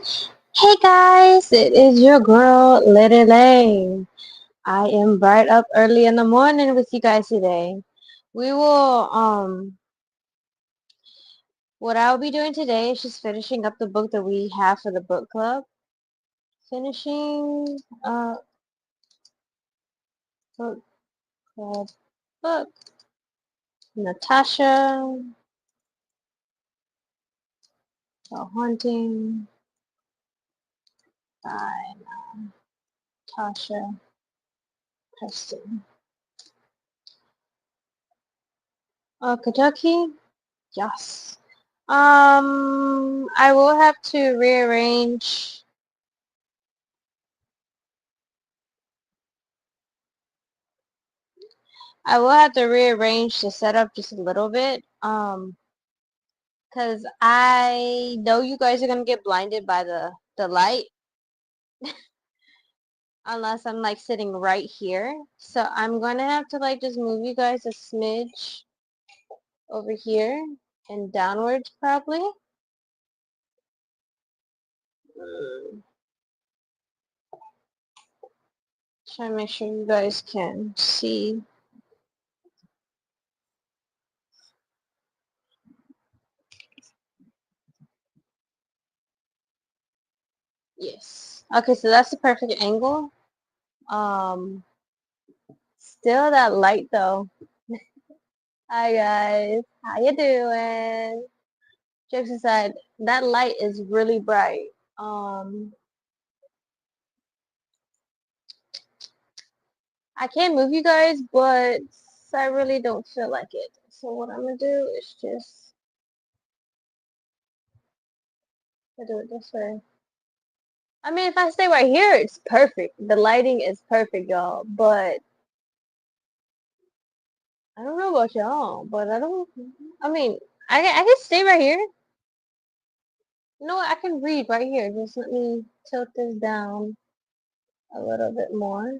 Hey guys, it is your girl Little Lane. I am right up early in the morning with you guys today. We will what I'll be doing today is just finishing up the book that we have for the book club. Finishing book club book. Natasha the Haunting by Natasha Preston. Kentucky? Yes. I will have to rearrange. I will have to rearrange the setup just a little bit. Cause I know you guys are gonna get blinded by the light unless I'm like sitting right here. So I'm gonna have to like just move you guys a smidge over here and downwards probably. Mm, Try to make sure you guys can see. Yes. Okay, so that's the perfect angle. Um, Still that light though. Hi guys, how you doing? Jokes aside, that light is really bright. Um, I can move you guys, but I really don't feel like it. So what I'm gonna do is just do it this way. I mean, if I stay right here, it's perfect. The lighting is perfect, y'all. But I don't know about y'all, but I don't. I mean, I can stay right here. You know what? I can read right here. Just let me tilt this down a little bit more.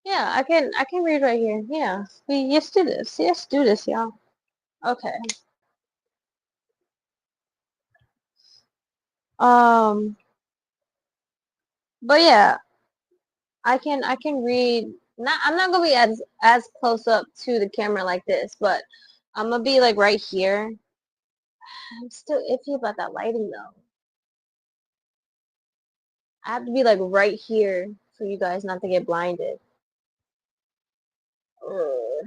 Yeah, I can read right here. Yeah. Let's do this. Let's do this, y'all. Okay. Um but yeah, I can read not I'm not gonna be as close up to the camera like this, but I'm gonna be like right here. I'm still iffy about that lighting though. I have to be like right here for you guys not to get blinded. Ugh,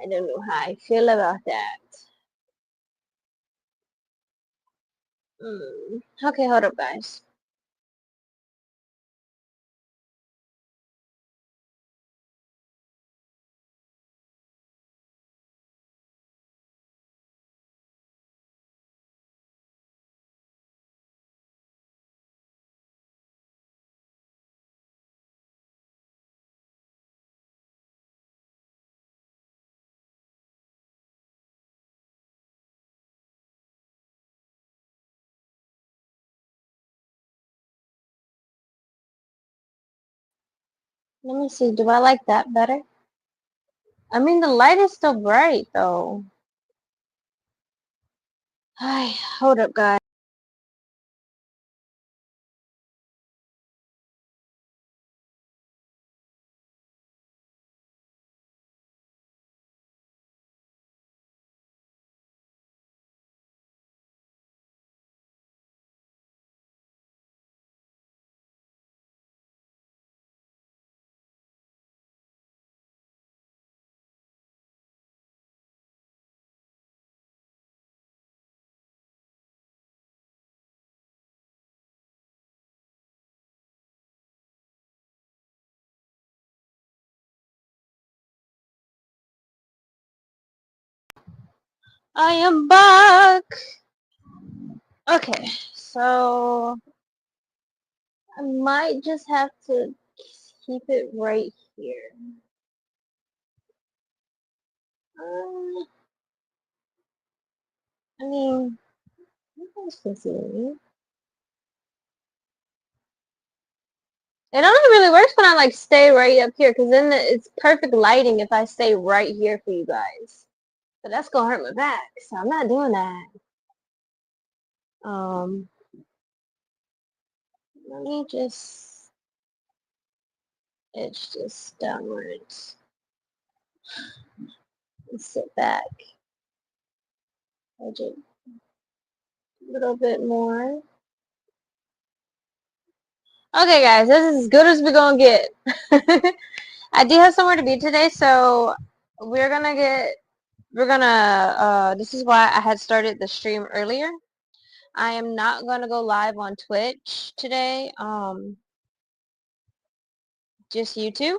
I don't know how I feel about that. Okay, hold up guys. Let me see, do I like that better? I mean the light is still bright though. Hi, hold up guys. I am back. Okay, so I might just have to keep it right here. Uh, I mean, you guys can see me. It only really works when I like stay right up here, because then it's perfect lighting if I stay right here for you guys. But that's gonna hurt my back, so I'm not doing that. Let me just edge this downwards and sit back. Edge it a little bit more. Okay, guys, this is as good as we're gonna get. I do have somewhere to be today, so this is why I had started the stream earlier. I am not gonna go live on Twitch today, just YouTube.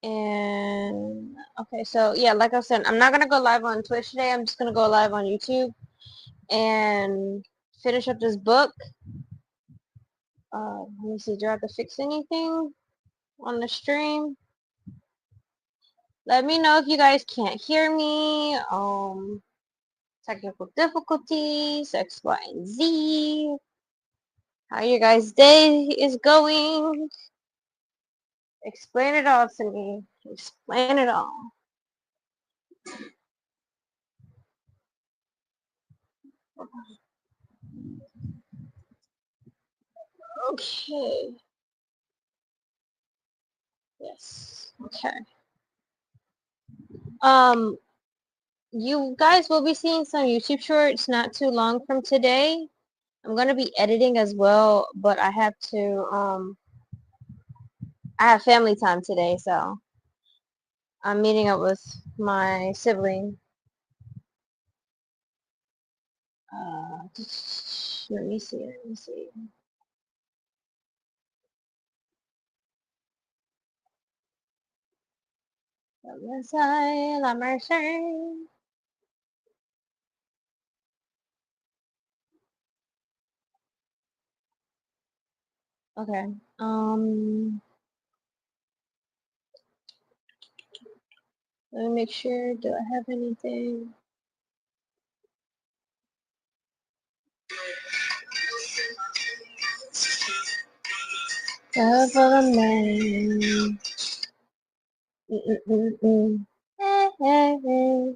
And okay, so yeah, like I said, I'm not gonna go live on Twitch today. I'm just gonna go live on YouTube and finish up this book. Let me see, do I have to fix anything on the stream? Let me know if you guys can't hear me. Technical difficulties, X, Y, and Z. How your guys' day is going. Explain it all to me. Explain it all. Okay. Yes. Okay. You guys will be seeing some YouTube shorts not too long from today. I'm gonna be editing as well, but I have to I have family time today, so I'm meeting up with my sibling. Let me see. Let me see. La Mercer. Okay. Let me make sure. Do I have anything? Love for the man. Hey, hey, hey.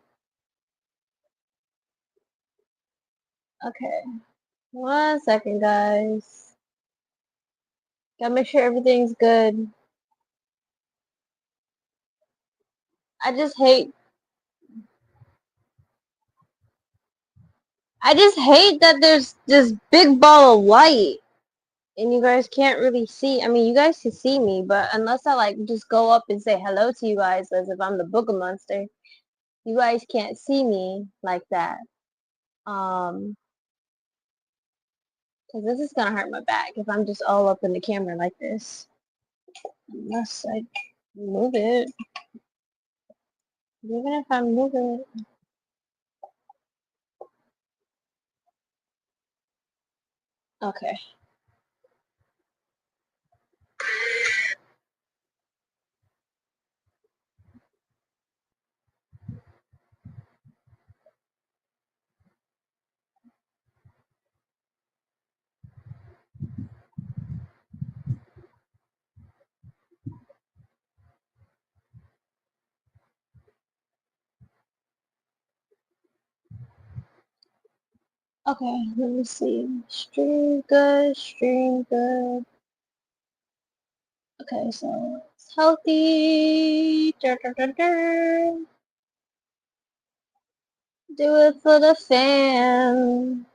Okay. 1 second, guys. Gotta make sure everything's good. I just hate that there's this big ball of light and you guys can't really see. I mean, you guys can see me, but unless I like just go up and say hello to you guys as if I'm the Booger Monster, you guys can't see me like that. Because this is gonna hurt my back if I'm just all up in the camera like this. Unless I move it. Even if I move it. Okay. Okay, let me see. Stream good, stream good. Okay, so it's healthy. Do it for the fam.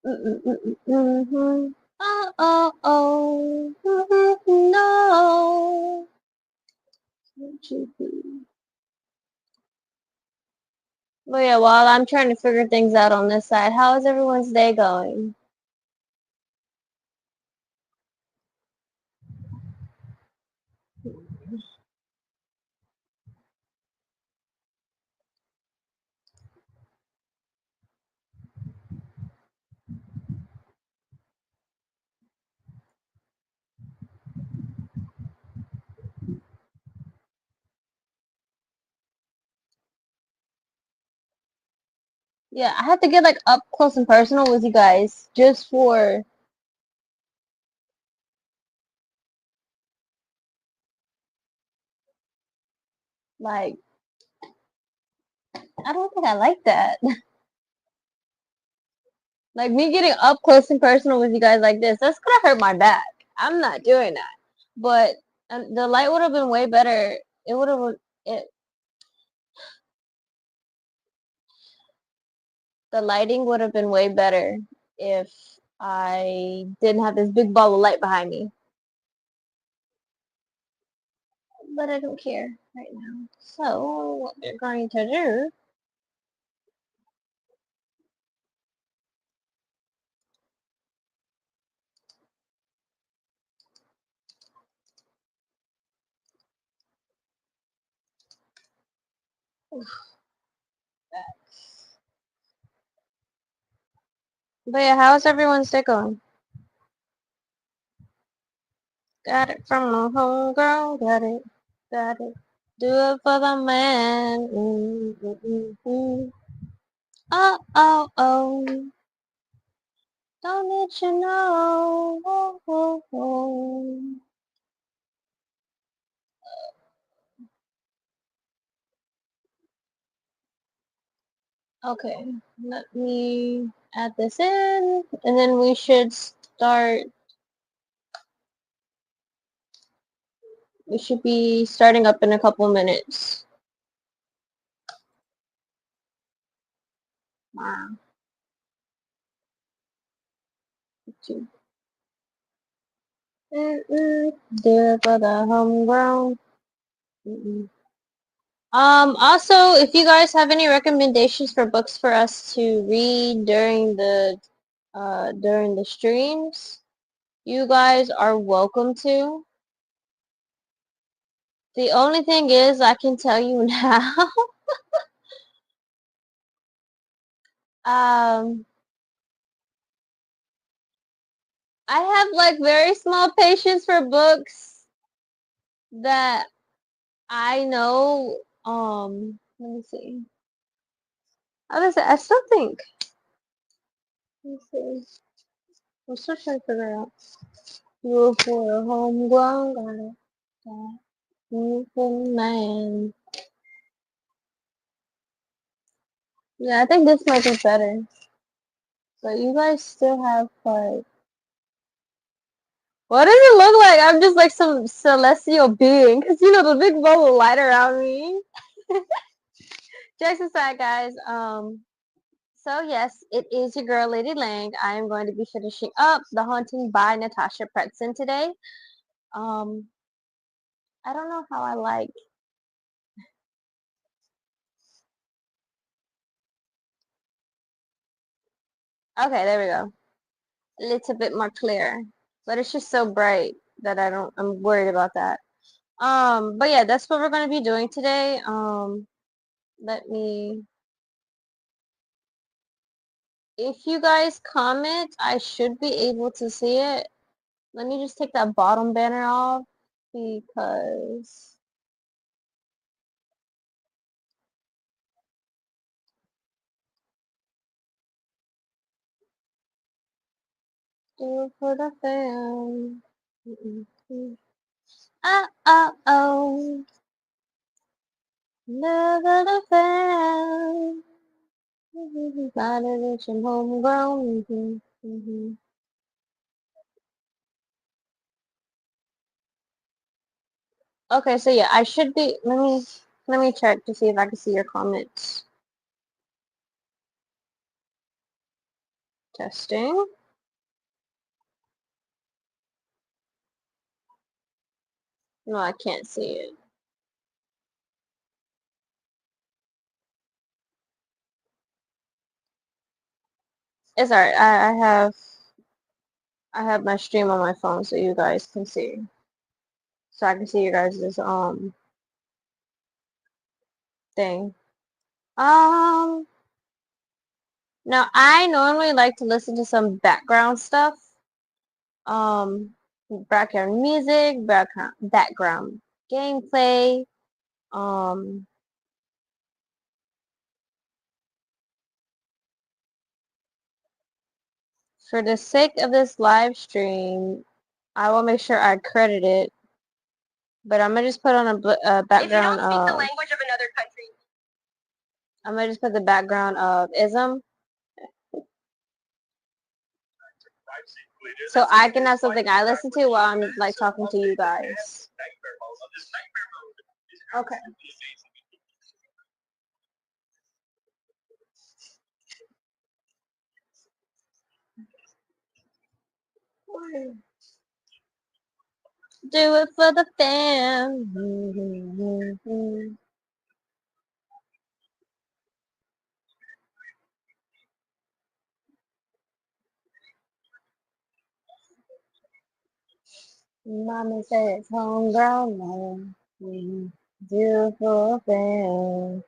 Mm-hmm. Oh, oh, oh. No. Well, yeah, while I'm trying to figure things out on this side, how is everyone's day going? Yeah, I have to get like up close and personal with you guys just for Like, I don't think I like that. Like, me getting up close and personal with you guys like this, that's gonna hurt my back. I'm not doing that. But the light would have been way better. It would have, it, the lighting would have been way better if I didn't have this big ball of light behind me. But I don't care right now. So, what we're going to do... But yeah, how's everyone's day going? Got it from a homegirl, got it. Do it for the man. Oh, oh, oh. Don't let you know. Oh, oh, oh. Okay, let me add this in, and then we should start. We should be starting up in a couple minutes. Wow. Do it for the homegrown. Also, if you guys have any recommendations for books for us to read during the streams, you guys are welcome to. The only thing is, I can tell you now, um, I have like very small patience for books that I know, let me see. I still think, let me see. I'm still trying to figure out. You for a homegrown, got it. Man. Yeah, I think this might be better. But you guys still have like... What does it look like? I'm just like some celestial being. Because, you know, the big ball of light around me. Jokes aside, guys. So, yes, it is your girl, Lady Lang. I am going to be finishing up The Haunting by Natasha Preston today. I don't know how I like... Okay, there we go. A little bit more clear. But it's just so bright that I'm worried about that. But yeah, that's what we're going to be doing today. Let me... If you guys comment, I should be able to see it. Let me just take that bottom banner off because... Do it for the fam. Oh, oh, oh. Love of the fam. Got it rich and homegrown. Okay, so yeah, I should be... Let me check to see if I can see your comments. Testing. No, I can't see it. It's alright. I have my stream on my phone so you guys can see. So I can see you guys' thing. Now I normally like to listen to some background stuff. Background music, background gameplay. For the sake of this live stream, I will make sure I credit it. But I'm gonna just put on a background I'm gonna just put the background of ism, so I can have something I listen to while I'm like talking to you guys. Okay. Do it for the fam. Mama said it's homegrown man. Do it for the fam.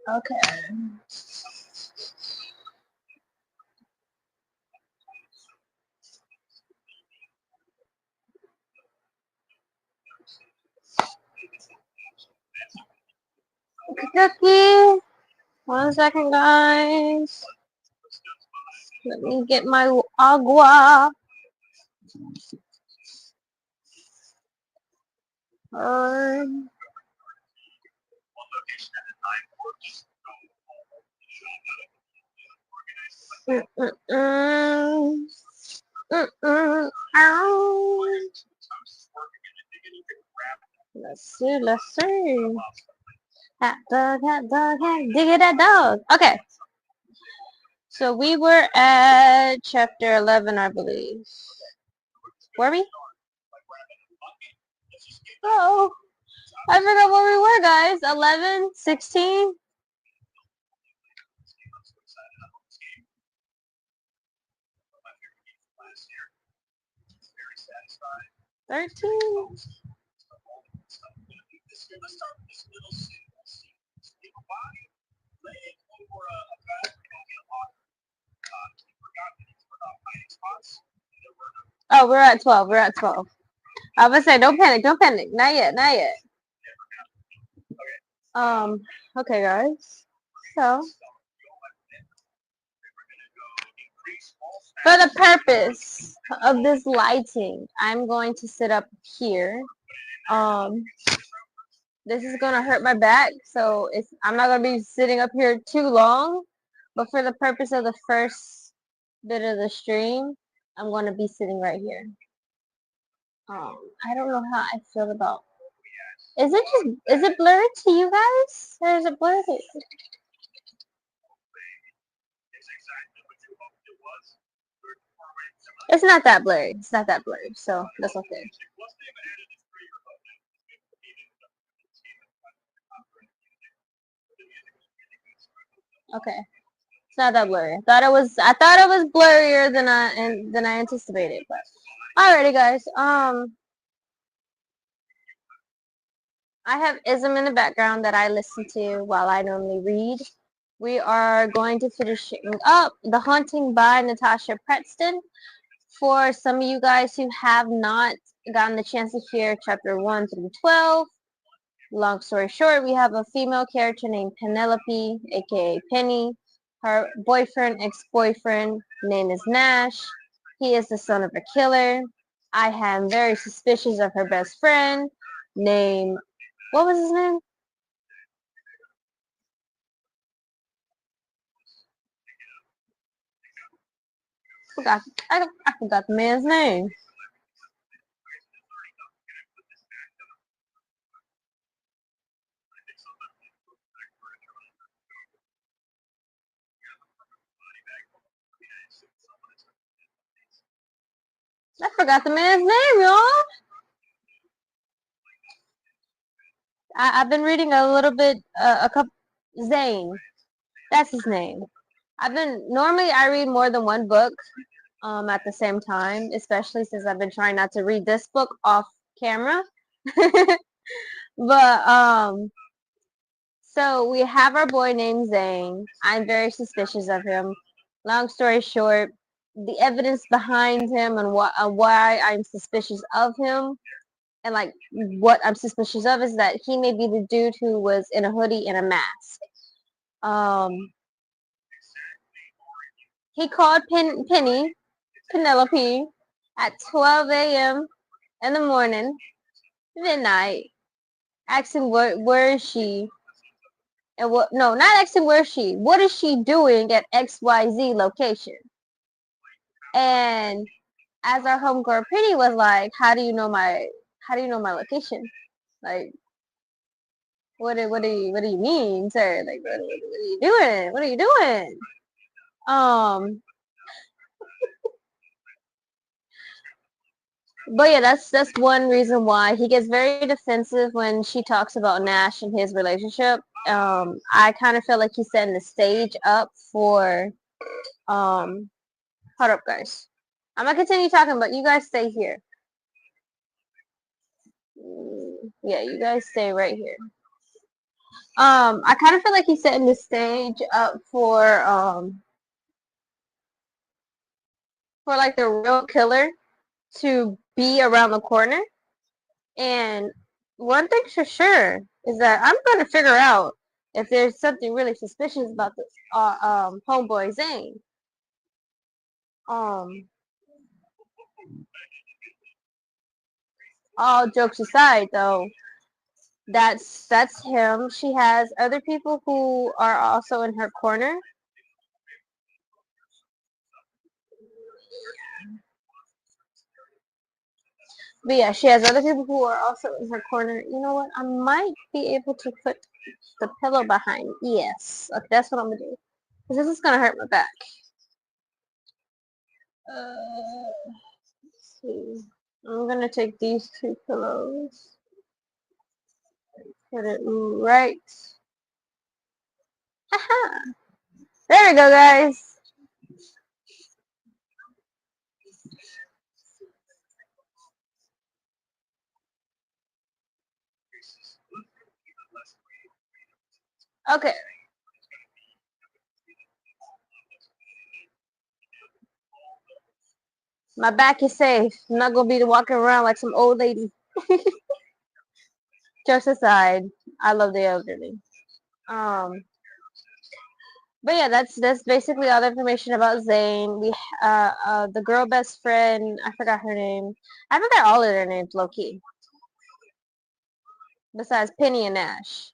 Okay. Cookie. 1 second, guys. Let me get my agua. Let's see, let's see. Hot dog, dig it, that dog. Okay. So we were at chapter 11, I believe. Were we? Oh, I forgot where we were, guys. 11, 16? 13? Oh, we're at 12. We're at 12. I was say, don't panic, don't panic. Not yet, not yet. Okay, guys. So, for the purpose of this lighting, I'm going to sit up here. This is gonna hurt my back, so I'm not gonna be sitting up here too long. But for the purpose of the first bit of the stream, I'm gonna be sitting right here. I don't know how I feel about. Is it blurred to you guys? Or is it blurred? It's not that blurry. It's not that blurry, so that's okay. Okay. It's not that blurry. I thought it was blurrier than I anticipated, but alrighty guys. I have ism in the background that I listen to while I normally read. we are going to finishing up The Haunting by Natasha Preston. For some of you guys who have not gotten the chance to hear chapter 1 through 12, long story short, we have a female character named Penelope, aka Penny. Her boyfriend, ex-boyfriend, name is Nash. He is the son of a killer. I am very suspicious of her best friend, name, what was his name? Forgot, I forgot the man's name. I forgot the man's name, y'all. I've been reading a little bit, a couple, Zane. That's his name. Normally I read more than one book at the same time, especially since I've been trying not to read this book off camera. But so we have our boy named Zane. I'm very suspicious of him. Long story short, the evidence behind him and why I'm suspicious of him and like what I'm suspicious of is that he may be the dude who was in a hoodie and a mask. He called Penelope at 12 a.m. in the morning, midnight, asking where is she, and no, not asking where is she, what is she doing at XYZ location? And as our homegirl Penny was like, how do you know my location? Like, what do you mean, sir? Like, what are you doing? What are you doing? But yeah, that's one reason why he gets very defensive when she talks about Nash and his relationship. I kind of feel like he's setting the stage up for hold up guys. I'm gonna continue talking, but you guys stay here. Yeah, you guys stay right here. I kind of feel like he's setting the stage up for like the real killer to be around the corner. And one thing's for sure is that I'm going to figure out if there's something really suspicious about this homeboy Zane. Um, all jokes aside, though, that's him. She has other people who are also in her corner. But yeah, she has other people who are also in her corner. You know what? I might be able to put the pillow behind. Yes. Okay, that's what I'm gonna do. Because this is gonna hurt my back. Let's see. I'm gonna take these two pillows. Put it right. Haha. There we go, guys. Okay. My back is safe. I'm not gonna be walking around like some old lady. Jokes aside, I love the elderly. Um, but yeah, that's basically all the information about Zane. The girl best friend, I forgot her name. I forgot all of their names, low key. Besides Penny and Ash.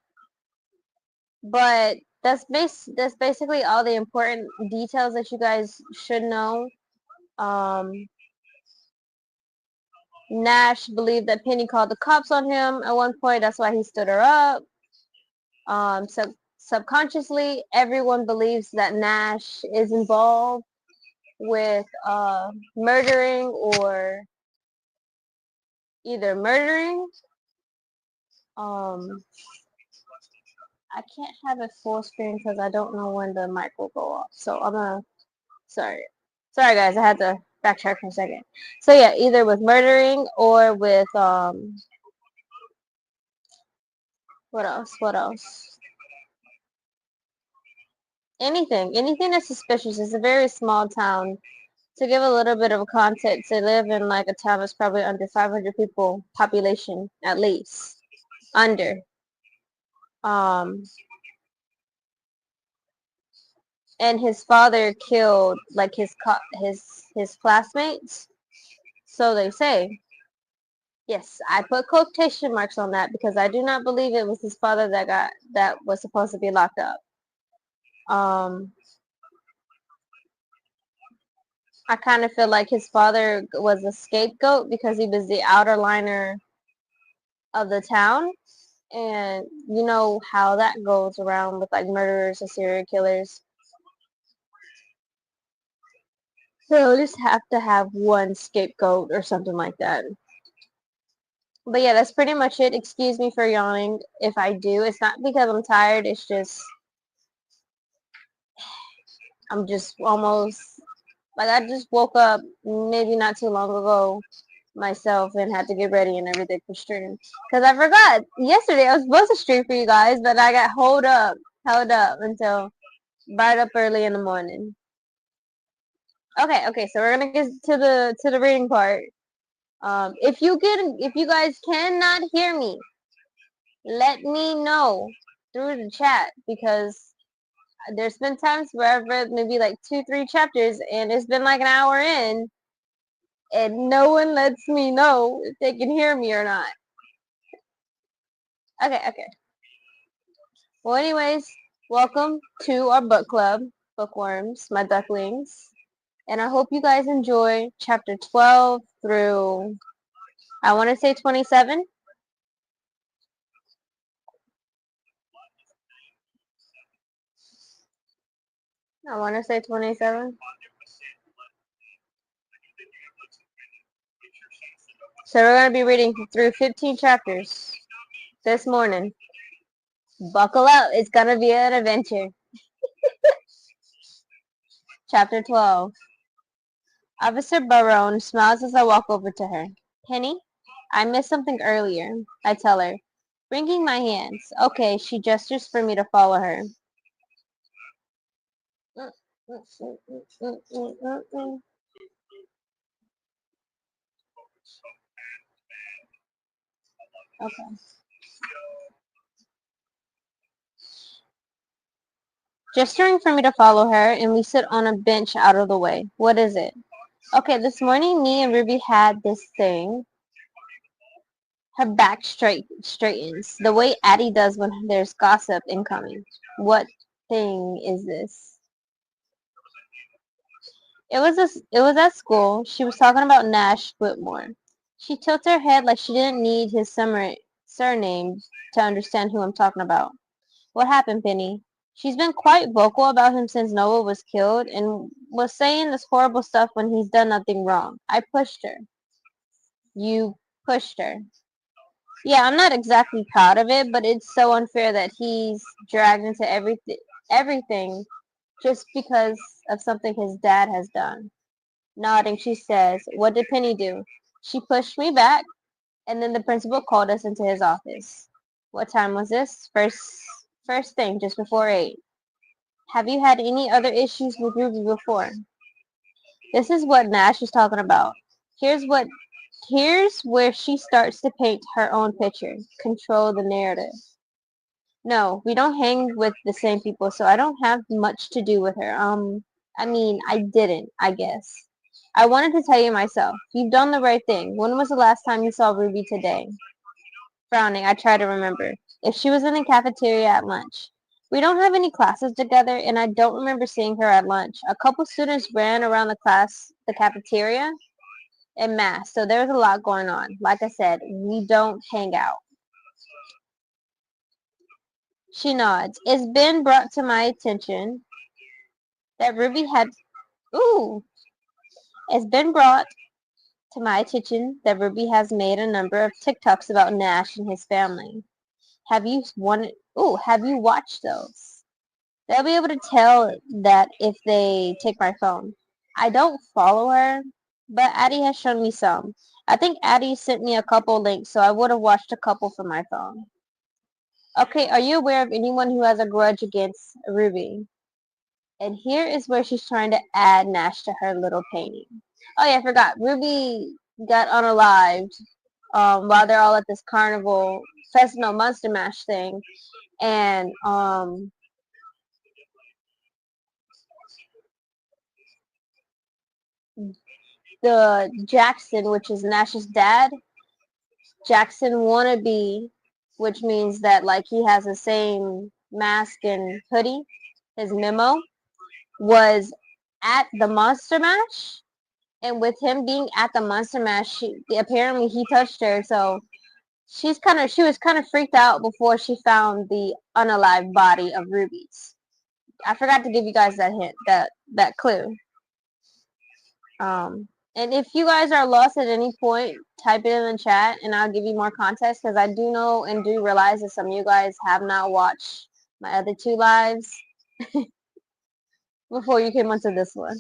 But that's basically all the important details that you guys should know. Nash believed that Penny called the cops on him at one point. That's why he stood her up. Subconsciously, everyone believes that Nash is involved with murdering or either murdering. I can't have it full screen because I don't know when the mic will go off. So I'm gonna, sorry guys, I had to backtrack for a second. So yeah, either with murdering or with what else? Anything that's suspicious. It's a very small town. To give a little bit of context, they live in like a town that's probably under 500 people population at least. Under. Um, and his father killed like his classmates. So they say. Yes, I put quotation marks on that because I do not believe it was his father that was supposed to be locked up. Um, I kind of feel like his father was a scapegoat because he was the outer liner of the town, and you know how that goes around with like murderers and serial killers. So just have to have one scapegoat or something like that. But yeah, that's pretty much it. Excuse me for yawning if I do. It's not because I'm tired. It's just I'm just almost like I just woke up maybe not too long ago myself and had to get ready and everything for stream. Because I forgot yesterday I was supposed to stream for you guys, but I got held up until right up early in the morning. Okay, so we're gonna get to the reading part. If you guys cannot hear me, let me know through the chat because there's been times where I've read maybe like 2, 3 chapters and it's been like an hour in and no one lets me know if they can hear me or not. Okay. Well, anyways, welcome to our book club, bookworms, my ducklings. And I hope you guys enjoy chapter 12 through, I want to say 27. I want to say 27. So we're going to be reading through 15 chapters this morning. Buckle up. It's going to be an adventure. Chapter 12. Officer Barone smiles as I walk over to her. Penny, I missed something earlier, I tell her, wringing my hands. Okay, she gestures for me to follow her. Okay. Gesturing for me to follow her, and we sit on a bench out of the way. What is it? Okay, this morning me and Ruby had this thing. Her back straightens, the way Addie does when there's gossip incoming. What thing is this? It was at school. She was talking about Nash Whitmore. She tilts her head like she didn't need his surname to understand who I'm talking about. What happened, Penny? She's been quite vocal about him since Noah was killed and was saying this horrible stuff when he's done nothing wrong. I pushed her. You pushed her. Yeah, I'm not exactly proud of it, but it's so unfair that he's dragged into everything just because of something his dad has done. Nodding, she says, what did Penny do? She pushed me back, and then the principal called us into his office. What time was this? First thing, just before 8. Have you had any other issues with Ruby before? This is what Nash is talking about. Here's what Here's where she starts to paint her own picture. Control the narrative. No, we don't hang with the same people, so I don't have much to do with her. I mean, I didn't, I guess. I wanted to tell you myself. You've done the right thing. When was the last time you saw Ruby today? Frowning, I try to remember. If she was in the cafeteria at lunch. We don't have any classes together, and I don't remember seeing her at lunch. A couple students ran around the cafeteria, en masse, so there was a lot going on. Like I said, we don't hang out. She nods. It's been brought to my attention that Ruby had... Ooh! It's been brought to my attention that Ruby has made a number of TikToks about Nash and his family. Have you watched those? They'll be able to tell that if they take my phone. I don't follow her, but Addie has shown me some. I think Addie sent me a couple links, so I would have watched a couple from my phone. Okay, are you aware of anyone who has a grudge against Ruby? And here is where she's trying to add Nash to her little painting. Oh yeah, I forgot. Ruby got unalived while they're all at this carnival Fresno Monster Mash thing. And the Jackson, which is Nash's dad, Jackson wannabe, which means that like he has the same mask and hoodie, his memo, was at the Monster Mash. And with him being at the Monster Mash, apparently he touched her, so she was kind of freaked out before she found the unalived body of Ruby's. I forgot to give you guys that hint, that clue. And if you guys are lost at any point, type it in the chat and I'll give you more context, because I do know and do realize that some of you guys have not watched my other two lives before you came onto this one.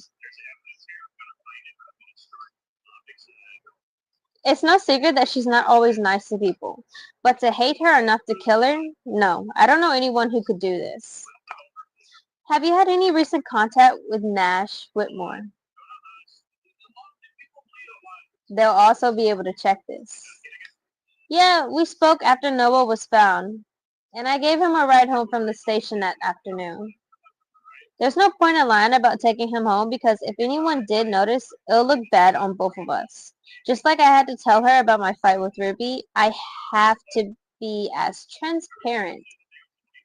It's no secret that she's not always nice to people, but to hate her enough to kill her? No, I don't know anyone who could do this. Have you had any recent contact with Nash Whitmore? They'll also be able to check this. Yeah, we spoke after Noah was found, and I gave him a ride home from the station that afternoon. There's no point in lying about taking him home, because if anyone did notice, it'll look bad on both of us. Just like I had to tell her about my fight with Ruby, I have to be as transparent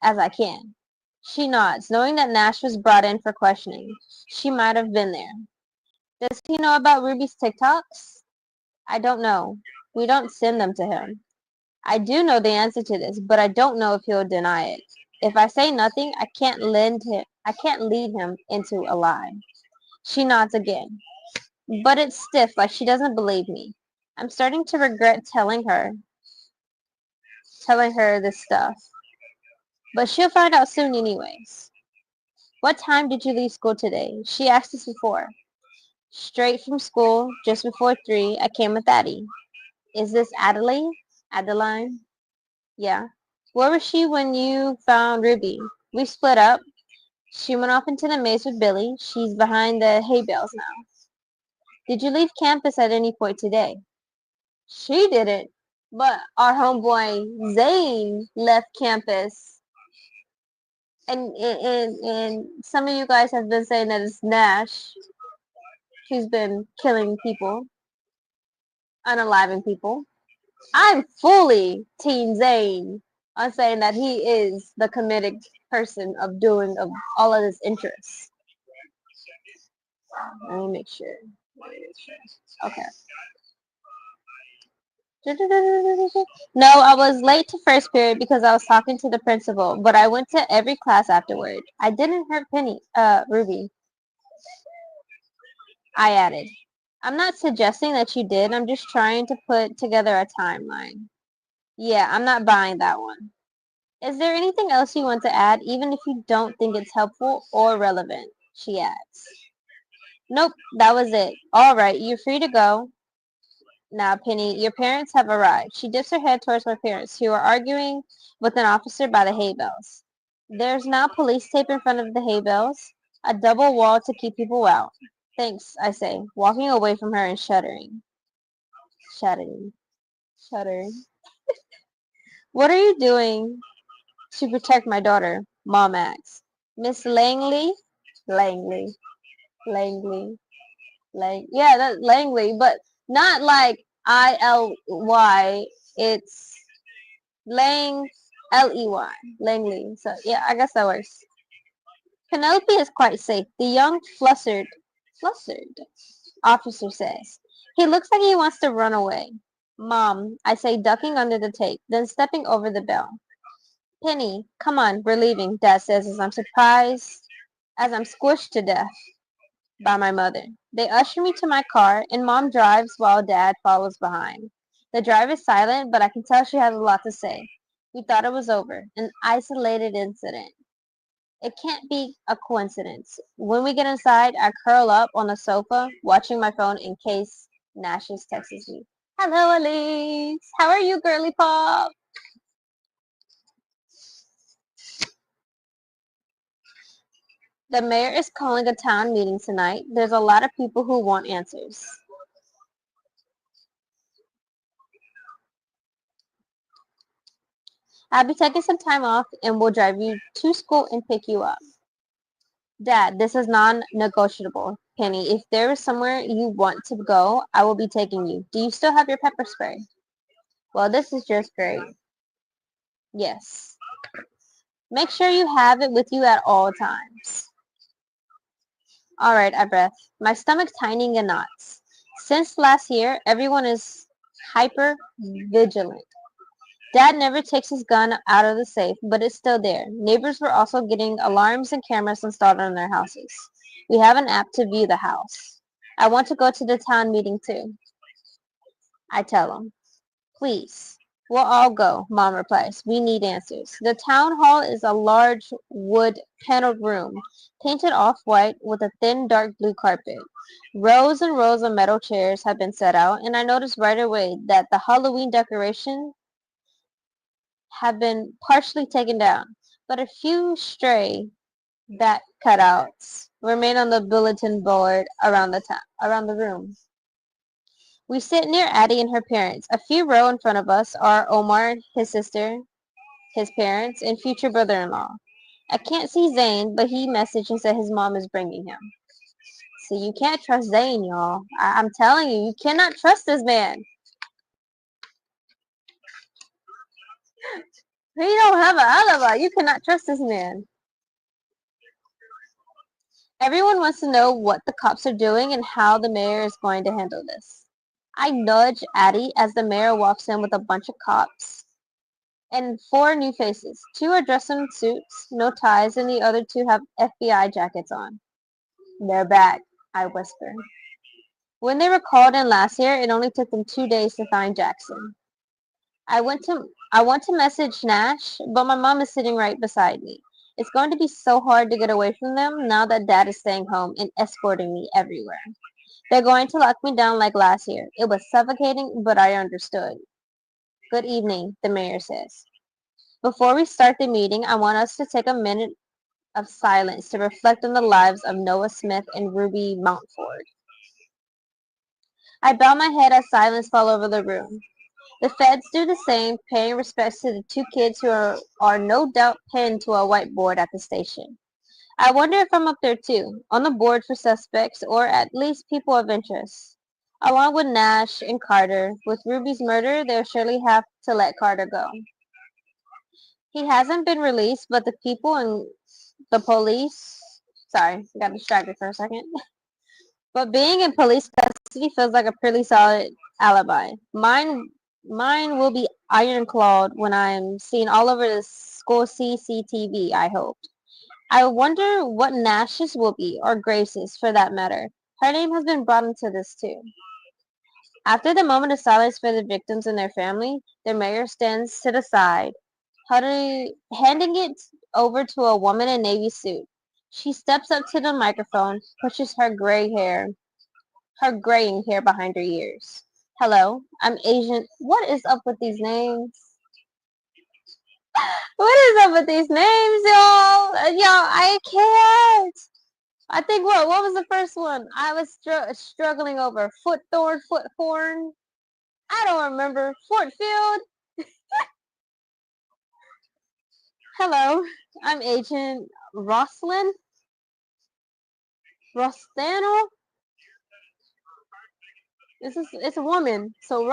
as I can. She nods, knowing that Nash was brought in for questioning. She might have been there. Does he know about Ruby's TikToks? I don't know. We don't send them to him. I do know the answer to this, but I don't know if he'll deny it. If I say nothing, I can't lead him into a lie. She nods again, but it's stiff, like she doesn't believe me. I'm starting to regret telling her this stuff, but she'll find out soon anyways. What time did you leave school today? She asked us before. Straight from school, just before 3, I came with Addie. Is this Adelaide? Adeline? Yeah. Where was she when you found Ruby? We split up. She went off into the maze with Billy. She's behind the hay bales now. Did you leave campus at any point today? She didn't. But our homeboy Zane left campus. And some of you guys have been saying that it's Nash who's been killing people, unaliving people. I'm fully Team Zane on saying that he is the comedic person of doing of all of this interest. Let me make sure. Okay. No, I was late to first period because I was talking to the principal, but I went to every class afterward. I didn't hurt Ruby. I added. I'm not suggesting that you did. I'm just trying to put together a timeline. Yeah, I'm not buying that one. Is there anything else you want to add, even if you don't think it's helpful or relevant? She adds. Nope, that was it. All right, you're free to go. Now, Penny, your parents have arrived. She dips her head towards my parents, who are arguing with an officer by the hay bales. There's now police tape in front of the hay bales, a double wall to keep people out. Thanks, I say, walking away from her and shuddering. Shuddering. What are you doing to protect my daughter? Mom asks. Miss Langley? Langley. Langley. Yeah, that's Langley, but not like ILY. It's Lang LEY. Langley. So yeah, I guess that works. Penelope is quite safe. The young flustered officer says. He looks like he wants to run away. Mom, I say, ducking under the tape, then stepping over the bell. Penny, come on, we're leaving, Dad says as I'm squished to death by my mother. They usher me to my car, and Mom drives while Dad follows behind. The drive is silent, but I can tell she has a lot to say. We thought it was over, an isolated incident. It can't be a coincidence. When we get inside, I curl up on the sofa, watching my phone in case Nash's texts me. Hello, Elise. How are you, girly pop? The mayor is calling a town meeting tonight. There's a lot of people who want answers. I'll be taking some time off and we'll drive you to school and pick you up. Dad, this is non-negotiable. Penny, if there is somewhere you want to go, I will be taking you. Do you still have your pepper spray? Well, this is just great. Yes. Make sure you have it with you at all times. All right, I breath. My stomach's tightening in knots. Since last year, everyone is hyper vigilant. Dad never takes his gun out of the safe, but it's still there. Neighbors were also getting alarms and cameras installed on their houses. We have an app to view the house. I want to go to the town meeting too. I tell him. Please. We'll all go, Mom replies. We need answers. The town hall is a large wood paneled room, painted off-white with a thin dark blue carpet. Rows and rows of metal chairs have been set out, and I noticed right away that the Halloween decorations have been partially taken down, but a few stray back cutouts remain on the bulletin board around the room. We sit near Addie and her parents. A few rows in front of us are Omar, his sister, his parents, and future brother-in-law. I can't see Zane, but he messaged and said his mom is bringing him. So you can't trust Zane, y'all. I'm telling you, you cannot trust this man. He don't have an alibi. You cannot trust this man. Everyone wants to know what the cops are doing and how the mayor is going to handle this. I nudge Addie as the mayor walks in with a bunch of cops and four new faces. Two are dressed in suits, no ties, and the other two have FBI jackets on. They're back, I whisper. When they were called in last year, it only took them 2 days to find Jackson. I want to message Nash, but my mom is sitting right beside me. It's going to be so hard to get away from them now that Dad is staying home and escorting me everywhere. They're going to lock me down like last year. It was suffocating, but I understood. Good evening, the mayor says. Before we start the meeting, I want us to take a minute of silence to reflect on the lives of Noah Smith and Ruby Mountford. I bow my head as silence falls over the room. The feds do the same, paying respects to the two kids who are no doubt pinned to a whiteboard at the station. I wonder if I'm up there too, on the board for suspects or at least people of interest. Along with Nash and Carter, with Ruby's murder, they'll surely have to let Carter go. He hasn't been released, but the people and the police, sorry, I got distracted for a second. But being in police custody feels like a pretty solid alibi. Mine will be ironclad when I'm seen all over the school CCTV, I hope. I wonder what Nash's will be, or Grace's for that matter. Her name has been brought into this too. After the moment of silence for the victims and their family, the mayor stands to the side, handing it over to a woman in navy suit. She steps up to the microphone, pushes her graying hair behind her ears. Hello, I'm Asian. What is up with these names? What is up with these names, y'all? Y'all, I can't. I think what was the first one? I was struggling over foot thorn. I don't remember. Fort Field. Hello, I'm Agent Roslyn Rostano. It's a woman. So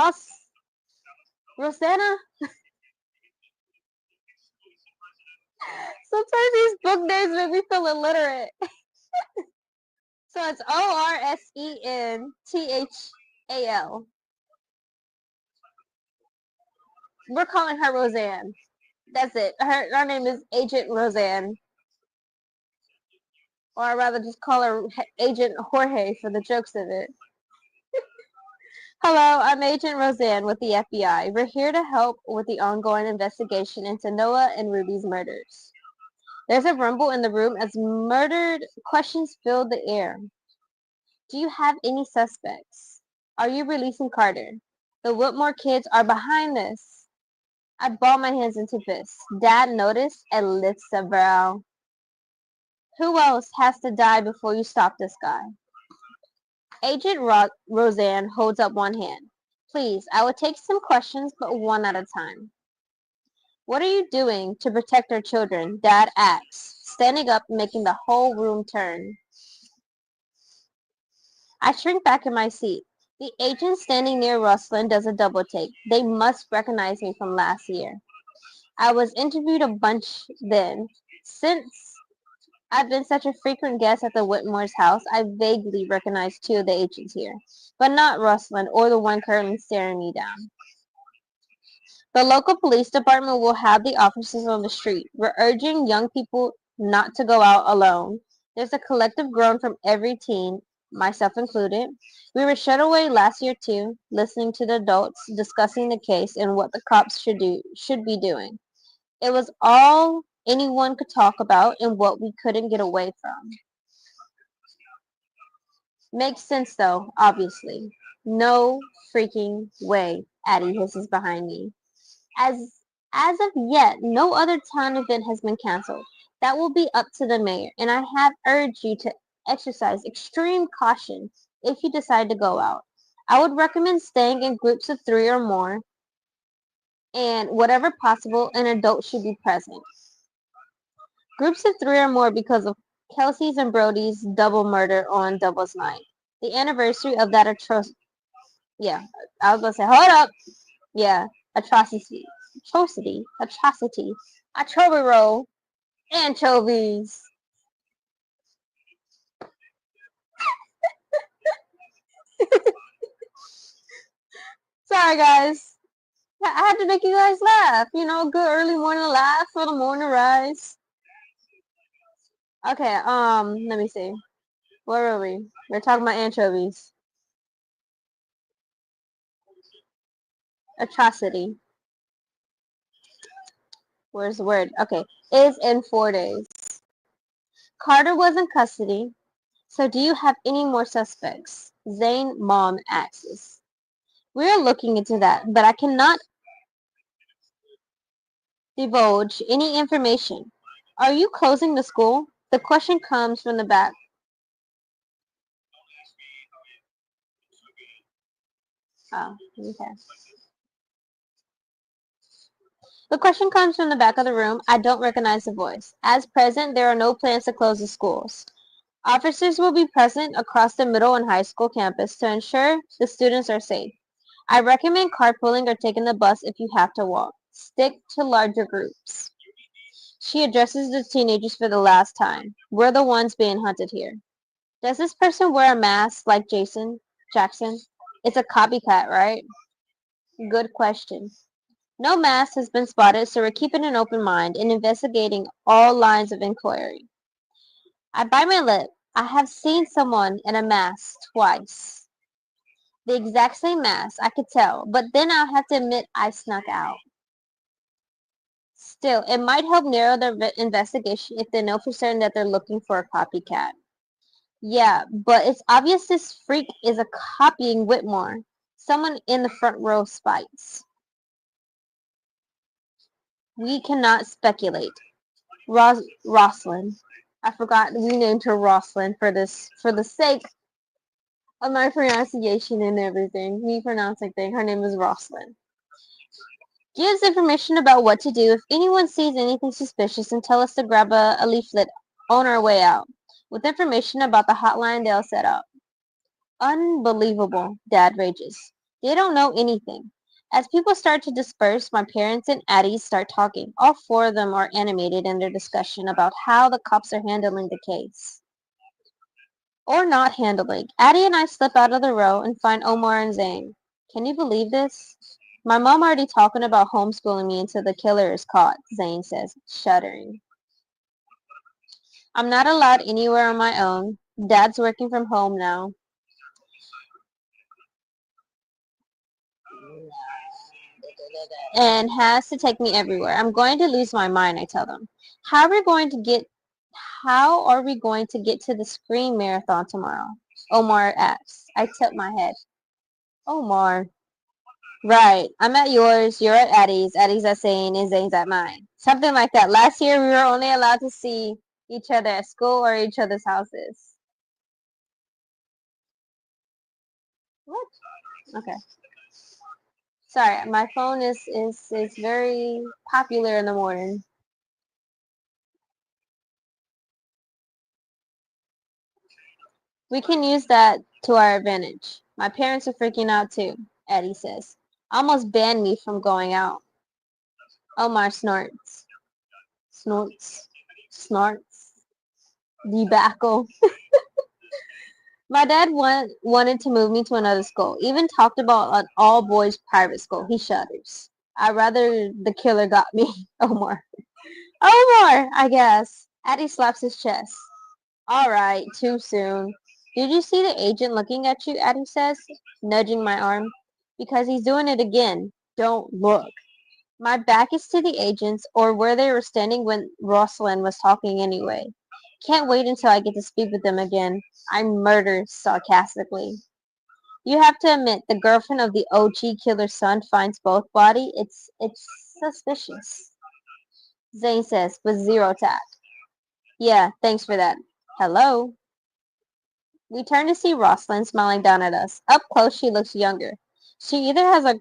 Rosanna. Sometimes these book names make me feel illiterate. So it's Orsenthal. We're calling her Roseanne. That's it. Her name is Agent Roseanne. Or I'd rather just call her Agent Jorge for the jokes of it. Hello, I'm Agent Roseanne with the FBI. We're here to help with the ongoing investigation into Noah and Ruby's murders. There's a rumble in the room as murdered questions fill the air. Do you have any suspects? Are you releasing Carter? The Whitmore kids are behind this. I ball my hands into fists. Dad noticed and lifts a brow. Who else has to die before you stop this guy? Agent Roseanne holds up one hand. Please, I will take some questions, but one at a time. What are you doing to protect our children? Dad asks, standing up, making the whole room turn. I shrink back in my seat. The agent standing near Ruslan does a double take. They must recognize me from last year. I was interviewed a bunch then. Since I've been such a frequent guest at the Whitmore's house, I vaguely recognize two of the agents here, but not Ruslan or the one currently staring me down. The local police department will have the officers on the street. We're urging young people not to go out alone. There's a collective groan from every teen, myself included. We were shut away last year too, listening to the adults discussing the case and what the cops should be doing. It was all anyone could talk about and what we couldn't get away from. Makes sense though, obviously. No freaking way, Addie hisses behind me. As as of yet, no other town event has been canceled. That will be up to the mayor, and I have urged you to exercise extreme caution if you decide to go out. I would recommend staying in groups of 3 or more, and whatever possible, an adult should be present. Groups of 3 or more because of Kelsey's and Brody's double murder on Doubles Night. The anniversary of that yeah, I was gonna say, hold up. Yeah, atrocity, atrocity roll, anchovies. Sorry, guys. I had to make you guys laugh. You know, good early morning laugh for the morning rise. Okay, let me see. Where were we? We're talking about anchovies. Atrocity. Where's the word? Okay, is in 4 days. Carter was in custody. So do you have any more suspects? Zane mom asks. We are looking into that, but I cannot divulge any information. Are you closing the school? The question comes from the back. Oh, okay. The question comes from the back of the room. I don't recognize the voice. As present, there are no plans to close the schools. Officers will be present across the middle and high school campus to ensure the students are safe. I recommend carpooling or taking the bus if you have to walk. Stick to larger groups. She addresses the teenagers for the last time. We're the ones being hunted here. Does this person wear a mask like Jackson? It's a copycat, right? Good question. No mask has been spotted, so we're keeping an open mind and investigating all lines of inquiry. I bite my lip. I have seen someone in a mask twice. The exact same mask, I could tell, but then I'll have to admit I snuck out. Still, it might help narrow their investigation if they know for certain that they're looking for a copycat. Yeah, but it's obvious this freak is a copying Whitmore. Someone in the front row spies. We cannot speculate. Roslyn. I forgot we named her Roslyn for the sake of my pronunciation and everything. Me pronouncing thing. Her name is Roslyn. Gives information about what to do if anyone sees anything suspicious and tell us to grab a leaflet on our way out, with information about the hotline they'll set up. Unbelievable, Dad rages. They don't know anything. As people start to disperse, my parents and Addie start talking. All 4 of them are animated in their discussion about how the cops are handling the case. Or not handling. Addie and I slip out of the row and find Omar and Zane. Can you believe this? My mom already talking about homeschooling me until the killer is caught, Zane says, shuddering. I'm not allowed anywhere on my own. Dad's working from home now. And has to take me everywhere. I'm going to lose my mind, I tell them. How are we going to get to the Scream Marathon tomorrow? Omar asks. I tip my head. Omar. Right. I'm at yours, you're at Addie's at Zane, and Zane's at mine. Something like that. Last year we were only allowed to see, each other at school or each other's houses? What? Okay. Sorry, my phone is very popular in the morning. We can use that to our advantage. My parents are freaking out too, Eddie says. Almost banned me from going out. Omar snorts. Snorts. Snorts. Debacle. My dad wanted to move me to another school. Even talked about an all-boys private school. He shudders. I'd rather the killer got me. Omar. Omar, I guess. Eddie slaps his chest. All right, too soon. Did you see the agent looking at you? Addie says, nudging my arm. Because he's doing it again. Don't look. My back is to the agents, or where they were standing when Rosalind was talking anyway. Can't wait until I get to speak with them again. I murder sarcastically. You have to admit, the girlfriend of the OG killer's son finds both body. It's suspicious. Zane says, with zero tact. Yeah, thanks for that. Hello? We turn to see Rosalind smiling down at us. Up close, she looks younger. She either has a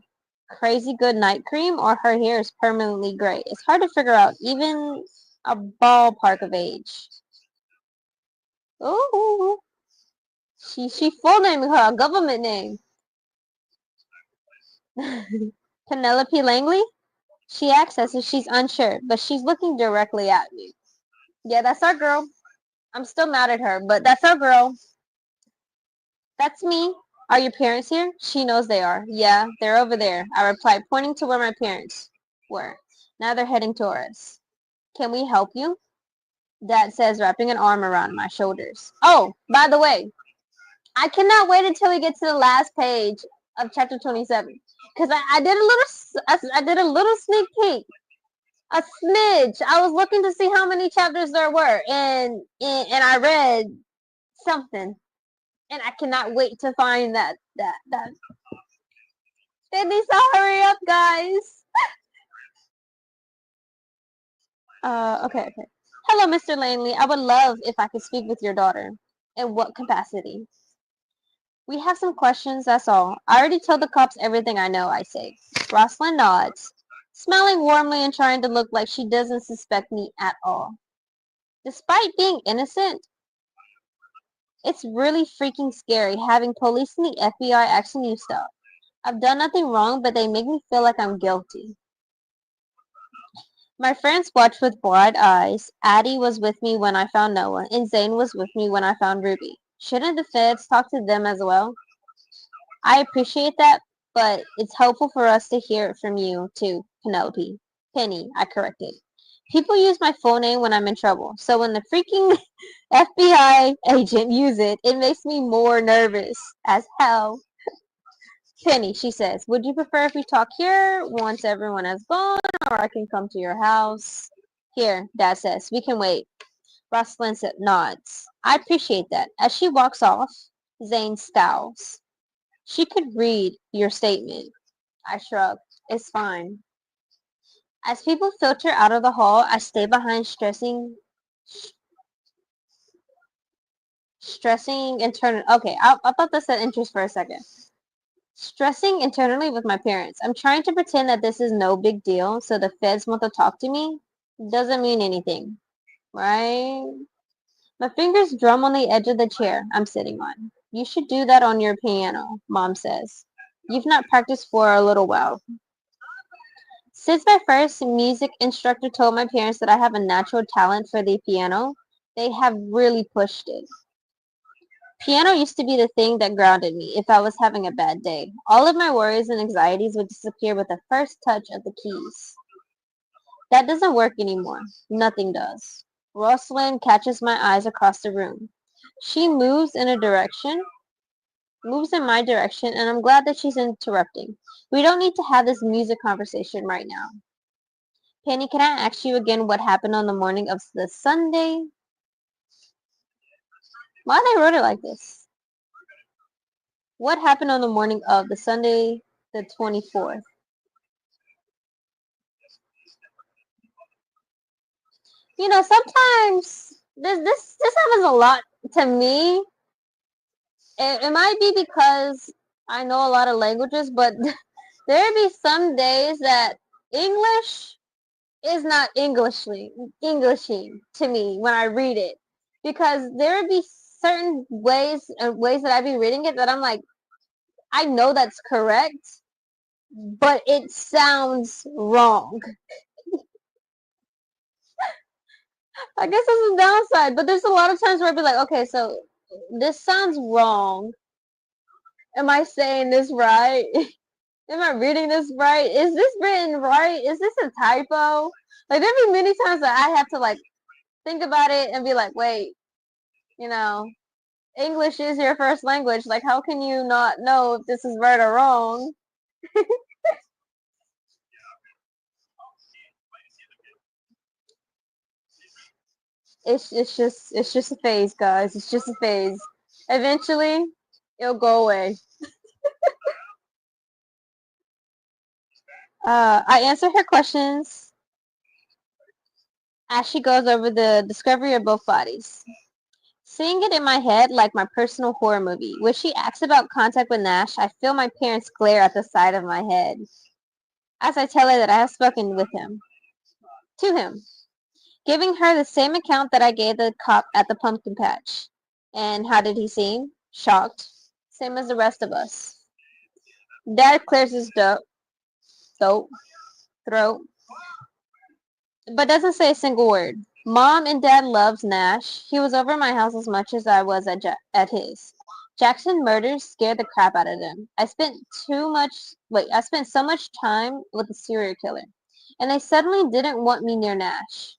crazy good night cream or her hair is permanently gray. It's hard to figure out, even a ballpark of age. Ooh, she full naming her a government name. Penelope Langley? She acts as if she's unsure, but she's looking directly at me. Yeah, that's our girl. I'm still mad at her, but that's our girl. That's me. Are your parents here? She knows they are. Yeah, they're over there. I replied, pointing to where my parents were. Now they're heading toward us. Can we help you? Dad says, wrapping an arm around my shoulders. Oh, by the way, I cannot wait until we get to the last page of chapter 27. Because I did a little sneak peek. A smidge. I was looking to see how many chapters there were. And I read something. And I cannot wait to find that. They need to hurry up, guys. Okay. Hello, Mr. Langley. I would love if I could speak with your daughter. In what capacity? We have some questions, that's all. I already told the cops everything I know, I say. Rosalind nods, smiling warmly and trying to look like she doesn't suspect me at all. Despite being innocent, it's really freaking scary having police and the FBI asking you stuff. I've done nothing wrong, but they make me feel like I'm guilty. My friends watched with wide eyes. Addie was with me when I found Noah, and Zane was with me when I found Ruby. Shouldn't the feds talk to them as well? I appreciate that, but it's helpful for us to hear it from you, too, Penelope. Penny, I corrected. People use my full name when I'm in trouble, so when the freaking FBI agent use it, it makes me more nervous as hell. Penny, she says, would you prefer if we talk here once everyone has gone, or I can come to your house? Here, Dad says, we can wait. Rosalind nods. I appreciate that. As she walks off, Zane scowls. She could read your statement. I shrug. It's fine. As people filter out of the hall, I stay behind stressing internally. Okay, I thought that said interest for a second. Stressing internally with my parents. I'm trying to pretend that this is no big deal, so the feds want to talk to me. Doesn't mean anything, right? My fingers drum on the edge of the chair I'm sitting on. You should do that on your piano, Mom says. You've not practiced for a little while. Since my first music instructor told my parents that I have a natural talent for the piano, they have really pushed it. Piano used to be the thing that grounded me if I was having a bad day. All of my worries and anxieties would disappear with the first touch of the keys. That doesn't work anymore. Nothing does. Rosalind catches my eyes across the room. She moves in my direction, and I'm glad that she's interrupting. We don't need to have this music conversation right now. Penny, can I ask you again what happened on the morning of the Sunday? Why they wrote it like this? What happened on the morning of the Sunday, the 24th? Sometimes this happens a lot to me. It might be because I know a lot of languages, but there be some days that English is not Englishing to me when I read it, because there would be certain ways that I be reading it that I'm like, I know that's correct, but it sounds wrong. I guess that's the downside, but there's a lot of times where I'd be like, okay, so this sounds wrong. Am I saying this right? Am I reading this right? Is this written right? Is this a typo? Like, there be many times that I have to like think about it and be like, wait, you know, English is your first language. Like, how can you not know if this is right or wrong? It's just a phase, guys. It's just a phase. Eventually, it'll go away. I answer her questions as she goes over the discovery of both bodies. Seeing it in my head like my personal horror movie. When she asks about contact with Nash, I feel my parents glare at the side of my head as I tell her that I have spoken to him, giving her the same account that I gave the cop at the pumpkin patch. And how did he seem? Shocked, same as the rest of us. Dad clears his throat, throat, but doesn't say a single word. Mom and Dad loves Nash. He was over my house as much as I was at his. Jackson murders scared the crap out of them. I spent so much time with the serial killer, and they suddenly didn't want me near Nash.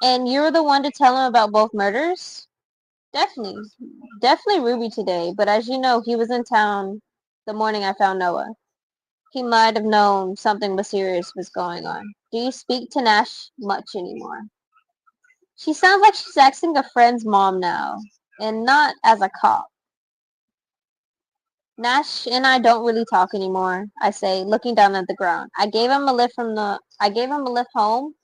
And you were the one to tell him about both murders? Definitely. Definitely Ruby today, but as you know, he was in town the morning I found Noah. He might have known something mysterious was going on. Do you speak to Nash much anymore? She sounds like she's asking a friend's mom now, and not as a cop. Nash and I don't really talk anymore, I say, looking down at the ground. I gave him a lift home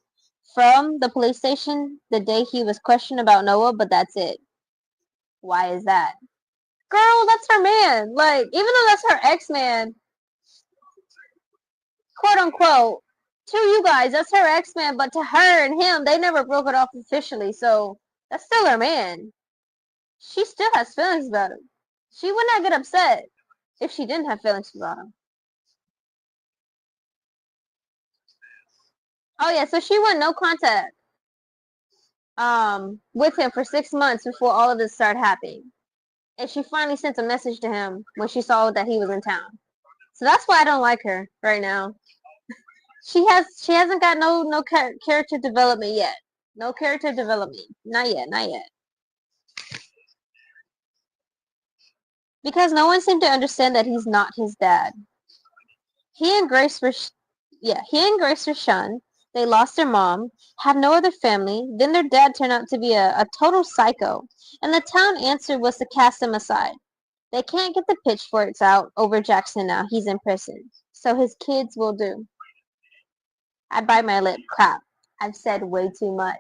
from the police station the day he was questioned about Noah, but that's it. Why is that? Girl, that's her man. Like, even though that's her ex-man, quote unquote, to you guys, that's her ex-man, but to her and him, they never broke it off officially, so that's still her man. She still has feelings about him. She would not get upset if she didn't have feelings about him. Oh yeah, so she went no contact with him for 6 months before all of this started happening. And she finally sent a message to him when she saw that he was in town. So that's why I don't like her right now. She hasn't got no character development yet. No character development. Not yet, not yet. Because no one seemed to understand that he's not his dad. He and Grace were shunned. They lost their mom, had no other family. Then their dad turned out to be a total psycho, and the town answer was to cast him aside. They can't get the pitchforks out over Jackson now. He's in prison. So his kids will do. I bite my lip. Crap. I've said way too much.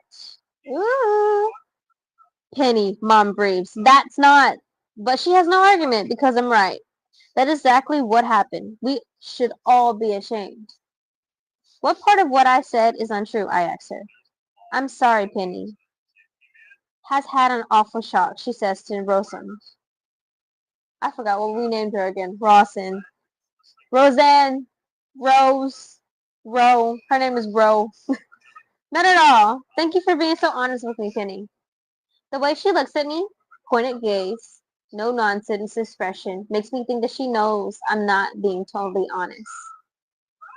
Ooh. Penny, Mom breathes. That's not. But she has no argument because I'm right. That is exactly what happened. We should all be ashamed. What part of what I said is untrue? I asked her. I'm sorry, Penny. Has had an awful shock, she says to Rosen. I forgot what we named her again. Rawson. Roseanne. Rose. Ro. Her name is Ro. Not at all. Thank you for being so honest with me, Penny. The way she looks at me, pointed gaze, no nonsense expression, makes me think that she knows I'm not being totally honest.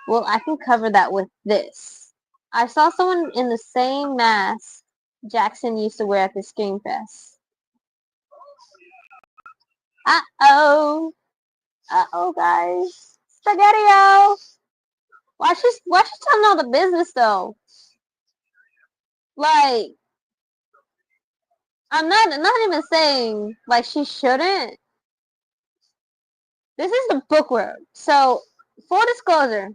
Well, I can cover that with this. I saw someone in the same mask Jackson used to wear at the Scream Fest. Uh-oh. Uh-oh, guys. Spaghetti-O! Why she telling all the business, though? Like, I'm not even saying, like, she shouldn't. This is the book world. So, full disclosure.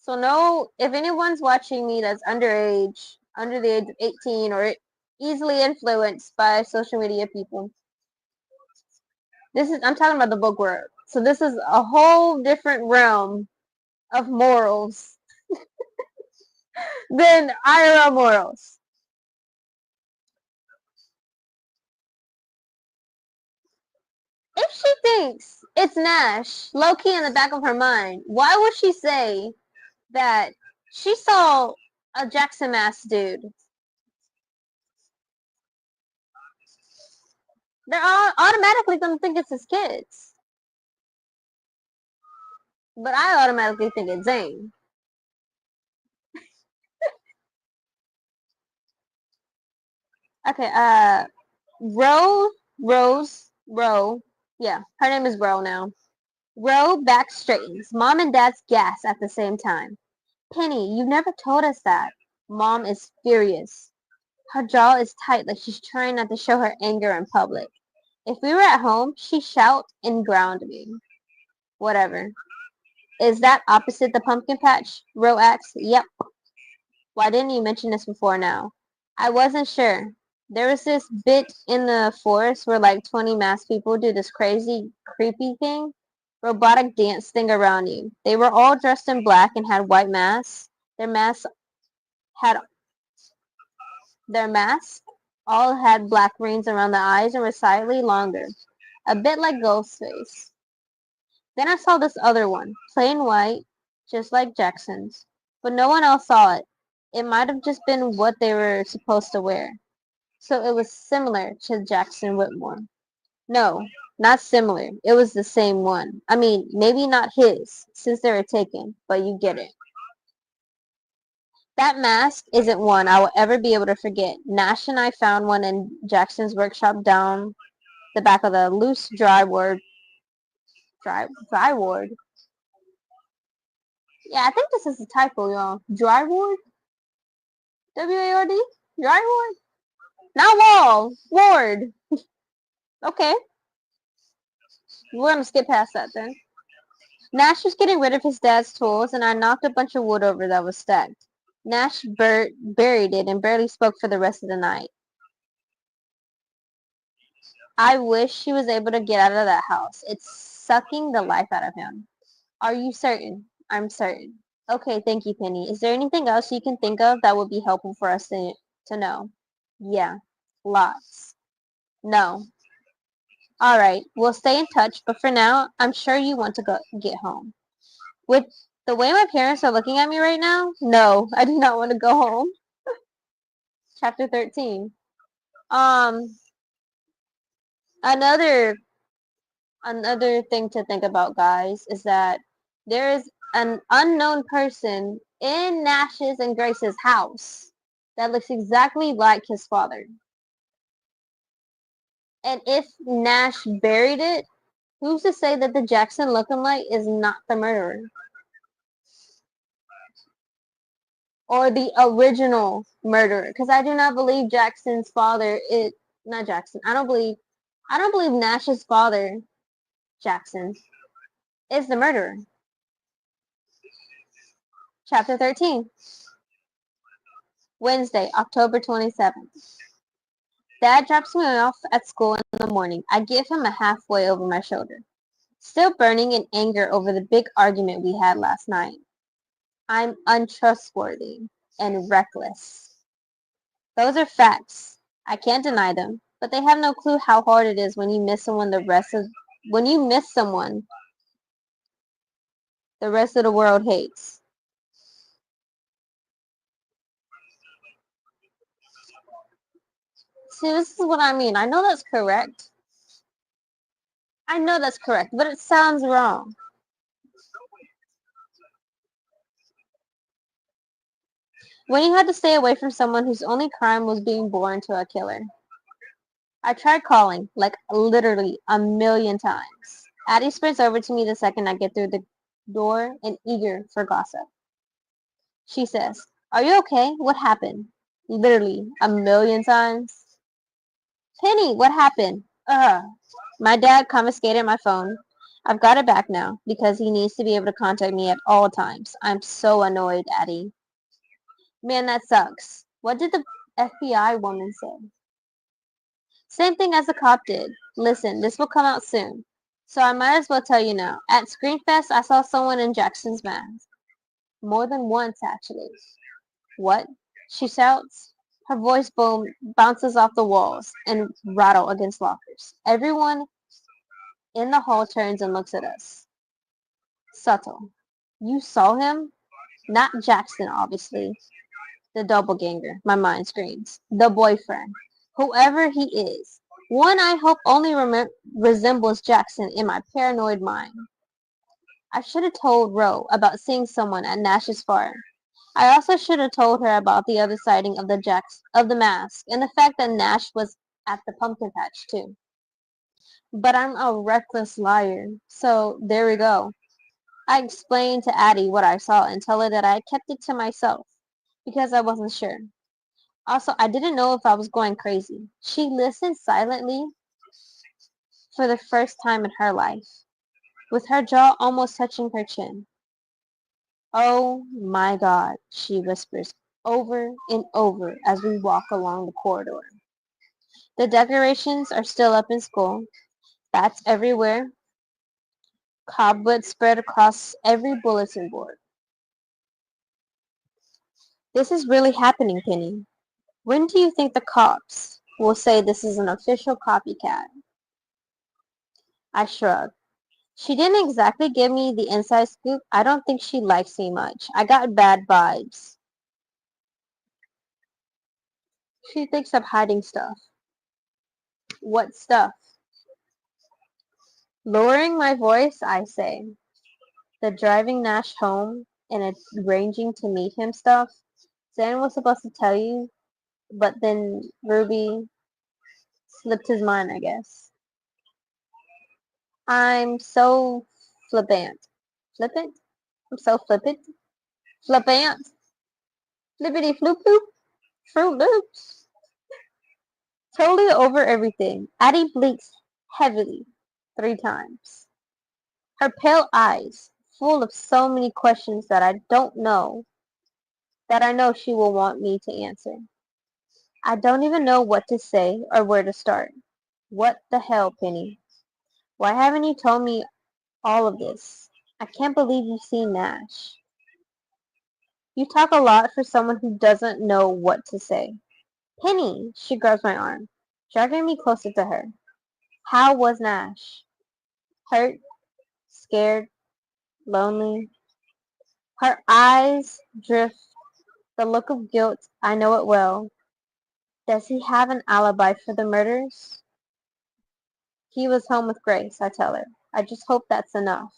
So, no, if anyone's watching me that's underage, under the age of 18, or Easily influenced by social media people. I'm talking about the book world. So this is a whole different realm of morals than IRL morals. If she thinks it's Nash, low-key in the back of her mind, why would she say that she saw a Jackson mask dude? They're all automatically going to think it's his kids. But I automatically think it's Zane. Okay, Rose, yeah, her name is Ro now. Ro back straightens. Mom and Dad's gas at the same time. Penny, you never told us that. Mom is furious. Her jaw is tight like she's trying not to show her anger in public. If we were at home, she'd shout and ground me. Whatever. Is that opposite the pumpkin patch? Ro asks. Yep. Why didn't you mention this before now? I wasn't sure. There was this bit in the forest where like 20 masked people do this crazy, creepy thing. Robotic dance thing around you. They were all dressed in black and had white masks. Had their masks all had black rings around the eyes and were slightly longer. A bit like Ghostface. Then I saw this other one, plain white, just like Jackson's. But no one else saw it. It might have just been what they were supposed to wear. So it was similar to Jackson Whitmore. No, not similar. It was the same one. I mean, maybe not his, since they were taken, but you get it. That mask isn't one I will ever be able to forget. Nash and I found one in Jackson's workshop down the back of the loose dry ward. Yeah, I think this is a typo, y'all. Dry ward? W-A-R-D? Dry ward? Not wall. Ward. Okay. We're gonna skip past that then. Nash was getting rid of his dad's tools, and I knocked a bunch of wood over that was stacked. Nash buried it and barely spoke for the rest of the night. I wish she was able to get out of that house. It's sucking the life out of him. Are you certain? I'm certain. Okay, thank you, Penny. Is there anything else you can think of that would be helpful for us to know? Yeah, lots. No. All right, we'll stay in touch, but for now, I'm sure you want to go get home. With the way my parents are looking at me right now, no, I do not want to go home. Chapter 13. Um, another thing to think about, guys, is that there is an unknown person in Nash's and Grace's house that looks exactly like his father. And if Nash buried it, who's to say that the Jackson lookalike is not the murderer? Or the original murderer? Because I do not believe Jackson's father is not Jackson. I don't believe Nash's father, Jackson, is the murderer. Chapter 13. Wednesday, October 27th. Dad drops me off at school in the morning. I give him a halfway over my shoulder, still burning in anger over the big argument we had last night. I'm untrustworthy and reckless. Those are facts. I can't deny them, but they have no clue how hard it is when you miss someone the rest of the world hates. See, this is what I mean. I know that's correct. But it sounds wrong. When you had to stay away from someone whose only crime was being born to a killer. I tried calling, like literally a million times. Addie sprints over to me the second I get through the door and eager for gossip. She says, "Are you okay? What happened?" Literally a million times. "Penny, what happened?" Ugh. My dad confiscated my phone. I've got it back now because he needs to be able to contact me at all times. I'm so annoyed, Addie. Man, that sucks. What did the FBI woman said. Same thing as the cop did. Listen, this will come out soon. So I might as well tell you now. At Screenfest, I saw someone in Jackson's mask. More than once, actually. What? She shouts. Her voice bounces off the walls and rattle against lockers. Everyone in the hall turns and looks at us. Subtle. You saw him? Not Jackson, obviously. The doppelganger, my mind screams. The boyfriend. Whoever he is. One I hope only resembles Jackson in my paranoid mind. I should have told Ro about seeing someone at Nash's farm. I also should have told her about the other sighting of the mask and the fact that Nash was at the pumpkin patch too. But I'm a reckless liar, so there we go. I explained to Addie what I saw and tell her that I kept it to myself because I wasn't sure. Also, I didn't know if I was going crazy. She listened silently for the first time in her life, with her jaw almost touching her chin. Oh my God, she whispers over and over as we walk along the corridor. The decorations are still up in school. Bats everywhere. Cobwebs spread across every bulletin board. This is really happening, Penny. When do you think the cops will say this is an official copycat? I shrug. She didn't exactly give me the inside scoop. I don't think she likes me much. I got bad vibes. She thinks I'm hiding stuff. What stuff? Lowering my voice, I say. The driving Nash home and arranging to meet him stuff. Zan was supposed to tell you, but then Ruby slipped his mind, I guess. I'm so flippant. Flippant? I'm so flippant. Flippant. Flippity floop floop. Fruit loops. Totally over everything. Addie blinks heavily 3 times. Her pale eyes, full of so many questions that I know she will want me to answer. I don't even know what to say or where to start. What the hell, Penny? Why haven't you told me all of this? I can't believe you've seen Nash. You talk a lot for someone who doesn't know what to say. Penny, she grabs my arm, dragging me closer to her. How was Nash? Hurt, scared, lonely. Her eyes drift, the look of guilt, I know it well. Does he have an alibi for the murders? He was home with Grace, I tell her. I just hope that's enough.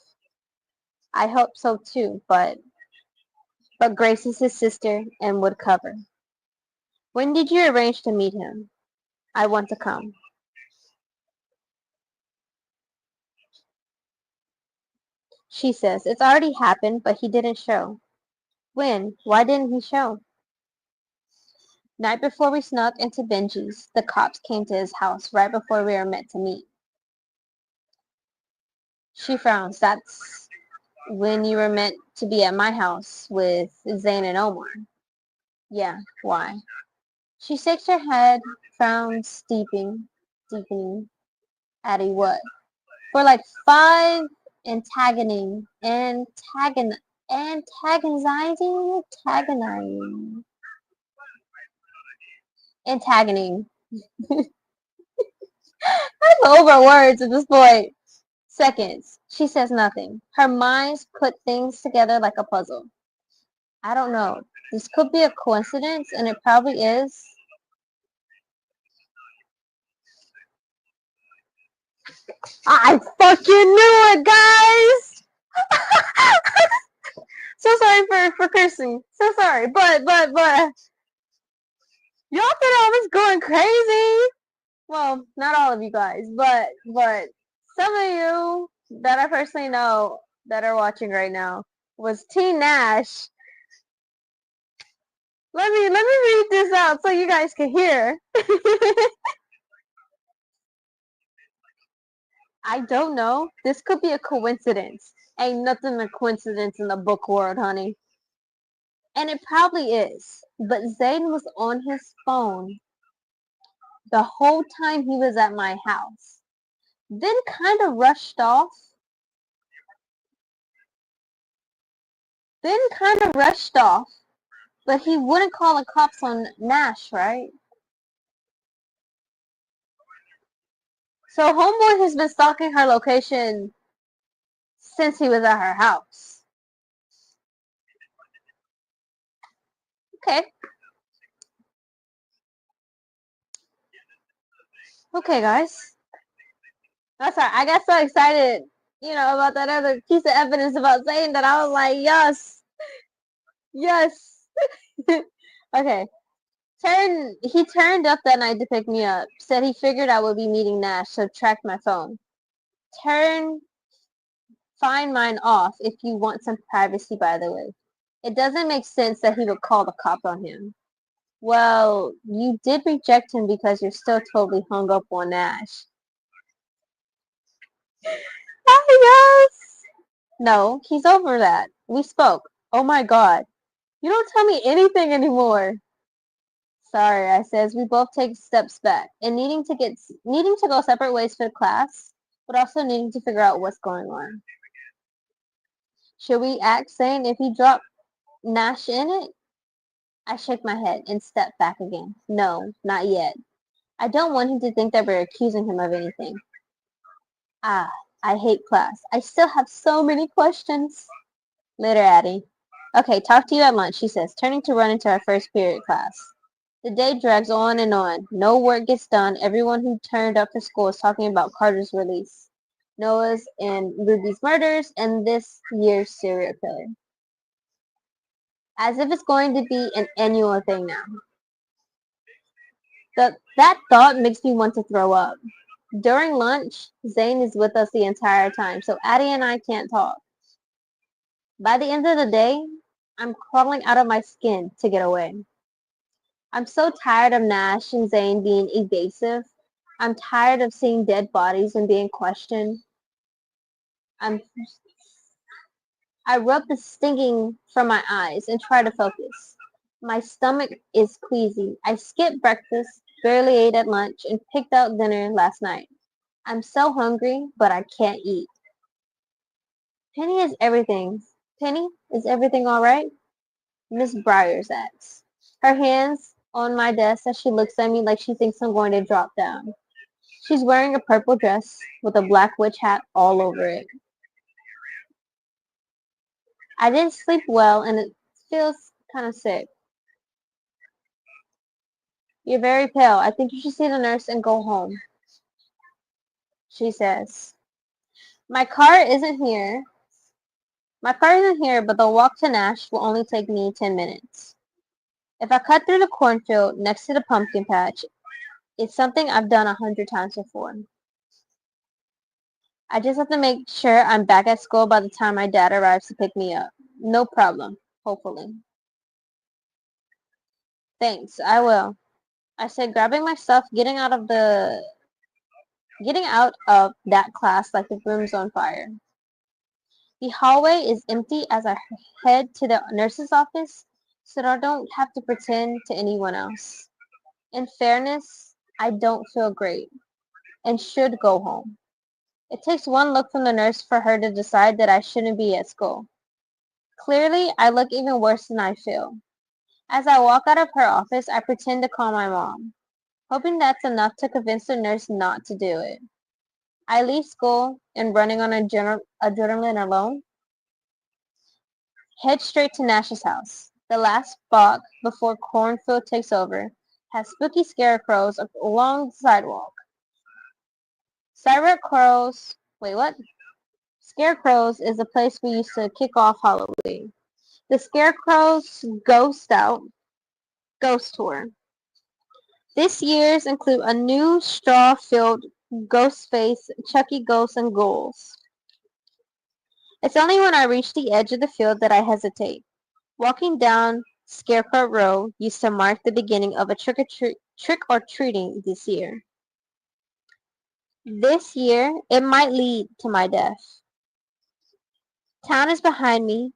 I hope so too, but Grace is his sister and would cover. When did you arrange to meet him? I want to come. She says, it's already happened, but he didn't show. When? Why didn't he show? Night before we snuck into Benji's, the cops came to his house right before we were meant to meet. She frowns. That's when you were meant to be at my house with Zane and Omar. Yeah, why? She shakes her head, frowns deepening. Addie what? For like 5 antagonizing, antagonizing, antagoning. I'm over words at this point. Seconds. She says nothing. Her mind put things together like a puzzle. I don't know. This could be a coincidence, and it probably is. I fucking knew it, guys! So sorry for cursing. So sorry, but y'all thought I was going crazy. Well, not all of you guys, but some of you that I personally know that are watching right now was T Nash. Let me read this out so you guys can hear. I don't know. This could be a coincidence. Ain't nothing a coincidence in the book world, honey. And it probably is. But Zane was on his phone the whole time he was at my house. Then kind of rushed off. But he wouldn't call the cops on Nash, right? So Homeboy has been stalking her location since he was at her house. Okay. Okay, guys. That's all right. I got so excited, about that other piece of evidence about Zane that I was like, yes. Yes. Okay. He turned up that night to pick me up. Said he figured I would be meeting Nash, so tracked my phone. Find mine off if you want some privacy, by the way. It doesn't make sense that he would call the cops on him. Well, you did reject him because you're still totally hung up on Nash. Yes. No, he's over that. We spoke. Oh my god. You don't tell me anything anymore. Sorry, I says we both take steps back and needing to go separate ways for class, but also needing to figure out what's going on. Should we act sane if he dropped Nash in it? I shake my head and step back again. No, not yet. I don't want him to think that we're accusing him of anything. Ah, I hate class. I still have so many questions. Later, Addie. Okay, talk to you at lunch, she says, turning to run into our first period class. The day drags on and on. No work gets done. Everyone who turned up for school is talking about Carter's release, Noah's and Ruby's murders, and this year's serial killer. As if it's going to be an annual thing now. That thought makes me want to throw up. During lunch, Zane is with us the entire time, so Addie and I can't talk. By the end of the day, I'm crawling out of my skin to get away. I'm so tired of Nash and Zane being evasive. I'm tired of seeing dead bodies and being questioned. I rub the stinging from my eyes and try to focus. My stomach is queasy. I skipped breakfast, barely ate at lunch, and picked out dinner last night. I'm so hungry, but I can't eat. Penny, is everything all right? Miss Briars asks. Her hands on my desk as she looks at me like she thinks I'm going to drop down. She's wearing a purple dress with a black witch hat all over it. I didn't sleep well and it feels kind of sick. You're very pale. I think you should see the nurse and go home, she says. My car isn't here, but the walk to Nash will only take me 10 minutes. If I cut through the cornfield next to the pumpkin patch, it's something I've done 100 times before. I just have to make sure I'm back at school by the time my dad arrives to pick me up. No problem, hopefully. Thanks, I will. I said, grabbing my stuff, getting out of that class like the room's on fire. The hallway is empty as I head to the nurse's office, so I don't have to pretend to anyone else. In fairness, I don't feel great and should go home. It takes one look from the nurse for her to decide that I shouldn't be at school. Clearly, I look even worse than I feel. As I walk out of her office, I pretend to call my mom, hoping that's enough to convince the nurse not to do it. I leave school and running on adrenaline alone, head straight to Nash's house. The last block before cornfield takes over has spooky scarecrows along the sidewalk. Wait, what? Scarecrows is the place we used to kick off Halloween. The Scarecrows Ghost Tour. This year's include a new straw-filled ghost face, Chucky ghosts and ghouls. It's only when I reach the edge of the field that I hesitate. Walking down Scarecrow Row used to mark the beginning of a trick-or-treating this year. This year, it might lead to my death. Town is behind me.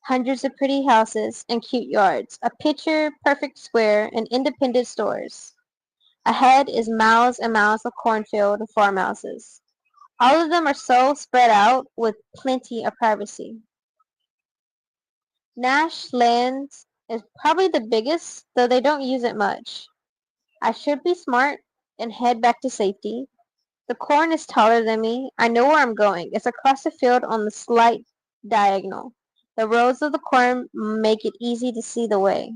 Hundreds of pretty houses and cute yards, a picture-perfect square, and independent stores. Ahead is miles and miles of cornfield and farmhouses. All of them are so spread out with plenty of privacy. Nash Lands is probably the biggest, though they don't use it much. I should be smart and head back to safety. The corn is taller than me. I know where I'm going. It's across the field on the slight diagonal. The rows of the corn make it easy to see the way.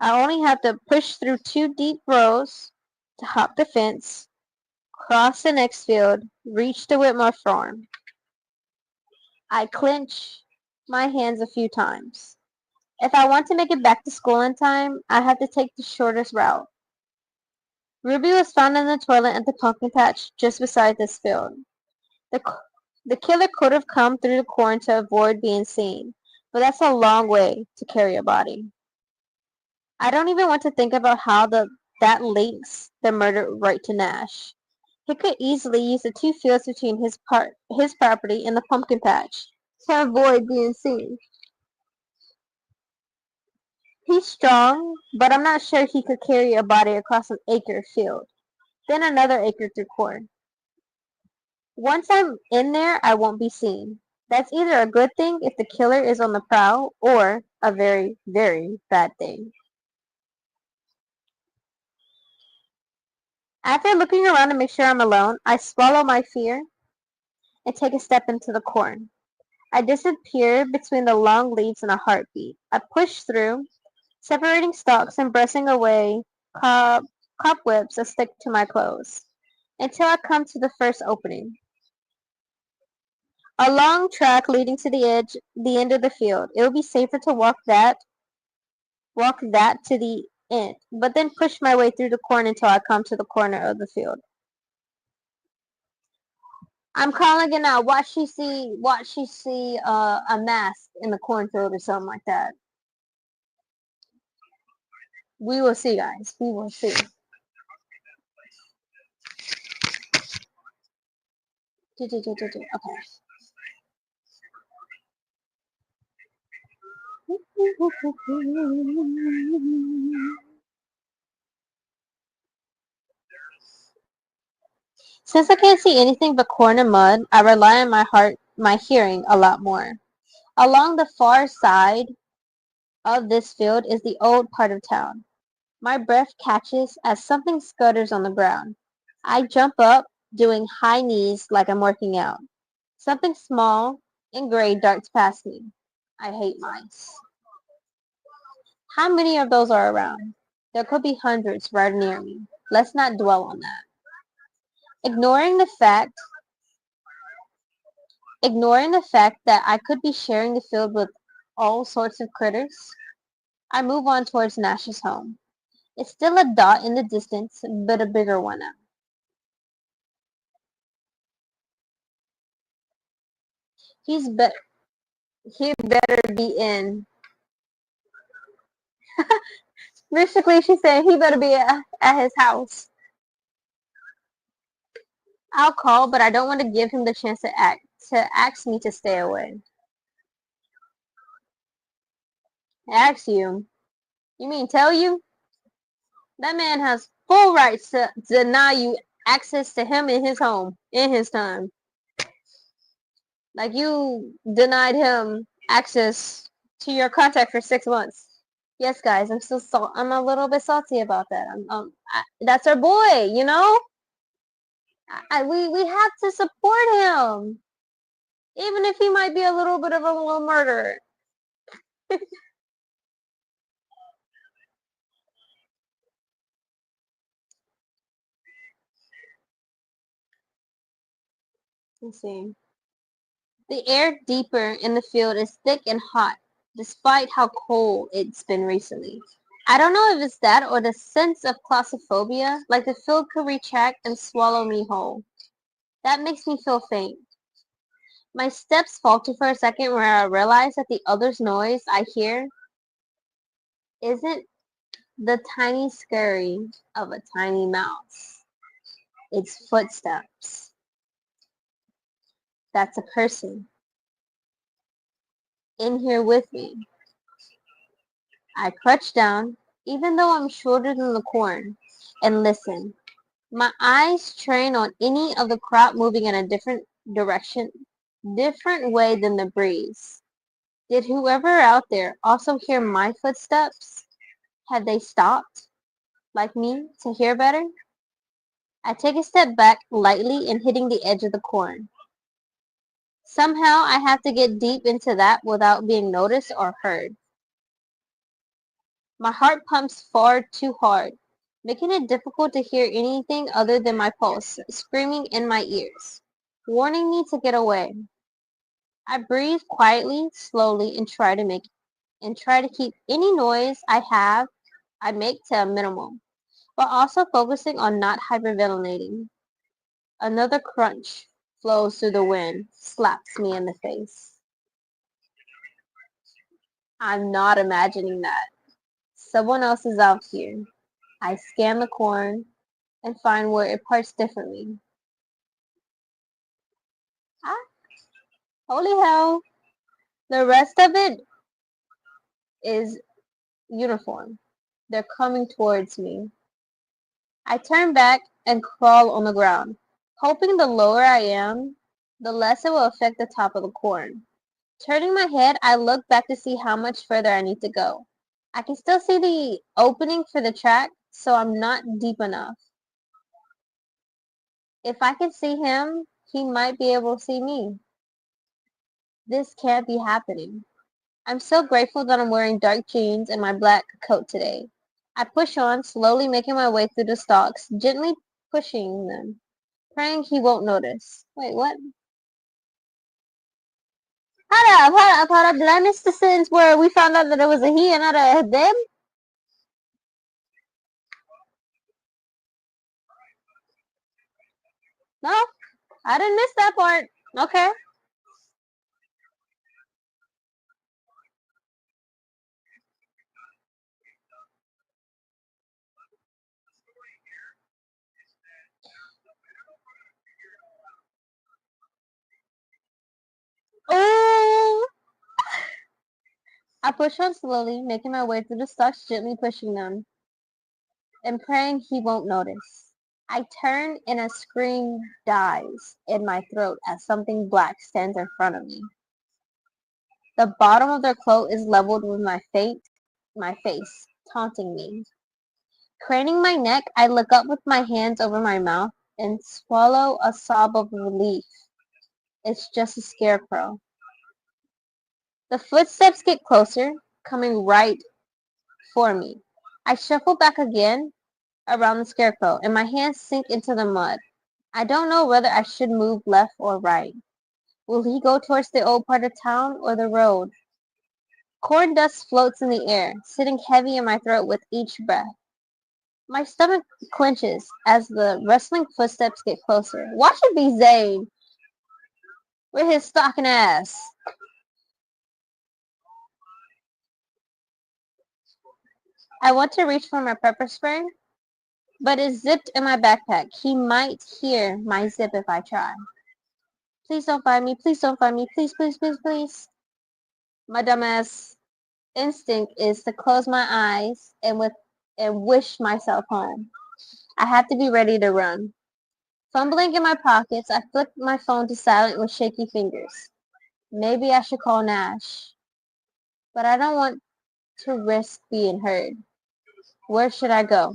I only have to push through 2 deep rows to hop the fence, cross the next field, reach the Whitmore farm. I clench my hands a few times. If I want to make it back to school in time, I have to take the shortest route. Ruby was found in the toilet at the pumpkin patch just beside this field. The, the killer could have come through the corn to avoid being seen, but that's a long way to carry a body. I don't even want to think about how that links the murder right to Nash. He could easily use the 2 fields between his property and the pumpkin patch to avoid being seen. He's strong, but I'm not sure he could carry a body across an acre field, then another acre through corn. Once I'm in there, I won't be seen. That's either a good thing if the killer is on the prowl, or a very, very bad thing. After looking around to make sure I'm alone, I swallow my fear and take a step into the corn. I disappear between the long leaves in a heartbeat. I push through, separating stalks and brushing away cobwebs that stick to my clothes, until I come to the first opening. A long track leading to the end of the field. It would be safer to walk that to the end, but then push my way through the corn until I come to the corner of the field. I'm calling it now. Watch she see a mask in the cornfield or something like that. We will see, guys. We will see. Okay. Since I can't see anything but corn and mud, I rely on my hearing a lot more. Along the far side of this field is the old part of town. My breath catches as something scutters on the ground. I jump up, doing high knees like I'm working out. Something small and gray darts past me. I hate mice. How many of those are around? There could be hundreds right near me. Let's not dwell on that. Ignoring the fact that I could be sharing the field with all sorts of critters, I move on towards Nash's home. It's still a dot in the distance, but a bigger one now. He's be- he better be in. Basically, she's saying he better be at his house. I'll call, but I don't want to give him the chance to ask me to stay away. Ask you? You mean tell you? That man has full rights to deny you access to him in his home, in his time. Like you denied him access to your contact for 6 months. Yes, guys, I'm a little bit salty about that. That's our boy, you know. We have to support him, even if he might be a little bit of a little murderer. Let's see. The air deeper in the field is thick and hot, despite how cold it's been recently. I don't know if it's that or the sense of claustrophobia, like the field could retract and swallow me whole. That makes me feel faint. My steps falter for a second where I realize that the other noise I hear isn't the tiny scurry of a tiny mouse. It's footsteps. That's a person. in here with me. I crouch down, even though I'm shorter than the corn, and listen. My eyes train on any of the crop moving in a different direction, different way than the breeze. Did whoever out there also hear my footsteps? Had they stopped, like me, to hear better? I take a step back lightly and hitting the edge of the corn. Somehow I have to get deep into that without being noticed or heard. My heart pumps far too hard, making it difficult to hear anything other than my pulse screaming in my ears, warning me to get away. I breathe quietly, slowly, and try to keep any noise I make to a minimum, while also focusing on not hyperventilating. Another crunch flows through the wind, slaps me in the face. I'm not imagining that. Someone else is out here. I scan the corn and find where it parts differently. Ah, holy hell. The rest of it is uniform. They're coming towards me. I turn back and crawl on the ground, hoping the lower I am, the less it will affect the top of the corn. Turning my head, I look back to see how much further I need to go. I can still see the opening for the track, so I'm not deep enough. If I can see him, he might be able to see me. This can't be happening. I'm so grateful that I'm wearing dark jeans and my black coat today. I push on, slowly making my way through the stalks, gently pushing them, praying he won't notice. Wait, what? Hold up. Did I miss the sentence where we found out that it was a he and not a them? No, I didn't miss that part. Okay. Oh! I push on slowly, making my way through the stalks, gently pushing them, and praying he won't notice. I turn and a scream dies in my throat as something black stands in front of me. The bottom of their cloak is leveled with my face, taunting me. Craning my neck, I look up with my hands over my mouth and swallow a sob of relief. It's just a scarecrow. The footsteps get closer, coming right for me. I shuffle back again around the scarecrow, and my hands sink into the mud. I don't know whether I should move left or right. Will he go towards the old part of town or the road? Corn dust floats in the air, sitting heavy in my throat with each breath. My stomach clenches as the rustling footsteps get closer. Watch it be Zane with his stocking ass. I want to reach for my pepper spray, but it's zipped in my backpack. He might hear my zip if I try. Please don't find me. Please don't find me. Please, please, please, please. My dumbass instinct is to close my eyes and wish myself home. I have to be ready to run. Fumbling in my pockets, I flick my phone to silent with shaky fingers. Maybe I should call Nash, but I don't want to risk being heard. Where should I go?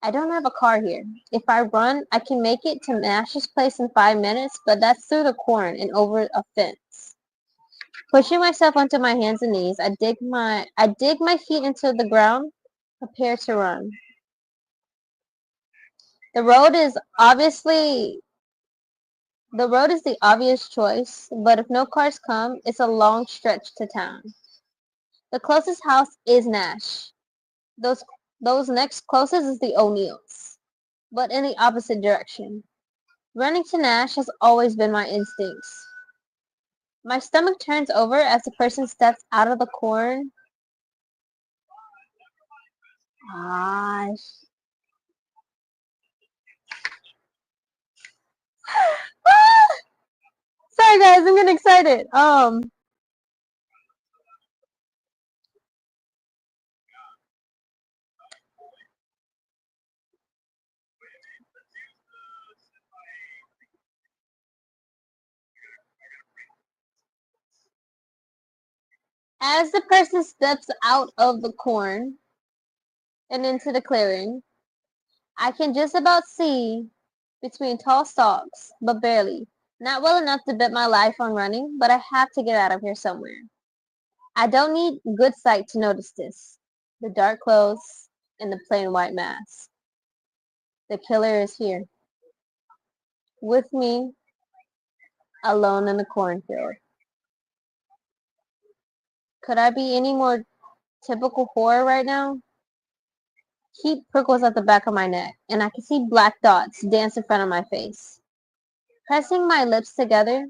I don't have a car here. If I run, I can make it to Nash's place in 5 minutes, but that's through the corn and over a fence. Pushing myself onto my hands and knees, I dig my feet into the ground, prepare to run. The road is obviously the road is the obvious choice, but if no cars come, it's a long stretch to town. The closest house is Nash. Those those next closest is the O'Neills, but in the opposite direction. Running to Nash has always been my instincts. My stomach turns over as the person steps out of the corn. Gosh. Sorry guys, I'm getting excited. As the person steps out of the corn and into the clearing, I can just about see between tall stalks, but barely. Not well enough to bet my life on running, but I have to get out of here somewhere. I don't need good sight to notice this. The dark clothes and the plain white mask. The killer is here. With me, alone in the cornfield. Could I be any more typical horror right now? Heat prickles at the back of my neck, and I can see black dots dance in front of my face. Pressing my lips together,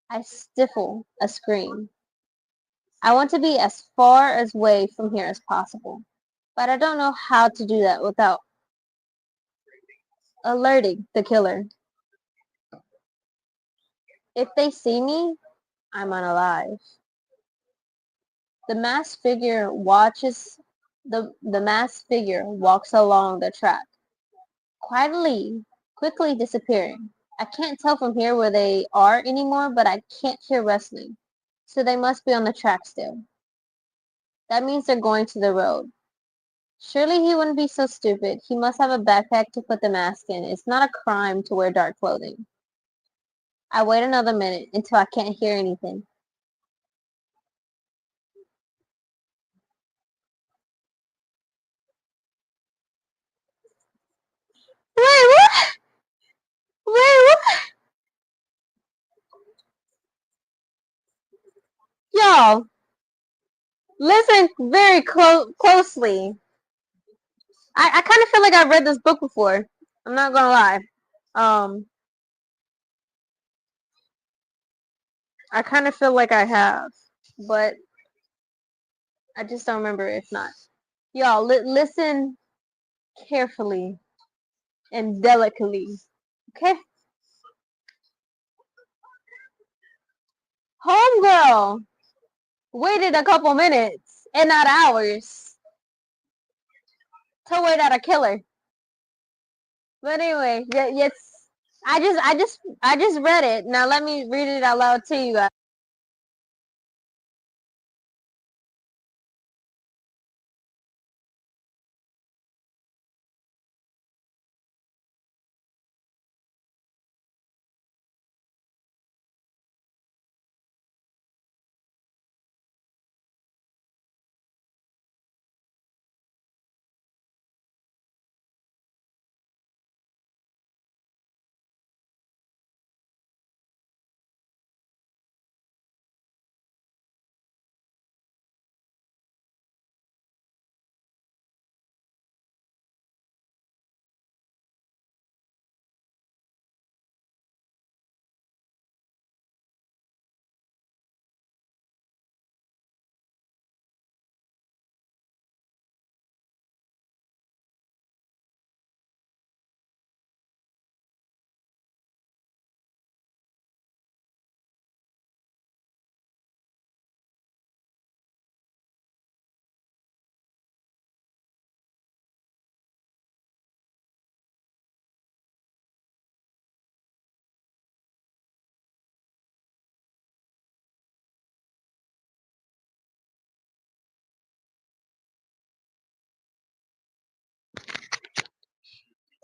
I stifle a scream. I want to be as far away from here as possible, but I don't know how to do that without alerting the killer. If they see me, I'm unalive. The masked figure watches the masked figure walks along the track, quickly disappearing. I can't tell from here where they are anymore, but I can't hear wrestling. So they must be on the track still. That means they're going to the road. Surely he wouldn't be so stupid. He must have a backpack to put the mask in. It's not a crime to wear dark clothing. I wait another minute until I can't hear anything. Wait, what? Wait, what? Y'all, listen very closely. I kind of feel like I've read this book before. I'm not gonna lie. Um, I kind of feel like I have, but I just don't remember if not. Y'all, listen carefully and delicately. Okay? Homegirl waited a couple minutes and not hours to wait out a killer. But anyway, yes, I just read it. Now let me read it out loud to you guys.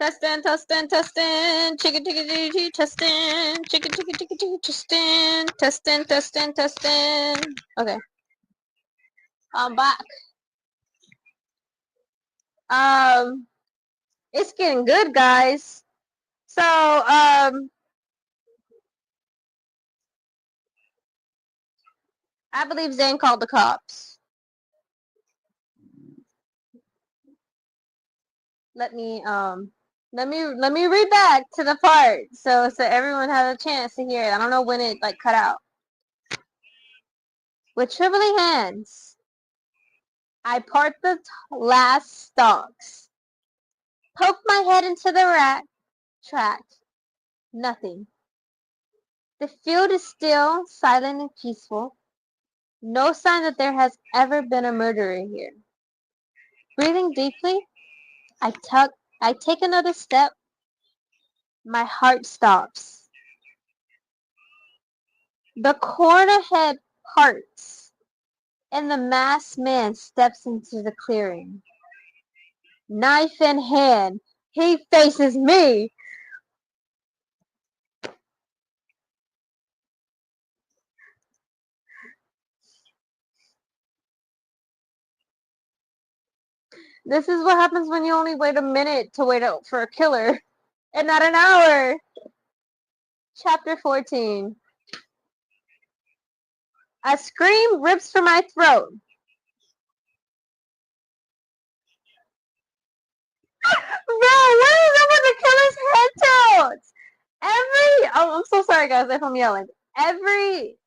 Testing, testing, testing, chicken, chicken, chicken, testing, chicken, chicken, chicken, chicken, testing, testing, testing, testing. Okay, I'm back. Um, it's getting good, guys. So, I believe Zane called the cops. Let me, let me read back to the part so everyone has a chance to hear it. I don't know when it like cut out. With trembling hands, I part the last stalks, poke my head into the track. Nothing. The field is still, silent and peaceful. No sign that there has ever been a murderer here. Breathing deeply, I take another step. My heart stops. The corn ahead parts, and the masked man steps into the clearing. Knife in hand, he faces me. This is what happens when you only wait a minute to wait out for a killer, and not an hour. Chapter 14. A scream rips from my throat. Bro, what is up with the killer's head tilts? I'm so sorry guys if I'm yelling. Every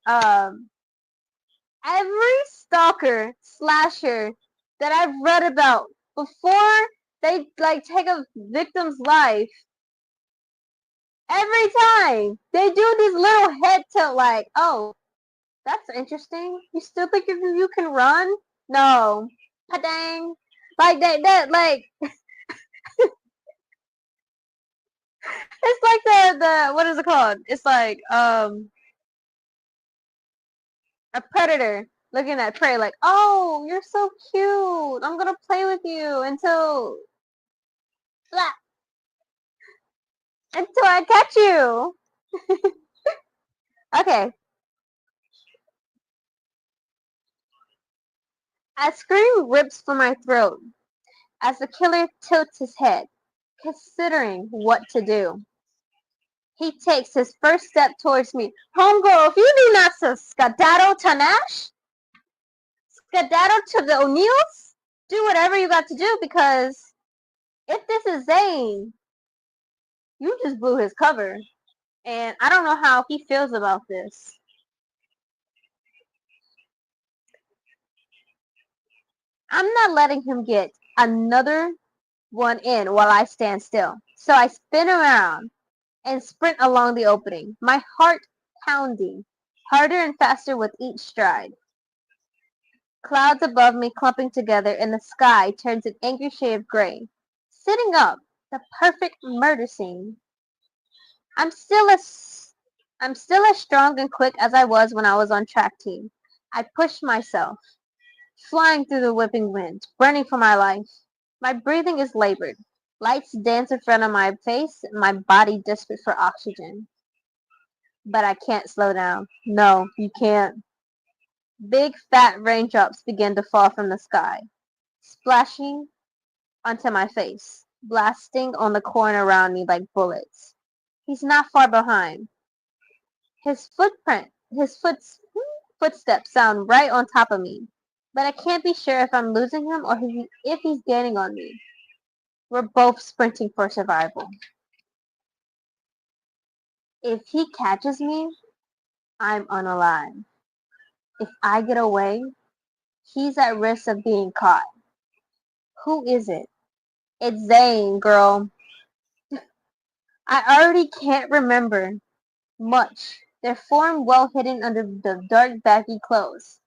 stalker slasher that I've read about before they like take a victim's life, every time they do these little head tilt like, oh, that's interesting. You still think you can run? No. Padang. Like that like it's like the what is it called? It's like a predator looking at prey like, oh, you're so cute. I'm gonna play with you until I catch you. Okay. A scream rips from my throat as the killer tilts his head, considering what to do. He takes his first step towards me. Homegirl, if you do not skedaddle Tanash, skedaddle to the O'Neills, do whatever you got to do, because if this is Zane, you just blew his cover. And I don't know how he feels about this. I'm not letting him get another one in while I stand still. So I spin around and sprint along the opening, my heart pounding harder and faster with each stride. Clouds above me clumping together and the sky turns an angry shade of gray. Sitting up, the perfect murder scene. I'm still as strong and quick as I was when I was on track team. I push myself, flying through the whipping wind, burning for my life. My breathing is labored. Lights dance in front of my face, my body desperate for oxygen. But I can't slow down. No, you can't. Big fat raindrops begin to fall from the sky, splashing onto my face, blasting on the corn around me like bullets. He's not far behind. His footsteps sound right on top of me, but I can't be sure if I'm losing him or if he's gaining on me. We're both sprinting for survival. If he catches me, I'm unalive. If I get away, he's at risk of being caught. Who is it? It's Zane, girl. I already can't remember much. Their form well hidden under the dark baggy clothes.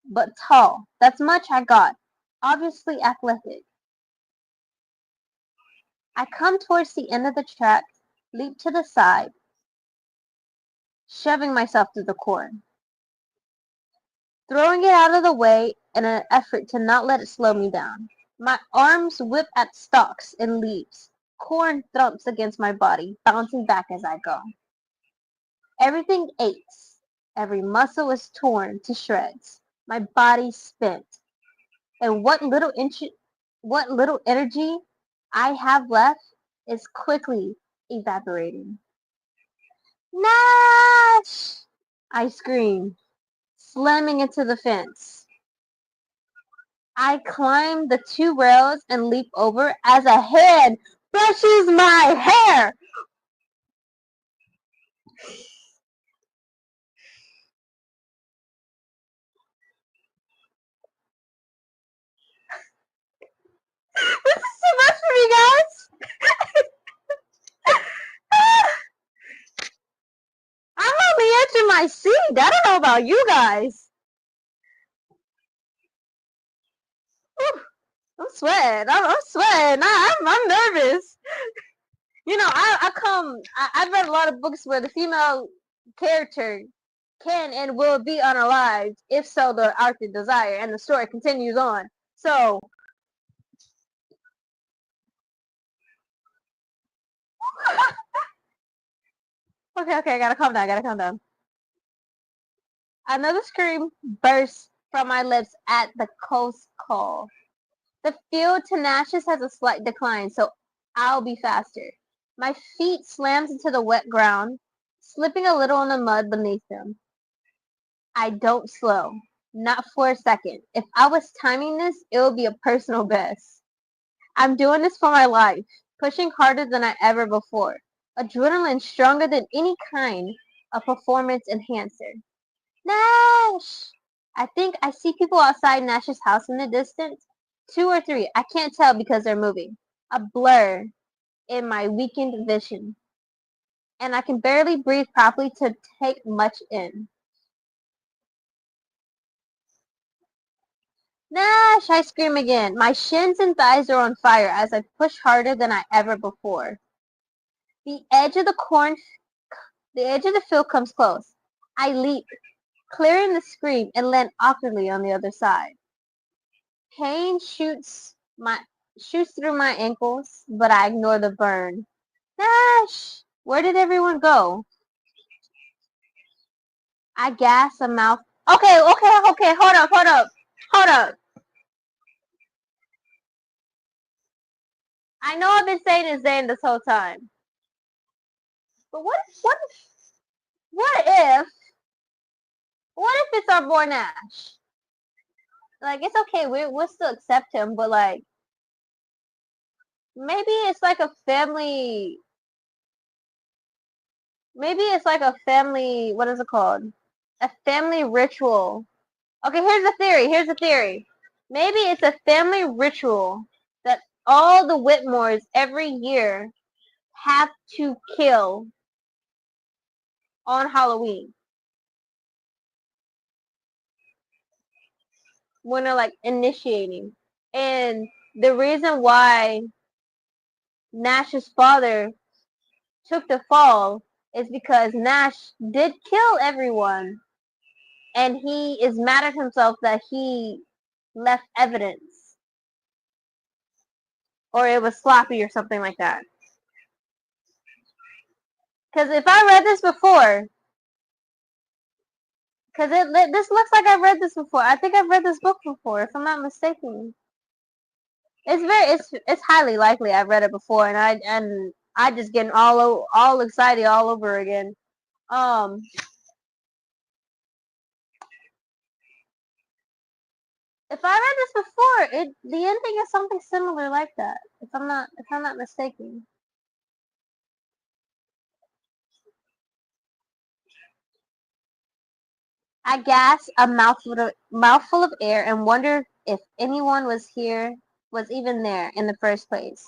But tall. That's much I got. Obviously athletic. I come towards the end of the track, leap to the side, shoving myself through the corn. Throwing it out of the way in an effort to not let it slow me down. My arms whip at stalks and leaves. Corn thumps against my body, bouncing back as I go. Everything aches. Every muscle is torn to shreds. My body spent. And what little energy I have left is quickly evaporating. Nash! I scream, slamming into the fence. I climb the 2 rails and leap over as a hand brushes my hair. This is too much for me, guys. I'm on the edge of my seat. I don't know about you guys. Whew, I'm sweating. I'm sweating. I'm nervous. You know, I've read a lot of books where the female character Can and will be unalived? If so, the Arctic Desire, and the story continues on. So, okay, I gotta calm down. Another scream bursts from my lips at the coast call. The field to Nash's has a slight decline, so I'll be faster. My feet slams into the wet ground, slipping a little in the mud beneath them. I don't slow. Not for a second. If I was timing this, it would be a personal best. I'm doing this for my life, pushing harder than I ever before. Adrenaline stronger than any kind of performance enhancer. Nash! I think I see people outside Nash's house in the distance. 2 or 3. I can't tell because they're moving. A blur in my weakened vision. And I can barely breathe properly to take much in. Nash! I scream again. My shins and thighs are on fire as I push harder than I ever before. The edge of the field comes close. I leap, clearing the scream, and land awkwardly on the other side. Pain shoots through my ankles, but I ignore the burn. Nash! Where did everyone go? I gasp a mouth. Okay, hold up. I know I've been saying his name this whole time. But what if it's our boy Nash? Like, it's okay, we'll still accept him, but like, maybe it's like a family, what is it called? A family ritual. Okay, here's the theory. Maybe it's a family ritual that all the Whitmores every year have to kill on Halloween when they're like initiating. And the reason why Nash's father took the fall is because Nash did kill everyone, and he is mad at himself that he left evidence, or it was sloppy or something like that. Because if I read this before, because this looks like I've read this before. I think I've read this book before, if I'm not mistaken. It's highly likely I've read it before, and I just getting all excited all over again. If I read this before, the ending is something similar like that. If I'm not mistaken. I gasped a mouthful of air and wondered if anyone was even there in the first place.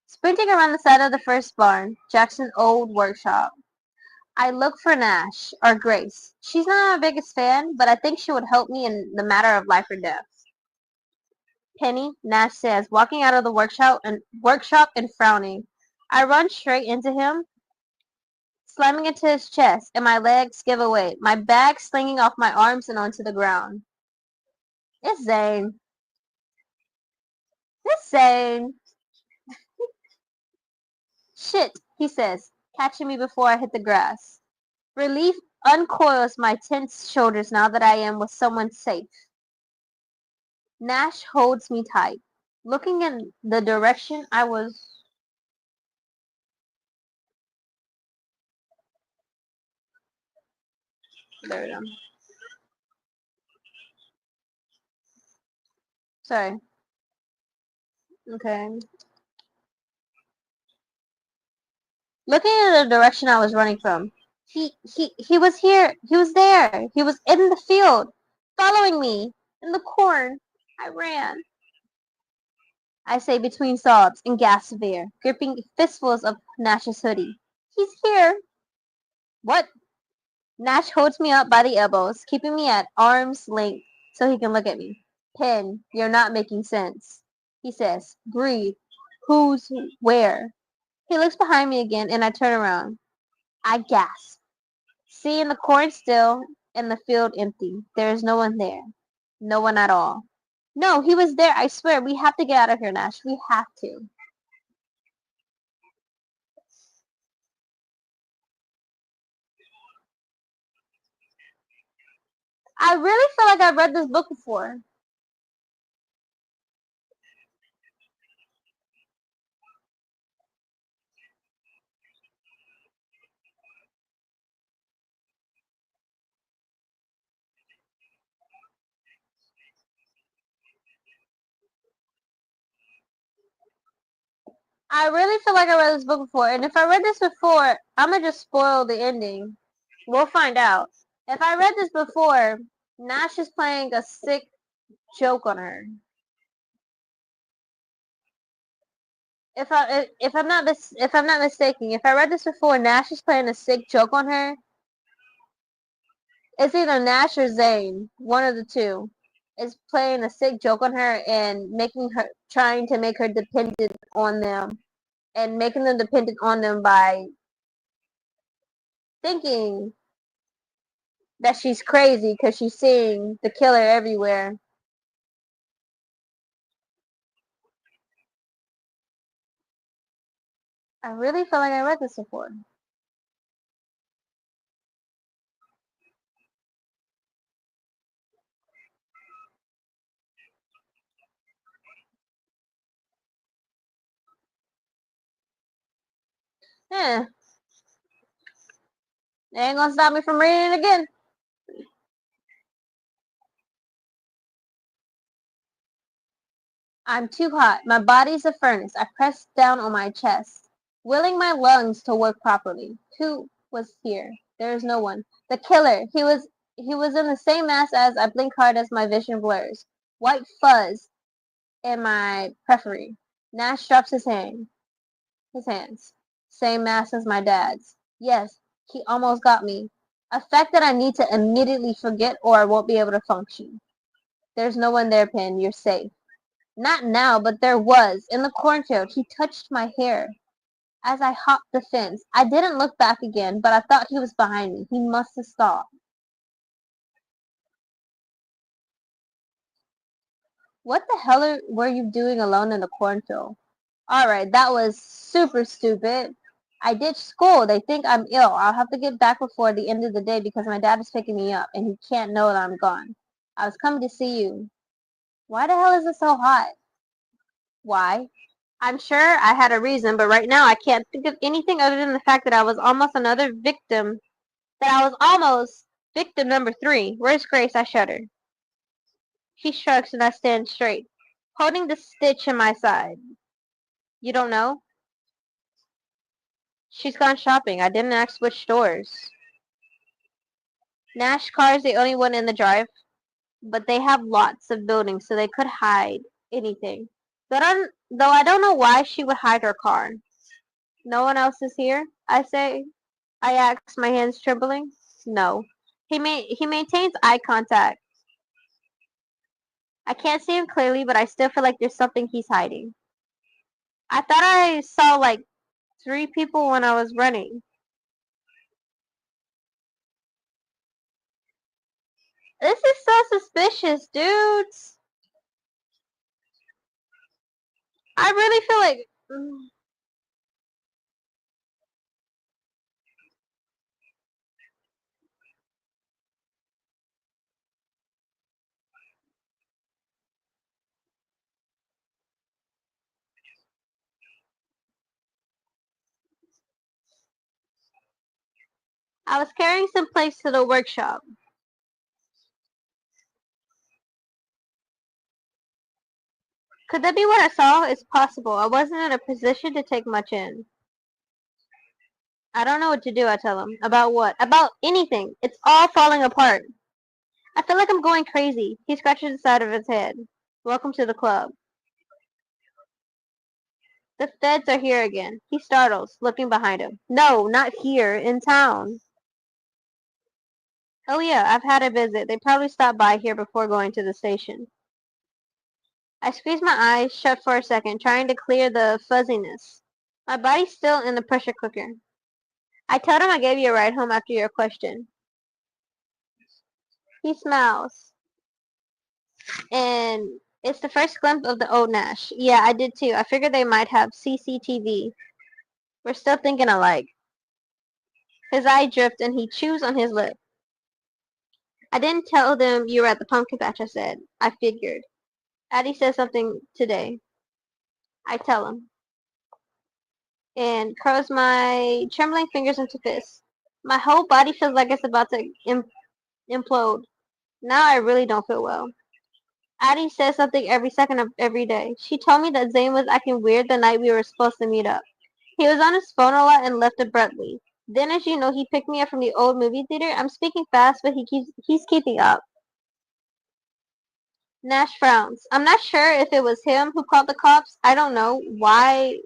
Sprinting around the side of the first barn, Jackson's old workshop, I look for Nash, or Grace. She's not my biggest fan, but I think she would help me in the matter of life or death. Penny, Nash says, walking out of the workshop and frowning. I run straight into him, slamming into his chest, and my legs give away, my bag slinging off my arms and onto the ground. It's Zane. It's Zane. Shit, he says, catching me before I hit the grass. Relief uncoils my tense shoulders now that I am with someone safe. Nash holds me tight, looking in the direction I was. There we go. Sorry. Okay. Looking in the direction I was running from. He was here. He was there. He was in the field, following me, in the corn. I ran. I say between sobs and gasps of air, gripping fistfuls of Nash's hoodie. He's here. What? Nash holds me up by the elbows, keeping me at arm's length so he can look at me. Pen, you're not making sense. He says, breathe. Who's where? He looks behind me again, and I turn around. I gasp. See in the corn still, and the field empty. There is no one there. No one at all. No, he was there. I swear. We have to get out of here, Nash. We have to. I really feel like I've read this book before. I really feel like I read this book before, and if I read this before, I'm gonna just spoil the ending. We'll find out. If I read this before, Nash is playing a sick joke on her. If I'm not mistaken, if I read this before, Nash is playing a sick joke on her. It's either Nash or Zane, one of the two, is playing a sick joke on her and trying to make her dependent on them, and making them dependent on them by thinking that she's crazy because she's seeing the killer everywhere. I really feel like I read this before. Eh, it ain't gonna stop me from reading it again. I'm too hot. My body's a furnace. I pressed down on my chest, willing my lungs to work properly. Who was here? There is no one. The killer. He was in the same mass as I blink hard as my vision blurs. White fuzz in my periphery. Nash drops his hands. Same mass as my dad's. Yes, he almost got me. A fact that I need to immediately forget or I won't be able to function. There's no one there, Pin. You're safe. Not now, but there was. In the cornfield, he touched my hair. As I hopped the fence, I didn't look back again, but I thought he was behind me. He must have stopped. What the hell were you doing alone in the cornfield? Alright, that was super stupid. I ditched school. They think I'm ill. I'll have to get back before the end of the day because my dad is picking me up and he can't know that I'm gone. I was coming to see you. Why the hell is it so hot? Why? I'm sure I had a reason, but right now I can't think of anything other than the fact that I was almost victim number 3. Where's Grace? I shudder. She shrugs and I stand straight, holding the stitch in my side. You don't know? She's gone shopping. I didn't ask which stores. Nash car is the only one in the drive, but they have lots of buildings, so they could hide anything. Though I don't know why she would hide her car. No one else is here, I say. I ask, my hands trembling. No. He maintains eye contact. I can't see him clearly, but I still feel like there's something he's hiding. I thought I saw like 3 people when I was running. This is so suspicious, dudes. I really feel like I was carrying some plates to the workshop. Could that be what I saw? It's possible. I wasn't in a position to take much in. I don't know what to do, I tell him. About what? About anything. It's all falling apart. I feel like I'm going crazy. He scratches the side of his head. Welcome to the club. The feds are here again. He startles, looking behind him. No, not here. In town. Oh yeah, I've had a visit. They probably stopped by here before going to the station. I squeeze my eyes shut for a second, trying to clear the fuzziness. My body's still in the pressure cooker. I told him I gave you a ride home after your question. He smiles. And it's the first glimpse of the old Nash. Yeah, I did too. I figured they might have CCTV. We're still thinking alike. His eye dripped and he chews on his lip. I didn't tell them you were at the pumpkin patch, I said. I figured. Addie says something today. I tell him. And curls my trembling fingers into fists. My whole body feels like it's about to implode. Now I really don't feel well. Addie says something every second of every day. She told me that Zane was acting weird the night we were supposed to meet up. He was on his phone a lot and left abruptly. Then, as you know, he picked me up from the old movie theater. I'm speaking fast, but he's keeping up. Nash frowns. I'm not sure if it was him who called the cops. I don't know why.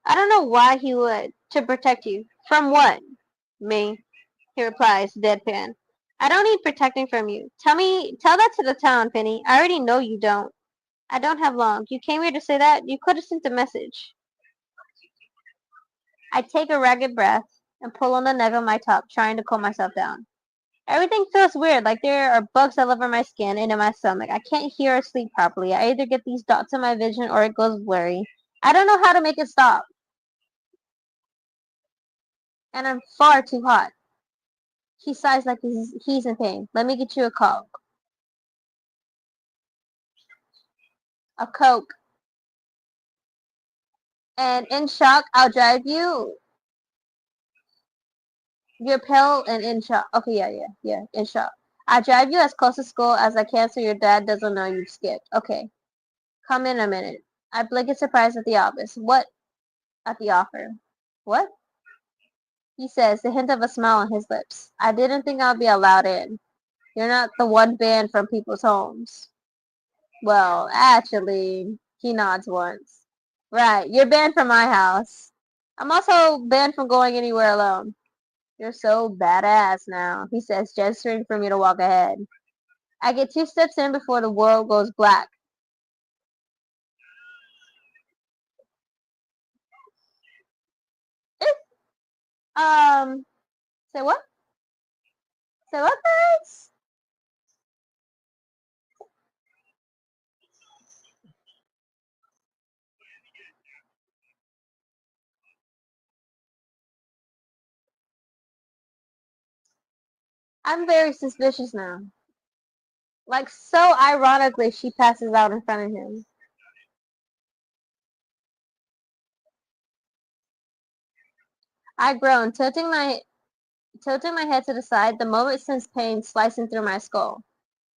I don't know why he would. To protect you. From what? Me, he replies, deadpan. I don't need protecting from you. Tell that to the town, Penny. I already know you don't. I don't have long. You came here to say that? You could have sent a message. I take a ragged breath and pull on the neck of my top, trying to calm myself down. Everything feels weird, like there are bugs all over my skin and in my stomach. I can't hear or sleep properly. I either get these dots in my vision or it goes blurry. I don't know how to make it stop. And I'm far too hot. He sighs like he's in pain. Let me get you a Coke. A Coke. And in shock, I'll drive you. You're pale and in shock. Okay, yeah, in shock. I'll drive you as close to school as I can so your dad doesn't know you've skipped. Okay, come in a minute. I blink in surprise at the office. What? At the offer. What? He says, the hint of a smile on his lips. I didn't think I'd be allowed in. You're not the one banned from people's homes. Well, actually, he nods once. Right, you're banned from my house. I'm also banned from going anywhere alone. You're so badass now, he says, gesturing for me to walk ahead. I get 2 steps in before the world goes black. Um, say what? Say what, guys? I'm very suspicious now. Like, so ironically, she passes out in front of him. I groan, tilting my head to the side, the moment sends pain slicing through my skull.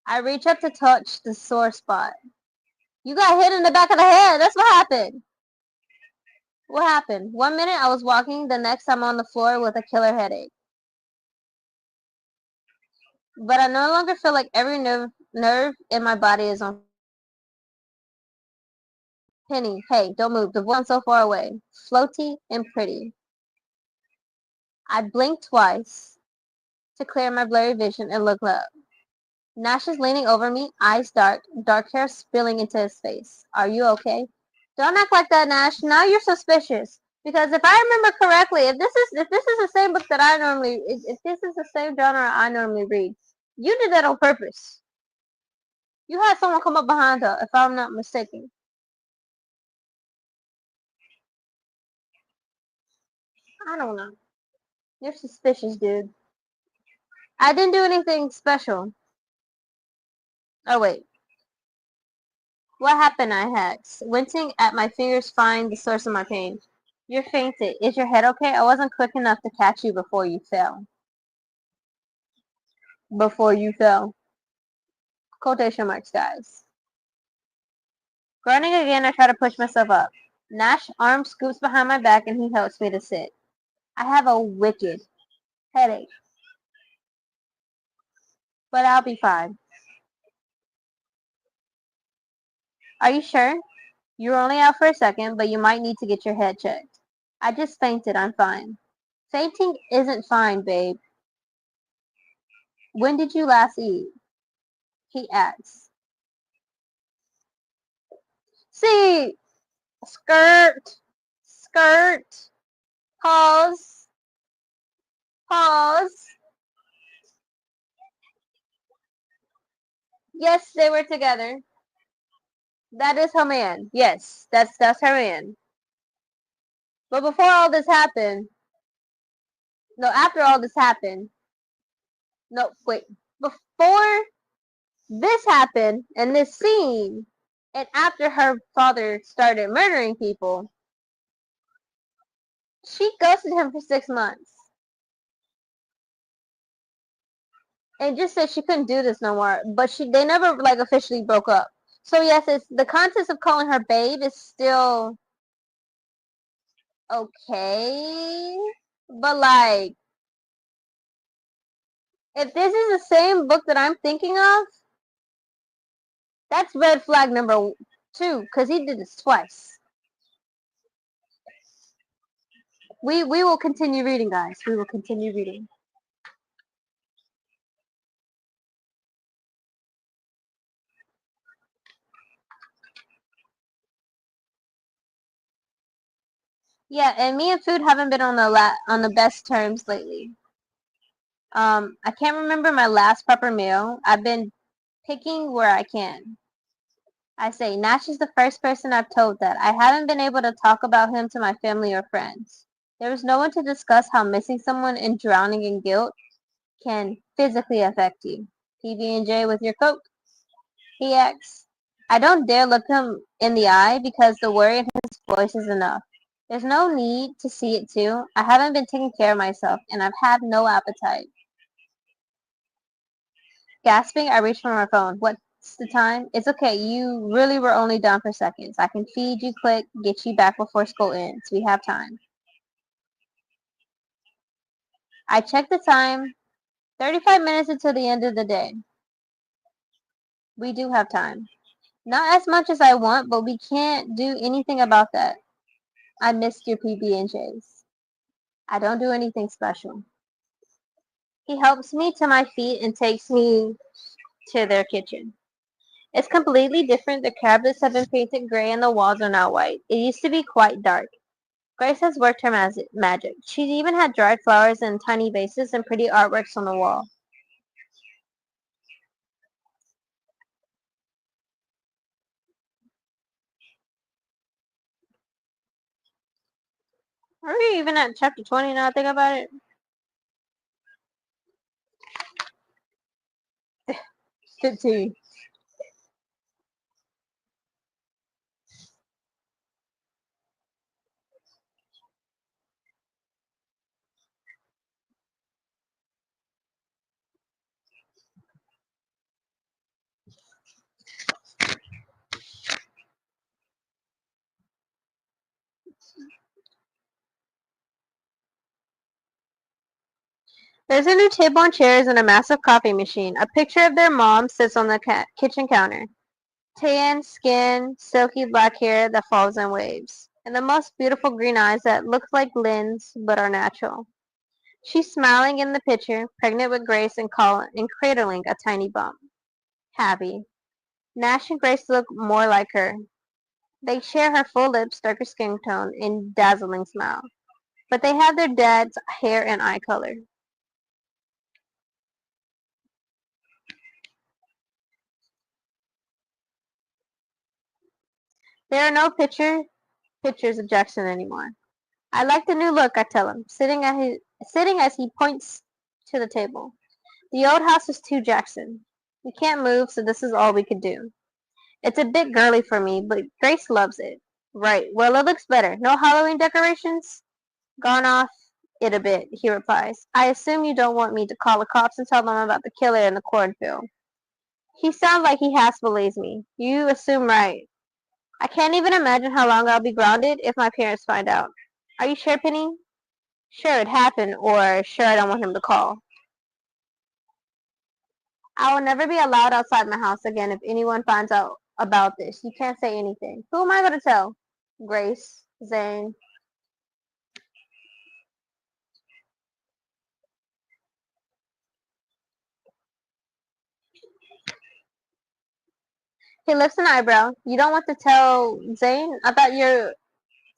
I reach up to touch the sore spot. You got hit in the back of the head. That's what happened. What happened? 1 minute I was walking, the next I'm on the floor with a killer headache. But I no longer feel like every nerve in my body is on. Penny, hey, don't move. The voice so far away. Floaty and pretty. I blinked twice to clear my blurry vision and look up. Nash is leaning over me, eyes dark hair spilling into his face. Are you okay? Don't act like that, Nash. Now you're suspicious. Because if I remember correctly, if this is the same book that I normally, if this is the same genre I normally read, you did that on purpose. You had someone come up behind her, if I'm not mistaken. I don't know. You're suspicious, dude. I didn't do anything special. Oh wait, what happened? I asked, wincing at my fingers find the source of my pain. You're fainted. Is your head okay? I wasn't quick enough to catch you before you fell. Before you fell. Quotation marks, guys. Groaning again, I try to push myself up. Nash's arm scoops behind my back and he helps me to sit. I have a wicked headache, but I'll be fine. Are you sure? You were only out for a second, but you might need to get your head checked. I just fainted. I'm fine. Fainting isn't fine, babe. When did you last eat? He asks. See, skirt, skirt. Pause. Pause. Yes, they were together. That is her man. Yes, that's her man. But before all this happened, no, after all this happened, no, wait, before this happened and this scene, and after her father started murdering people, she ghosted him for 6 months and just said she couldn't do this no more. But they never like officially broke up. So yes, it's the context of calling her babe is still okay, but like if this is the same book that I'm thinking of, that's red flag number 2 because he did this twice. We will continue reading, guys. We will continue reading. Yeah, and me and food haven't been on the best terms lately. I can't remember my last proper meal. I've been picking where I can. I say, Nash is the first person I've told that. I haven't been able to talk about him to my family or friends. There was no one to discuss how missing someone and drowning in guilt can physically affect you. PB&J with your Coke? He asks. I don't dare look him in the eye because the worry in his voice is enough. There's no need to see it too. I haven't been taking care of myself and I've had no appetite. Gasping, I reach for my phone. What's the time? It's okay. You really were only down for seconds. I can feed you quick, get you back before school ends. We have time. I check the time. 35 minutes until the end of the day. We do have time. Not as much as I want, but we can't do anything about that. I missed your PB&Js. I don't do anything special. He helps me to my feet and takes me to their kitchen. It's completely different. The cabinets have been painted gray and the walls are now white. It used to be quite dark. Grace has worked her magic. She even had dried flowers in tiny vases and pretty artworks on the wall. Are we even at chapter 20 now I think about it? 15. There's a new table and chairs and a massive coffee machine. A picture of their mom sits on the kitchen counter. Tan skin, silky black hair that falls in waves, and the most beautiful green eyes that look like lens but are natural. She's smiling in the picture, pregnant with Grace and cradling a tiny bump. Happy. Nash and Grace look more like her. They share her full lips, darker skin tone, and dazzling smile. But they have their dad's hair and eye color. There are no pictures of Jackson anymore. I like the new look, I tell him, sitting as he points to the table. The old house is too Jackson. We can't move, so this is all we could do. It's a bit girly for me, but Grace loves it. Right, well it looks better. No Halloween decorations? Gone off it a bit, he replies. I assume you don't want me to call the cops and tell them about the killer in the cornfield. He sounds like he half believes me. You assume right. I can't even imagine how long I'll be grounded if my parents find out. Are you sure, Penny? Sure it happened, or sure I don't want him to call. I will never be allowed outside my house again if anyone finds out about this. You can't say anything. Who am I going to tell? Grace, Zane. He lifts an eyebrow. You don't want to tell Zane? I thought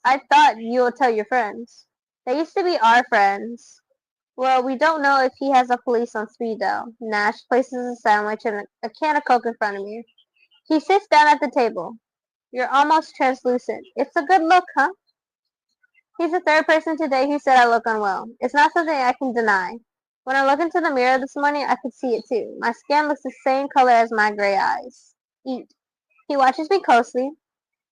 I thought you'll tell your friends. They used to be our friends. Well, we don't know if he has a police on speed dial. Nash places a sandwich and a can of Coke in front of me. He sits down at the table. You're almost translucent. It's a good look, huh? He's the third person today who said I look unwell. It's not something I can deny. When I look into the mirror this morning, I could see it too. My skin looks the same color as my gray eyes. Eat. He watches me closely,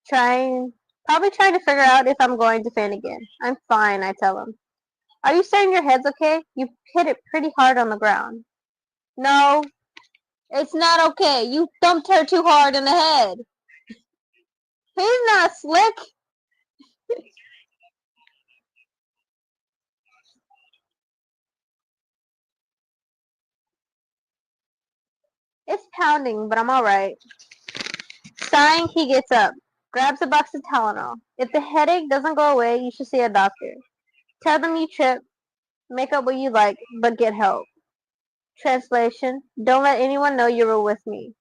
probably trying to figure out if I'm going to faint again. I'm fine, I tell him. Are you certain your head's okay? You hit it pretty hard on the ground. No, it's not okay. You thumped her too hard in the head. He's not slick. It's pounding, but I'm alright. Sighing, he gets up, grabs a box of Tylenol. If the headache doesn't go away, you should see a doctor. Tell them you tripped, make up what you like, but get help. Translation, don't let anyone know you were with me,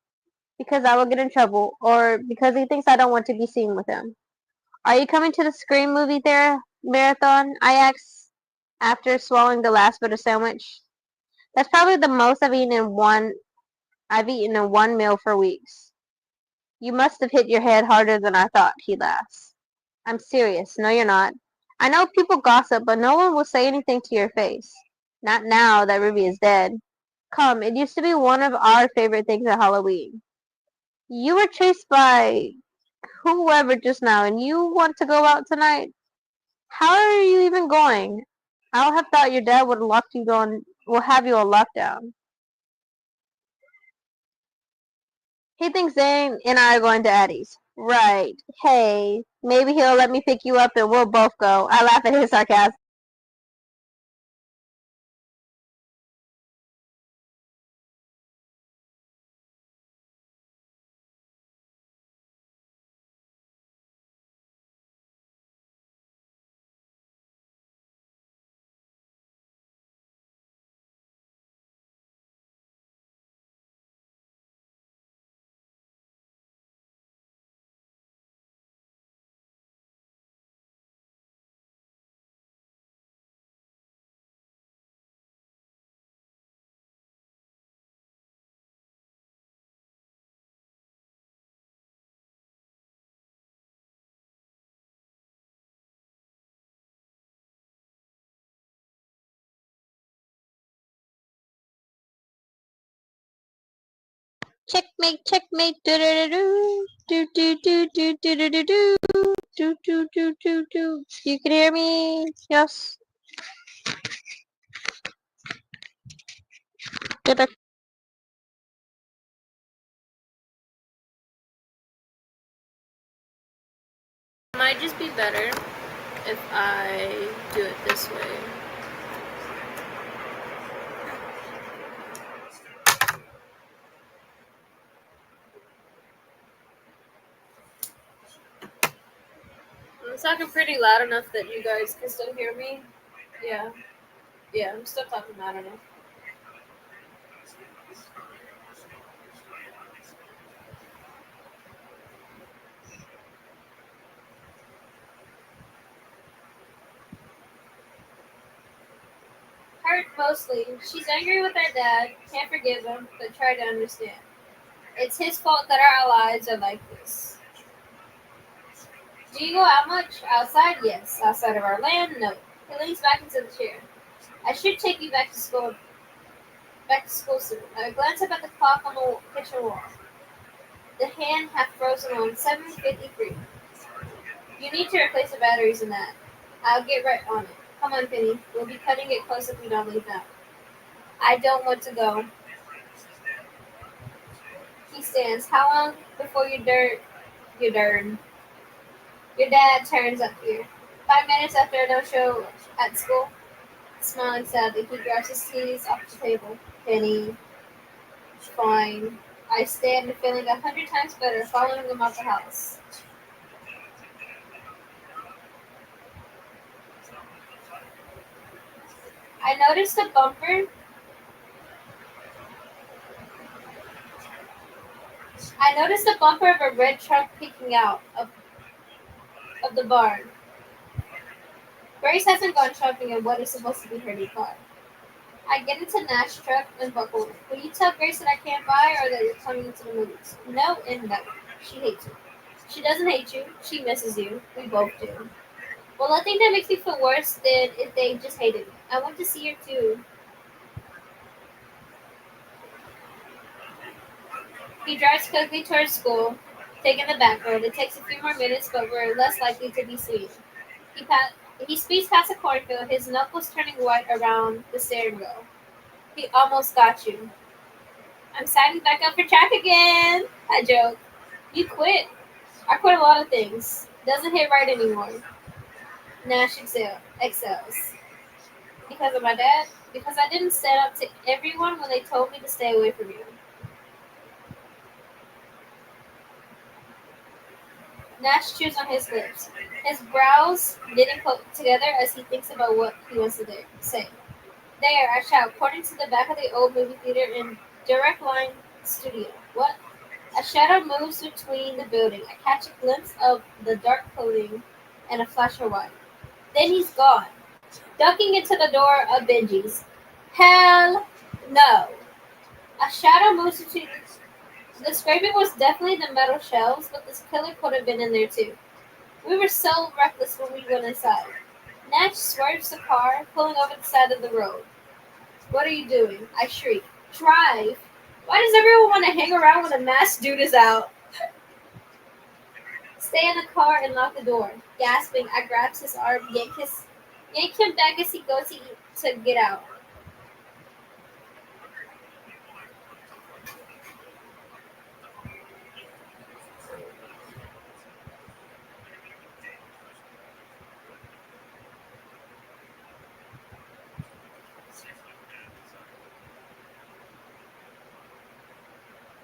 because I will get in trouble, or because he thinks I don't want to be seen with him. Are you coming to the Scream movie there marathon? I asked after swallowing the last bit of sandwich. That's probably the most I've eaten in one meal for weeks. You must have hit your head harder than I thought, he laughs. I'm serious. No, you're not. I know people gossip, but no one will say anything to your face. Not now that Ruby is dead. Come, it used to be one of our favorite things at Halloween. You were chased by whoever just now, and you want to go out tonight? How are you even going? I would have thought your dad would have locked you on, will have you on lockdown. He thinks Zane and I are going to Addie's. Right. Hey, maybe he'll let me pick you up and we'll both go. I laugh at his sarcasm. Checkmate, checkmate, do do do do do do do do do do do do do do do. You can hear me? Yes. Did I? It might just be better if I do it this way. I'm talking pretty loud enough that you guys can still hear me. Yeah, yeah, I'm still talking loud enough. Hurt mostly. She's angry with her dad, can't forgive him, but try to understand. It's his fault that our lives are like this. Do you go out much? Outside? Yes. Outside of our land? No. He leans back into the chair. I should take you back to school. Back to school soon. I glance up at the clock on the kitchen wall. The hand half frozen on 7:53. You need to replace the batteries in that. I'll get right on it. Come on, Penny. We'll be cutting it close if we don't leave now. I don't want to go. He stands. How long before your dern? Your dad turns up here. 5 minutes after a no-show at school. Smiling sadly, he grabs his keys off the table. Penny. Fine. I stand feeling 100 times better following him out the house. I noticed a bumper. I noticed the bumper of a red truck peeking out of the barn. Grace hasn't gone shopping in what is supposed to be her new car. I get into Nash's truck and buckle in. Will you tell Grace that I can't buy or that you're coming to the movies? No and no. She hates you. She doesn't hate you. She misses you. We both do. Well, nothing that makes me feel worse than if they just hated me. I want to see her too. He drives quickly towards school, taking the back road. It takes a few more minutes, but we're less likely to be seen. He, pa- he speeds past a cornfield, his knuckles turning white around the steering wheel. He almost got you. I'm signing back up for track again. I joke. You quit. I quit a lot of things. Doesn't hit right anymore. Nash excels. Because of my dad? Because I didn't stand up to everyone when they told me to stay away from you. Nash chews on his lips. His brows knitting together as he thinks about what he wants to say. There, I shout, pointing to the back of the old movie theater in Direct Line Studio. What? A shadow moves between the building. I catch a glimpse of the dark clothing and a flash of white. Then he's gone, ducking into the door of Benji's. Hell no. A shadow moves between. The scraping was definitely the metal shelves, but this killer could have been in there too. We were so reckless when we went inside. Nash swerves the car, pulling over the side of the road. What are you doing? I shriek. Drive! Why does everyone want to hang around when a masked dude is out? Stay in the car and lock the door. Gasping, I grab his arm, yank him back as he goes to get out.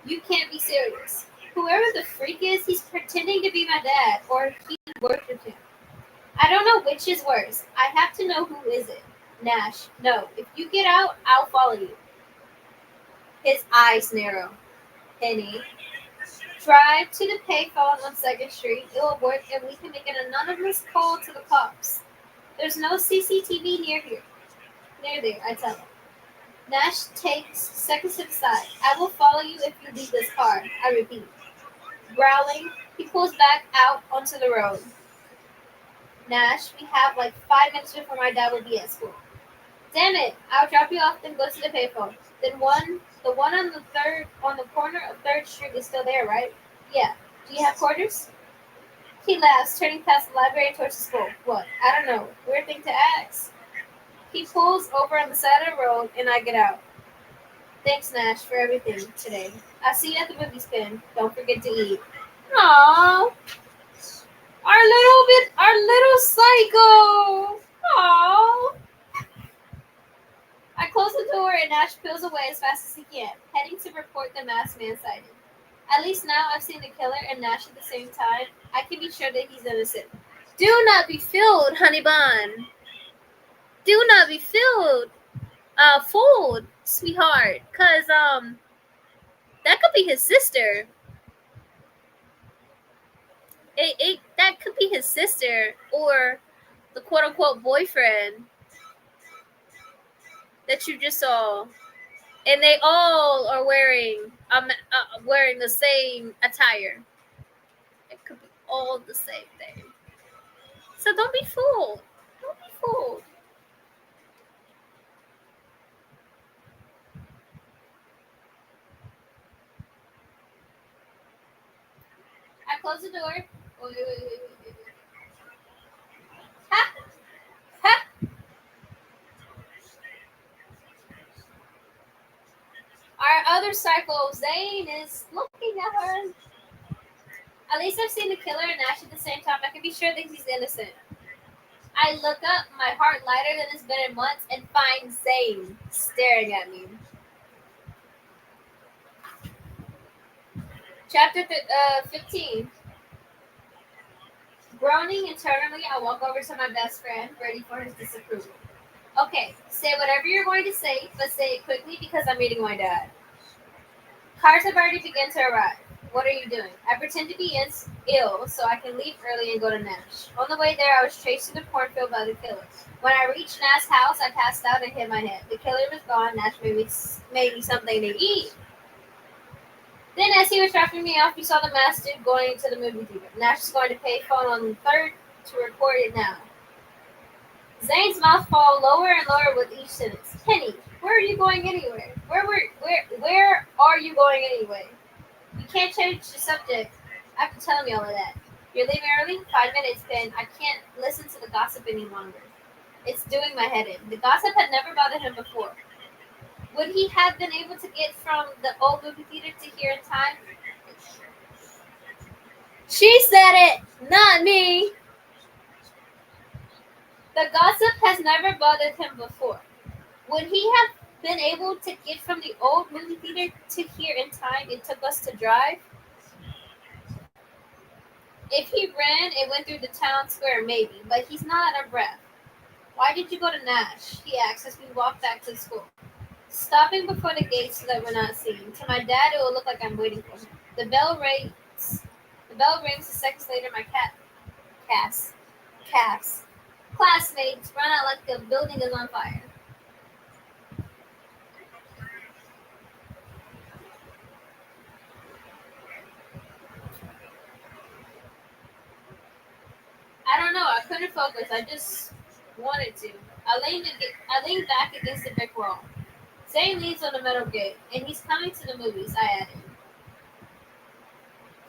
You can't be serious. Whoever the freak is, he's pretending to be my dad, or he worked with him. I don't know which is worse. I have to know who is it. Nash, no. If you get out, I'll follow you. His eyes narrow. Penny, drive to the payphone on 2nd Street. It will work and we can make an anonymous call to the cops. There's no CCTV near there, I tell him. Nash takes seconds to decide. I will follow you if you leave this car, I repeat. Growling, he pulls back out onto the road. Nash, we have like 5 minutes before my dad will be at school. Damn it! I'll drop you off, then go to the payphone. The one on the corner of 3rd Street is still there, right? Yeah. Do you have quarters? He laughs, turning past the library towards the school. What? I don't know. Weird thing to ask. He pulls over on the side of the road, and I get out. Thanks, Nash, for everything today. I'll see you at the movies, Pin. Don't forget to eat. Aww. Our little psycho. Aww. I close the door and Nash peels away as fast as he can, heading to report the masked man sighting. At least now I've seen the killer and Nash at the same time. I can be sure that he's innocent. Do not be fooled, honey bun. Do not be fooled, sweetheart. Cause that could be his sister. That could be his sister or the quote unquote boyfriend that you just saw. And they all are wearing the same attire. It could be all the same thing. So don't be fooled. Don't be fooled. I close the door. Wait. Ha! Ha! Our other psycho, Zane, is looking at her. At least I've seen the killer and Nash at the same time. I can be sure that he's innocent. I look up, my heart lighter than it's been in months, and find Zane staring at me. Chapter 15. Groaning internally, I walk over to my best friend, ready for his disapproval. Okay, say whatever you're going to say, but say it quickly because I'm meeting my dad. Cars have already begun to arrive. What are you doing? I pretend to be ill so I can leave early and go to Nash. On the way there, I was chased to the cornfield by the killer. When I reached Nash's house, I passed out and hit my head. The killer was gone. Nash made me something to eat. Then, as he was dropping me off, we saw the masked dude going to the movie theater. Nash is going to pay phone on the third to record it now. Zane's mouth fall lower and lower with each sentence. Penny, where are you going anyway? Where are you going anyway? You can't change the subject after telling me all of that. You're leaving early? 5 minutes, Ben. I can't listen to the gossip any longer. It's doing my head in. The gossip had never bothered him before. Would he have been able to get from the old movie theater to here in time? She said it, not me. The gossip has never bothered him before. Would he have been able to get from the old movie theater to here in time it took us to drive? If he ran and went through the town square, maybe, but he's not out of breath. Why did you go to Nash? He asked as we walked back to school. Stopping before the gate so that we're not seen. To my dad, it will look like I'm waiting for him. The bell rings. The bell rings. A seconds later, my Cass, Cass, classmates run out like the building is on fire. I don't know. I couldn't focus. I just wanted to. I leaned back against the brick wall. Zane leans on the metal gate, and he's coming to the movies. I added.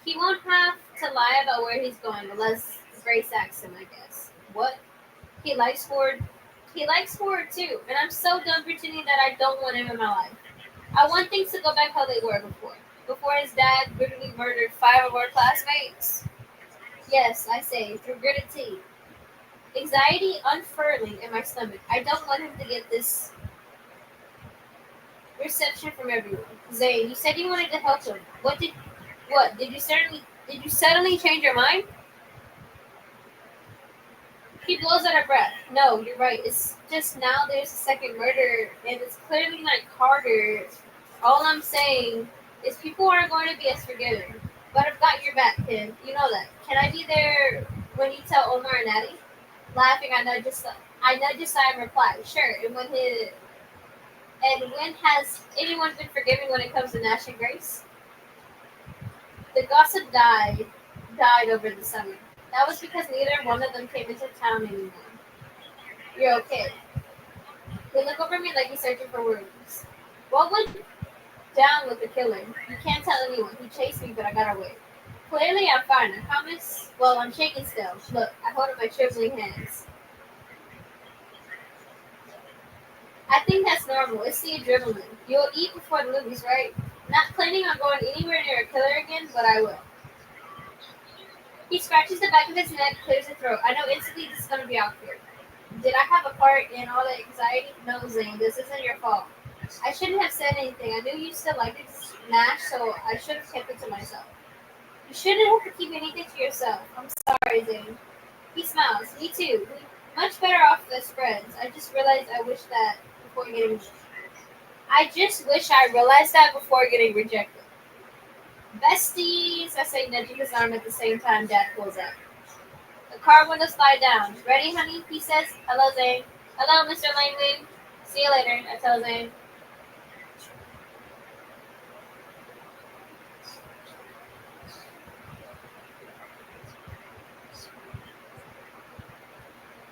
He won't have to lie about where he's going unless Grace asks him, I guess. What? He likes Ford. He likes Ford too, and I'm so done pretending that I don't want him in my life. I want things to go back how they were before. Before his dad brutally murdered 5 of our classmates. Yes, I say, through gritted teeth. Anxiety unfurling in my stomach. I don't want him to get this reception from everyone. Zane, you said you wanted to help him. What? Did you suddenly change your mind? He blows out a breath. No, you're right. It's just now there's a second murder and it's clearly not Carter. All I'm saying is people aren't going to be as forgiving. But I've got your back, kid. You know that. Can I be there when you tell Omar and Addie? Laughing, I nudge aside and reply, sure. And when has anyone been forgiving when it comes to Nash and Grace? The gossip died over the summer. That was because neither one of them came into town anymore. You're okay. They look over me like he's searching for words. What went down with the killer? You can't tell anyone. He chased me, but I got away. Clearly, I'm fine. I promise. Well, I'm shaking still. Look, I hold up my trembling hands. I think that's normal. It's the adrenaline. You'll eat before the movies, right? Not planning on going anywhere near a killer again, but I will. He scratches the back of his neck, clears his throat. I know instantly this is going to be awkward. Did I have a part in all the anxiety? No, Zane, this isn't your fault. I shouldn't have said anything. I knew you still liked it, Nash, so I should have kept it to myself. You shouldn't have to keep anything to yourself. I'm sorry, Zane. He smiles. Me too. We're much better off as friends. I just realized I wish that before getting. I just wish I realized that before getting rejected. Besties, I say, nudging his arm at the same time Dad pulls up. The car windows slide down. Ready, honey? He says. Hello, Zane. Hello, Mr. Langley. See you later, I tell Zane.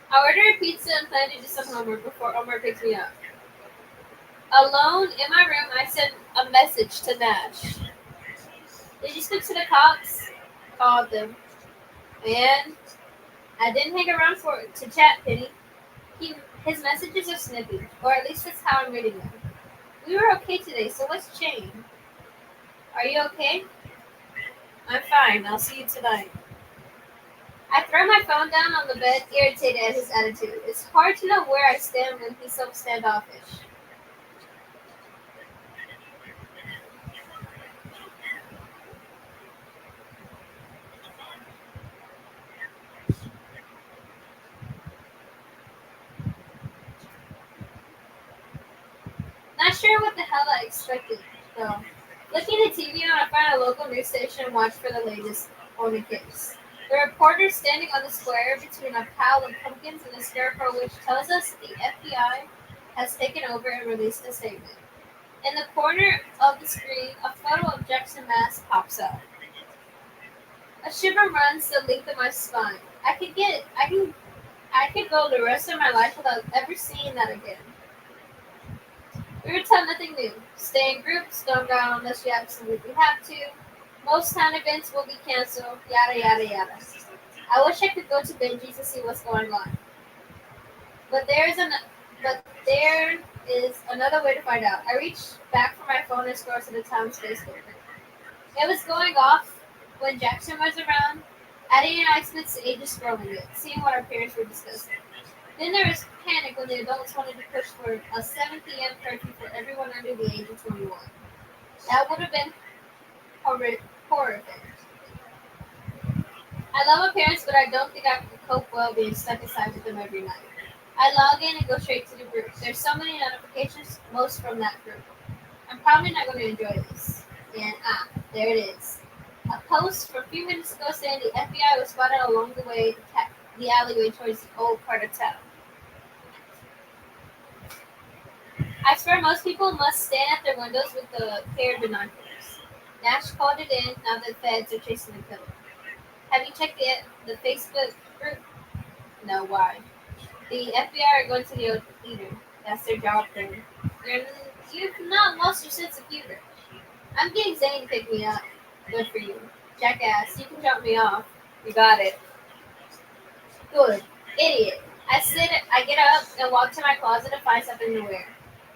I order a pizza and plan to do some homework before Omar picks me up. Alone in my room, I send a message to Nash. Did you speak to the cops? Called them. And I didn't hang around to chat, Penny. His messages are snippy, or at least that's how I'm reading them. We were okay today, so what's changed? Are you okay? I'm fine. I'll see you tonight. I throw my phone down on the bed, irritated at his attitude. It's hard to know where I stand when he's so standoffish. Not sure what the hell I expected, though. Looking at TV on, I find a local news station and watch for the latest on the case. The reporter is standing on the square between a pile of pumpkins and a scarecrow, which tells us the FBI has taken over and released a statement. In the corner of the screen, a photo of Jackson Mass pops up. A shiver runs the length of my spine. I could go the rest of my life without ever seeing that again. We were taught nothing new. Stay in groups, don't go out unless you absolutely have to. Most town events will be canceled, yada yada yada. I wish I could go to Benji to see what's going on. But there is another way to find out. I reached back for my phone and scrolled to the town's Facebook. It was going off when Jackson was around. Addie and I spent ages scrolling it, seeing what our parents were discussing. Then there was panic when the adults wanted to push for a 7 p.m. curfew for everyone under the age of 21. That would have been horrific. I love my parents, but I don't think I could cope well being stuck inside with them every night. I log in and go straight to the group. There's so many notifications, most from that group. I'm probably not going to enjoy this. And there it is. A post from a few minutes ago saying the FBI was spotted along the way, the alleyway towards the old part of town. I swear most people must stand at their windows with a pair of binoculars. Nash called it in, now the feds are chasing the killer. Have you checked the Facebook group? No, why? The FBI are going to the old theater. That's their job thing. You've not lost your sense of humor. I'm getting Zane to pick me up. Good for you. Jackass, you can drop me off. You got it. Good. Idiot. I get up and walk to my closet to find something to wear.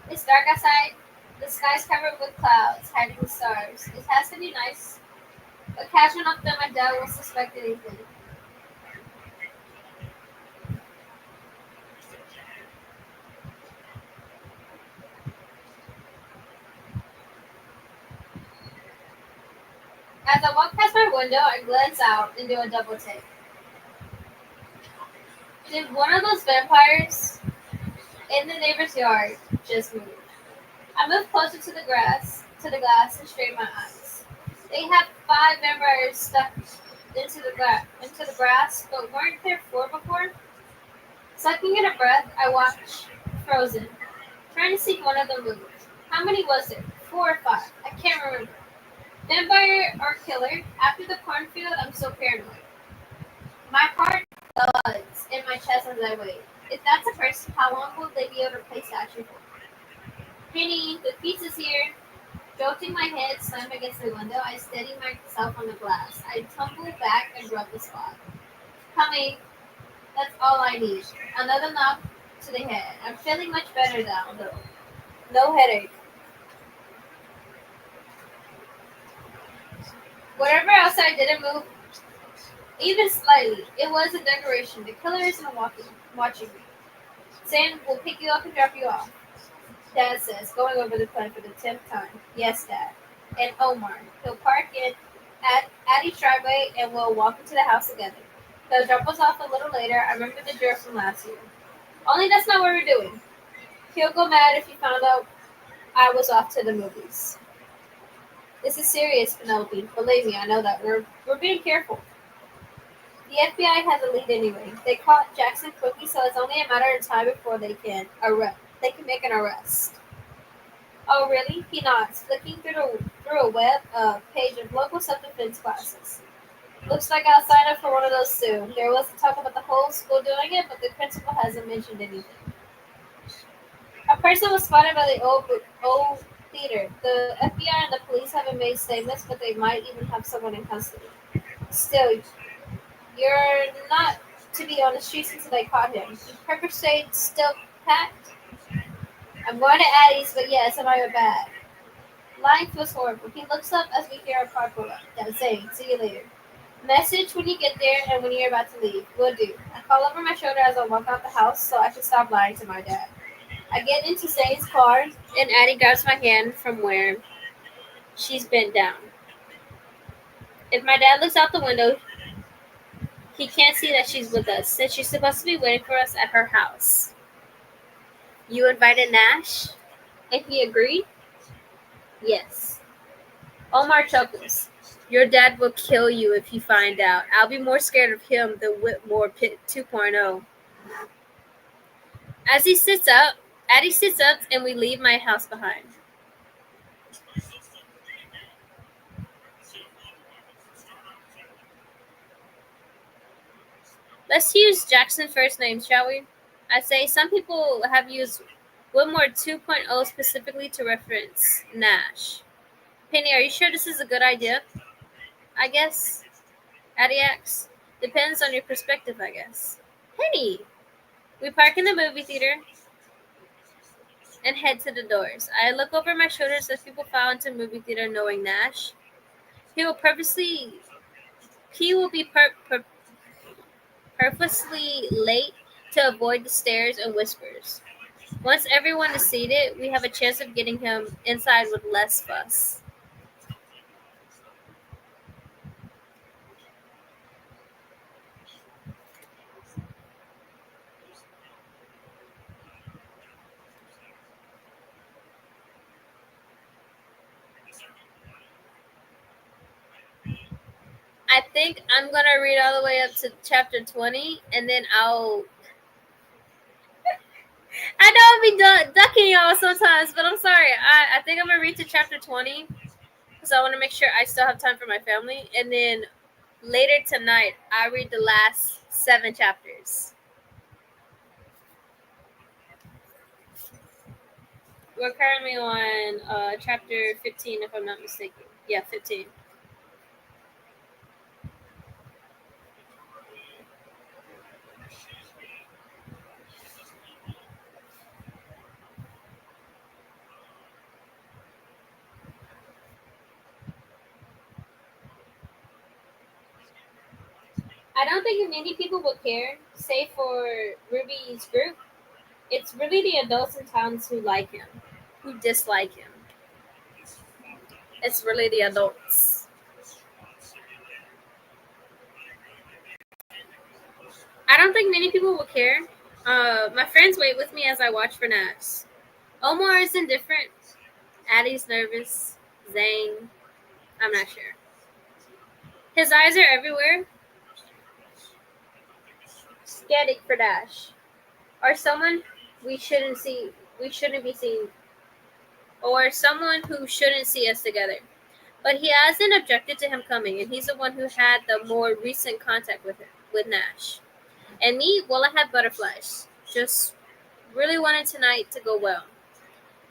It's dark outside. The sky's covered with clouds, hiding the stars. It has to be nice, but casual enough that my dad won't suspect anything. As I walk past my window, I glance out and do a double take. Did one of those vampires in the neighbor's yard just move? I move closer to the glass, and strain my eyes. They have 5 vampires stuck into the grass, but weren't there 4 before? Sucking in a breath, I watch Frozen, trying to see if one of them moved. How many was there? 4 or 5? I can't remember. Vampire or killer? After the cornfield, I'm so paranoid. My heart thuds in my chest as I wait. If that's a person, how long will they be able to play statue for? Penny, the pizza's here. Jolting my head slammed against the window, I steady myself on the glass. I tumble back and rub the spot. Coming. That's all I need. Another knock to the head. I'm feeling much better now, though. No headache. Whatever else I didn't move even slightly. It was a decoration. The killer isn't watching me. Sam will pick you up and drop you off. Dad says, going over the plan for the 10th time. Yes, Dad. And Omar. He'll park in at each driveway and we'll walk into the house together. They'll drop us off a little later. I remember the drill from last year. Only that's not what we're doing. He'll go mad if he found out I was off to the movies. This is serious, Penelope. Believe me, I know that. We're being careful. The FBI has a lead anyway. They caught Jackson quickly, so it's only a matter of time before they can make an arrest. Oh, really? He nods, flicking through a web page of local self-defense classes. Looks like I'll sign up for one of those soon. There was a talk about the whole school doing it, but the principal hasn't mentioned anything. A person was spotted by the old theater. The FBI and the police haven't made statements, but they might even have someone in custody. Still, you're not to be on the streets until they caught him. The pepper spray still packed? I'm going to Addie's, but yes, I might be bad. Lying feels horrible. He looks up as we hear our car pull up. That's saying, see you later. Message when you get there and when you're about to leave. Will do. I call over my shoulder as I walk out the house so I can stop lying to my dad. I get into Zane's car and Addie grabs my hand from where she's bent down. If my dad looks out the window, he can't see that she's with us since she's supposed to be waiting for us at her house. You invited Nash? And he agreed? Yes. Omar chuckles. Your dad will kill you if you find out. I'll be more scared of him than Whitmore Pit 2.0. As he sits up, Addie sits up and we leave my house behind. Let's use Jackson's first name, shall we? I say some people have used Whitmore 2.0 specifically to reference Nash. Penny, are you sure this is a good idea? I guess. Addie asks. Depends on your perspective, I guess. Penny! We park in the movie theater and head to the doors. I look over my shoulders as people file into the movie theater knowing Nash. He will be purposely late to avoid the stares and whispers. Once everyone is seated, we have a chance of getting him inside with less fuss. I think I'm gonna read all the way up to chapter 20, and then I know I'll be ducking y'all sometimes, but I'm sorry. I think I'm gonna read to chapter 20 because I want to make sure I still have time for my family, and then later tonight I read the last 7 chapters. We're currently on chapter 15, if I'm not mistaken. Yeah, 15. I don't think many people would care, say for Ruby's group. It's really the adults in towns who like him, who dislike him. It's really the adults. I don't think many people will care. My friends wait with me as I watch for naps. Omar is indifferent. Addie's nervous. Zane, I'm not sure. His eyes are everywhere. Scatic for Dash. Or someone we shouldn't see. We shouldn't be seen. Or someone who shouldn't see us together. But he hasn't objected to him coming, and he's the one who had the more recent contact with Nash. And me, well, I have butterflies. Just really wanted tonight to go well.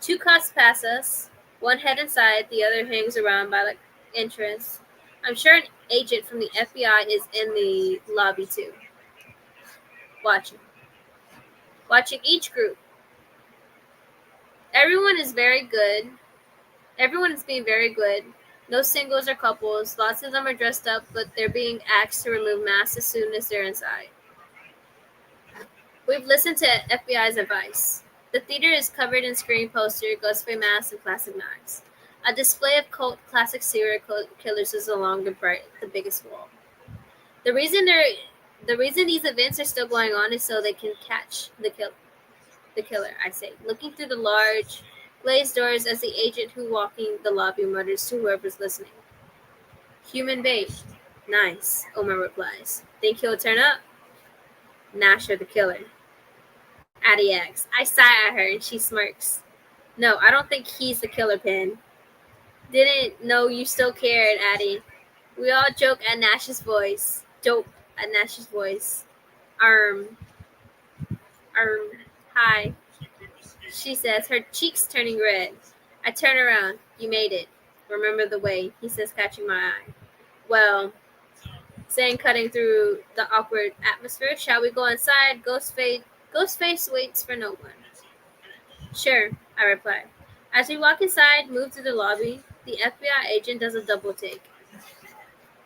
2 cops pass us. One head inside, the other hangs around by the entrance. I'm sure an agent from the FBI is in the lobby too. Watching. Watching each group. Everyone is very good. Everyone is being very good. No singles or couples. Lots of them are dressed up, but they're being asked to remove masks as soon as they're inside. We've listened to FBI's advice. The theater is covered in screen poster, ghost spray masks, and plastic knives. A display of cult classic serial killers is along the biggest wall. The reason these events are still going on is so they can catch the killer, I say, looking through the large glazed doors as the agent who walking the lobby mutters to whoever's listening. Human bait. Nice, Omar replies. Think he'll turn up? Nash or the killer? Addie asks. I sigh at her and she smirks. No, I don't think he's the killer, Pin. Didn't know you still cared, Addie. We all joke at Nash's voice. Joke at Nash's voice. Arm. Hi, she says, her cheeks turning red. I turn around. You made it. Remember the way, he says, catching my eye. Well, saying, cutting through the awkward atmosphere, shall we go inside? Ghostface waits for no one. Sure, I reply. As we walk inside, move to the lobby, the FBI agent does a double take.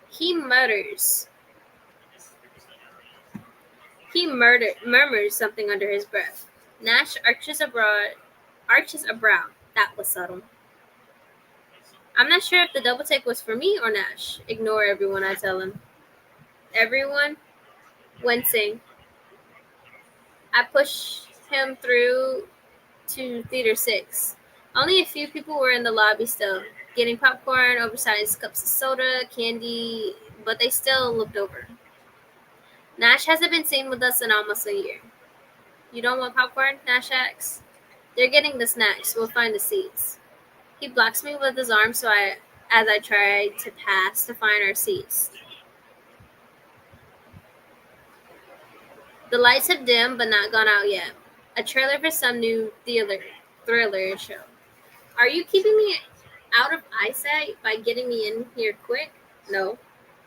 He murmurs something under his breath. Nash arches a brow. That was subtle. I'm not sure if the double take was for me or Nash. Ignore everyone, I tell him. Everyone? Wincing. I push him through to Theater 6. Only a few people were in the lobby still. getting popcorn, oversized cups of soda, candy, but they still looked over. Nash hasn't been seen with us in almost a year. You don't want popcorn? Nash asks. They're getting the snacks. We'll find the seats. He blocks me with his arm as I try to pass to find our seats. The lights have dimmed but not gone out yet. A trailer for some new thriller show. Are you keeping me out of eyesight by getting me in here quick? No.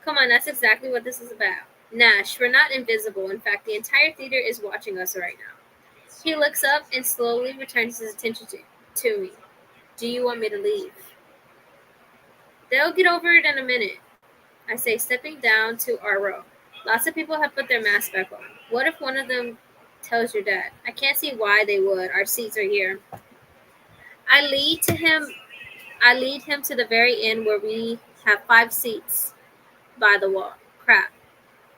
Come on, that's exactly what this is about. Nash, we're not invisible. In fact, the entire theater is watching us right now. He looks up and slowly returns his attention to me. Do you want me to leave? They'll get over it in a minute, I say, stepping down to our row. Lots of people have put their masks back on. What if one of them tells your dad? I can't see why they would. Our seats are here. I lead him to the very end where we have 5 seats by the wall. Crap.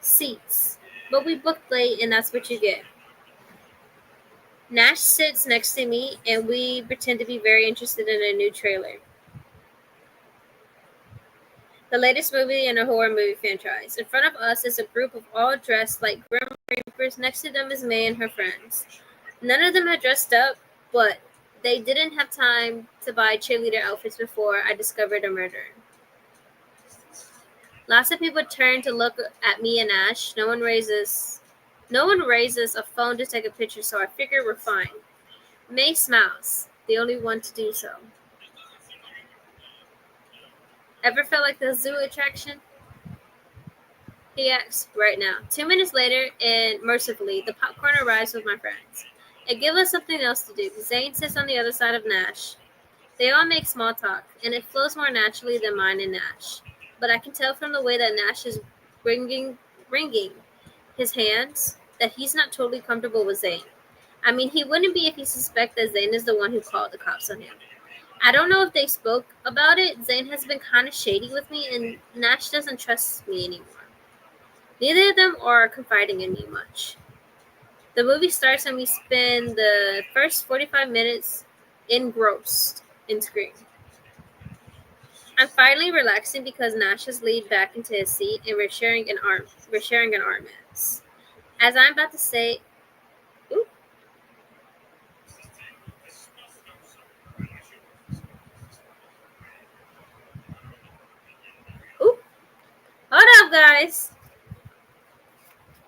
Seats. But we booked late and that's what you get. Nash sits next to me and we pretend to be very interested in a new trailer. The latest movie in a horror movie franchise. In front of us is a group of all dressed like Grim Reapers. Next to them is May and her friends. None of them had dressed up, but they didn't have time to buy cheerleader outfits before I discovered a murder. Lots of people turn to look at me and Ash. No one raises a phone to take a picture, so I figure we're fine. May smiles, the only one to do so. Ever felt like the zoo attraction? He asks right now. 2 minutes later, and mercifully, the popcorn arrives with my friends. It gives us something else to do. Zane sits on the other side of Nash. They all make small talk, and it flows more naturally than mine and Nash. But I can tell from the way that Nash is wringing his hands that he's not totally comfortable with Zane. I mean, he wouldn't be if he suspects that Zane is the one who called the cops on him. I don't know if they spoke about it. Zane has been kind of shady with me, and Nash doesn't trust me anymore. Neither of them are confiding in me much. The movie starts and we spend the first 45 minutes engrossed in screen. I'm finally relaxing because Nash has leaned back into his seat and we're sharing an arm mass. As I'm about to say, ooh, ooh, hold up, guys.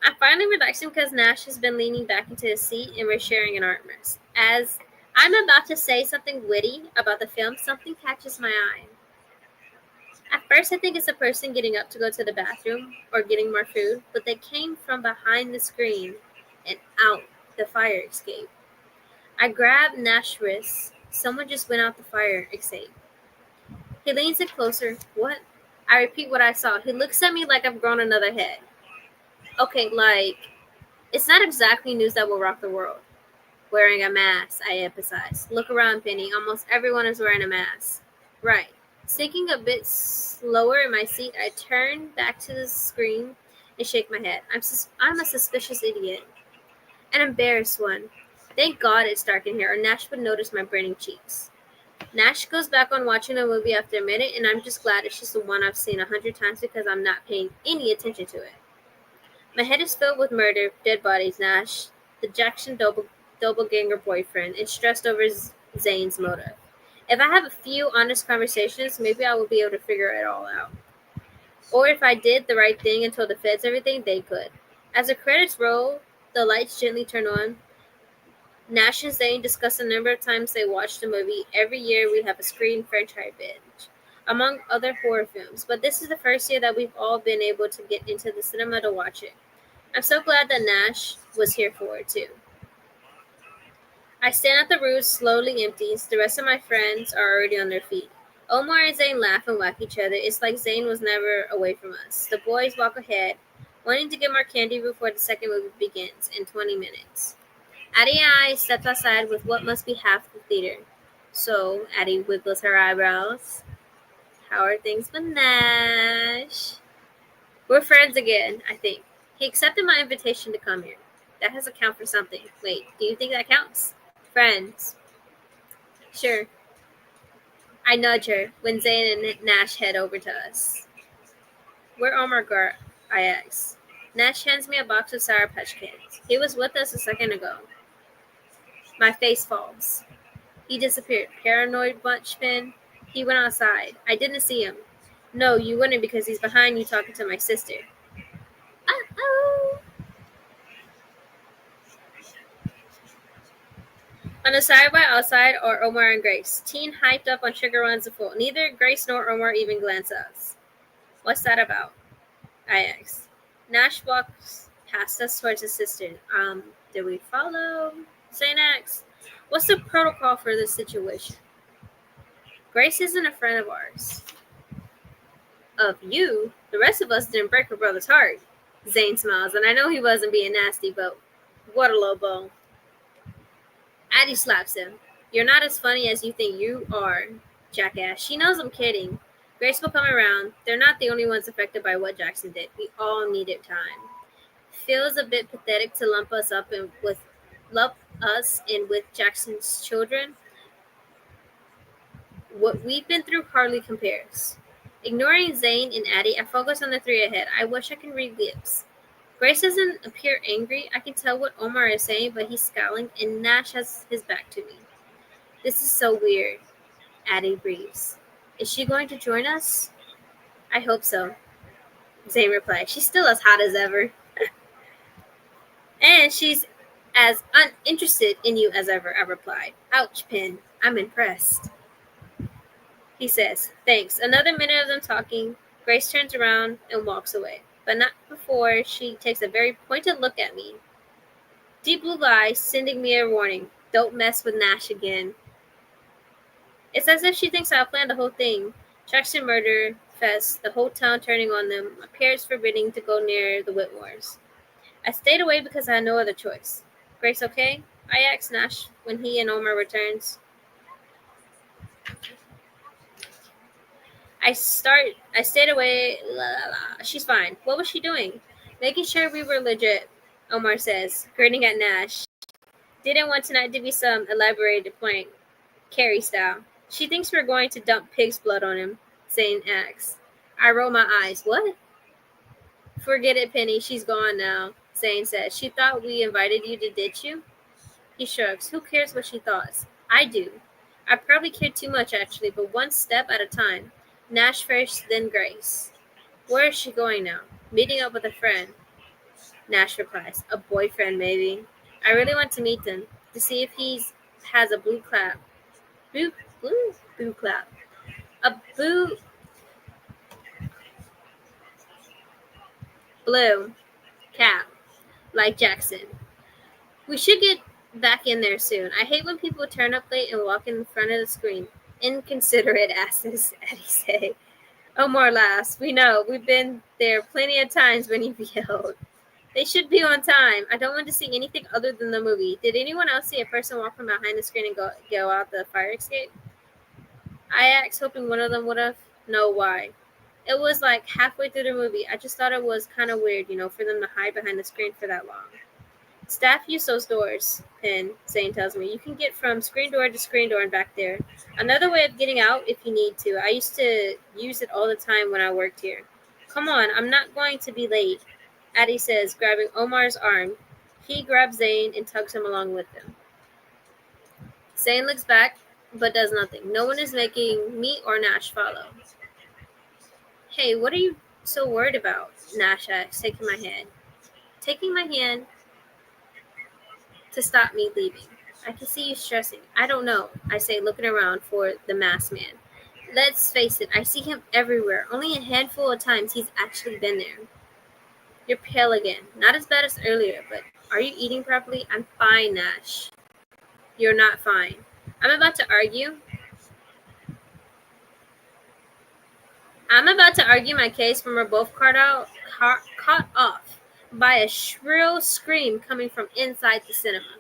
I'm finally relaxing because Nash has been leaning back into his seat and we're sharing an arm rest. As I'm about to say something witty about the film, something catches my eye. At first, I think it's a person getting up to go to the bathroom or getting more food, but they came from behind the screen and out the fire escape. I grab Nash's wrist. Someone just went out the fire escape. He leans in closer. What? I repeat what I saw. He looks at me like I've grown another head. Okay, it's not exactly news that will rock the world. Wearing a mask, I emphasize. Look around, Penny. Almost everyone is wearing a mask. Right. Sinking a bit slower in my seat, I turn back to the screen and shake my head. I'm a suspicious idiot. An embarrassed one. Thank God it's dark in here, or Nash would notice my burning cheeks. Nash goes back on watching the movie after a minute, and I'm just glad it's just the one I've seen 100 times because I'm not paying any attention to it. My head is filled with murder, dead bodies, Nash, the Jackson doppelganger boyfriend, and stressed over Zane's motive. If I have a few honest conversations, maybe I will be able to figure it all out. Or if I did the right thing and told the feds everything, they could. As the credits roll, the lights gently turn on. Nash and Zane discuss the number of times they watched the movie. Every year we have a screen franchise binge, among other horror films. But this is the first year that we've all been able to get into the cinema to watch it. I'm so glad that Nash was here for it too. I stand at the room, slowly empties. The rest of my friends are already on their feet. Omar and Zane laugh and whack each other. It's like Zane was never away from us. The boys walk ahead, wanting to get more candy before the second movie begins in 20 minutes. Addie and I stepped outside with what must be half the theater. So Addie wiggles her eyebrows. How are things with Nash? We're friends again, I think. He accepted my invitation to come here. That has to count for something. Wait, do you think that counts? Friends. Sure. I nudge her when Zane and Nash head over to us. Where Omar Gar? I ask. Nash hands me a box of Sour Patch Kids. He was with us a second ago. My face falls. He disappeared. Paranoid bunchpin. He went outside. I didn't see him. No, you wouldn't because he's behind you talking to my sister. Uh-oh. On the sidewalk outside are Omar and Grace. Teen hyped up on sugar runs of full. Neither Grace nor Omar even glance at us. What's that about? I ask. Nash walks past us towards his sister. Did we follow? Zane asks. What's the protocol for this situation? Grace isn't a friend of ours. Of you? The rest of us didn't break her brother's heart. Zane smiles, and I know he wasn't being nasty, but what a low blow. Addie slaps him. You're not as funny as you think you are, jackass. She knows I'm kidding. Grace will come around. They're not the only ones affected by what Jackson did. We all needed time. Feels a bit pathetic to lump us in with Jackson's children. What we've been through hardly compares. Ignoring Zane and Addie, I focus on the three ahead. I wish I could read lips. Grace doesn't appear angry. I can tell what Omar is saying, but he's scowling, and Nash has his back to me. This is so weird, Addie breathes. Is she going to join us? I hope so, Zane replied. She's still as hot as ever. And she's as uninterested in you as ever, I replied. Ouch, Pin. I'm impressed. He says, thanks. Another minute of them talking. Grace turns around and walks away, but not before she takes a very pointed look at me. Deep blue eyes sending me a warning. Don't mess with Nash again. It's as if she thinks I planned the whole thing. Jackson murder fest, the whole town turning on them, my parents forbidding to go near the Whitmores. I stayed away because I had no other choice. Grace okay? I asked Nash when he and Omar returns. I stayed away. La, la, la. She's fine. What was she doing? Making sure we were legit, Omar says, grinning at Nash. Didn't want tonight to be some elaborated prank, Carrie style. She thinks we're going to dump pig's blood on him, Zane asks. I roll my eyes. What? Forget it, Penny. She's gone now, Zane says. She thought we invited you to ditch you? He shrugs. Who cares what she thought? I do. I probably cared too much, actually, but one step at a time. Nash first, then Grace. Where is she going now? Meeting up with a friend. Nash replies. A boyfriend, maybe. I really want to meet him, to see if he has a blue clap. Blue clap. A blue cap, like Jackson. We should get back in there soon. I hate when people turn up late and walk in front of the screen. Inconsiderate asses, Eddie say. Omar laughs. We know. We've been there plenty of times when you've yelled. They should be on time. I don't want to see anything other than the movie. Did anyone else see a person walk from behind the screen and go out the fire escape? I asked, hoping one of them would have. No, why? It was like halfway through the movie. I just thought it was kind of weird, for them to hide behind the screen for that long. Staff use those doors, Penn, Zane tells me. You can get from screen door to screen door and back there. Another way of getting out if you need to. I used to use it all the time when I worked here. Come on, I'm not going to be late, Addie says, grabbing Omar's arm. He grabs Zane and tugs him along with him. Zane looks back, but does nothing. No one is making me or Nash follow. Hey, what are you so worried about? Nash asks, taking my hand to stop me leaving. I can see you stressing. I don't know, I say, looking around for the masked man. Let's face it, I see him everywhere. Only a handful of times he's actually been there. You're pale again. Not as bad as earlier, but are you eating properly? I'm fine, Nash. You're not fine. I'm about to argue my case when we're both caught off by a shrill scream coming from inside the cinema.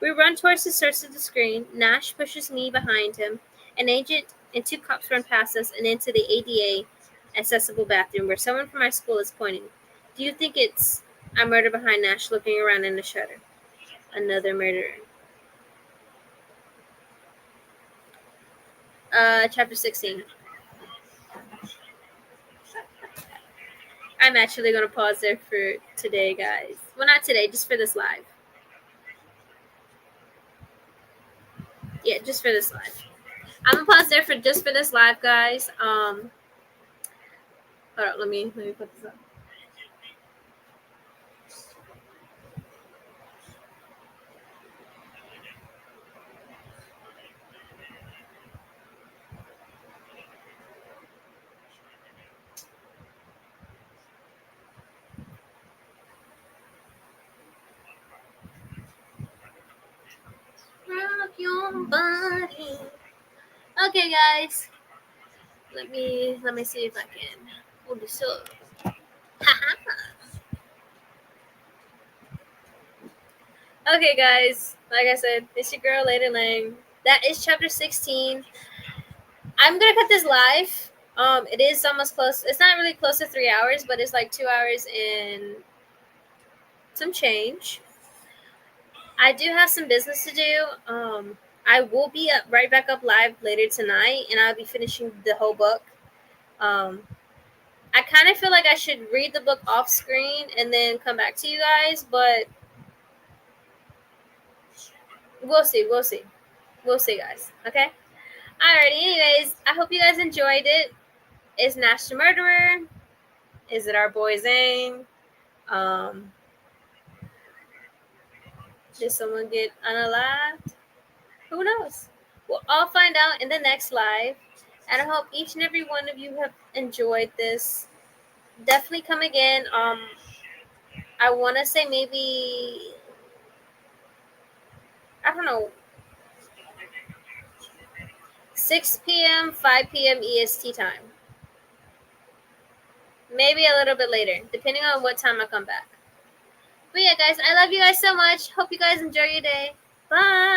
We run towards the source of the screen. Nash pushes me behind him. An agent and two cops run past us and into the ADA accessible bathroom where someone from my school is pointing. Do you think it's... I murder behind Nash, looking around in the shutter. Another murderer. chapter 16. I'm actually gonna pause there for today, guys. Well, not today, just for this live. Yeah, just for this live. I'm gonna pause there for just for this live, guys. Hold on, let me put this up. Rock your body. Okay, guys. Let me see if I can pull this up. Okay, guys. Like I said, it's your girl Lady Lang. That is chapter 16. I'm gonna cut this live. It is almost close. It's not really close to 3 hours, but it's like 2 hours and some change. I do have some business to do. I will be right back up live later tonight, and I'll be finishing the whole book. I kind of feel like I should read the book off screen and then come back to you guys, but we'll see. We'll see. We'll see, guys. Okay? Alrighty, anyways, I hope you guys enjoyed it. Is Nash the murderer? Is it our boy Zane? Did someone get unalived? Who knows? We'll all find out in the next live. And I hope each and every one of you have enjoyed this. Definitely come again. I want to say maybe, I don't know, 6 p.m., 5 p.m. EST time. Maybe a little bit later, depending on what time I come back. But yeah, guys, I love you guys so much. Hope you guys enjoy your day. Bye.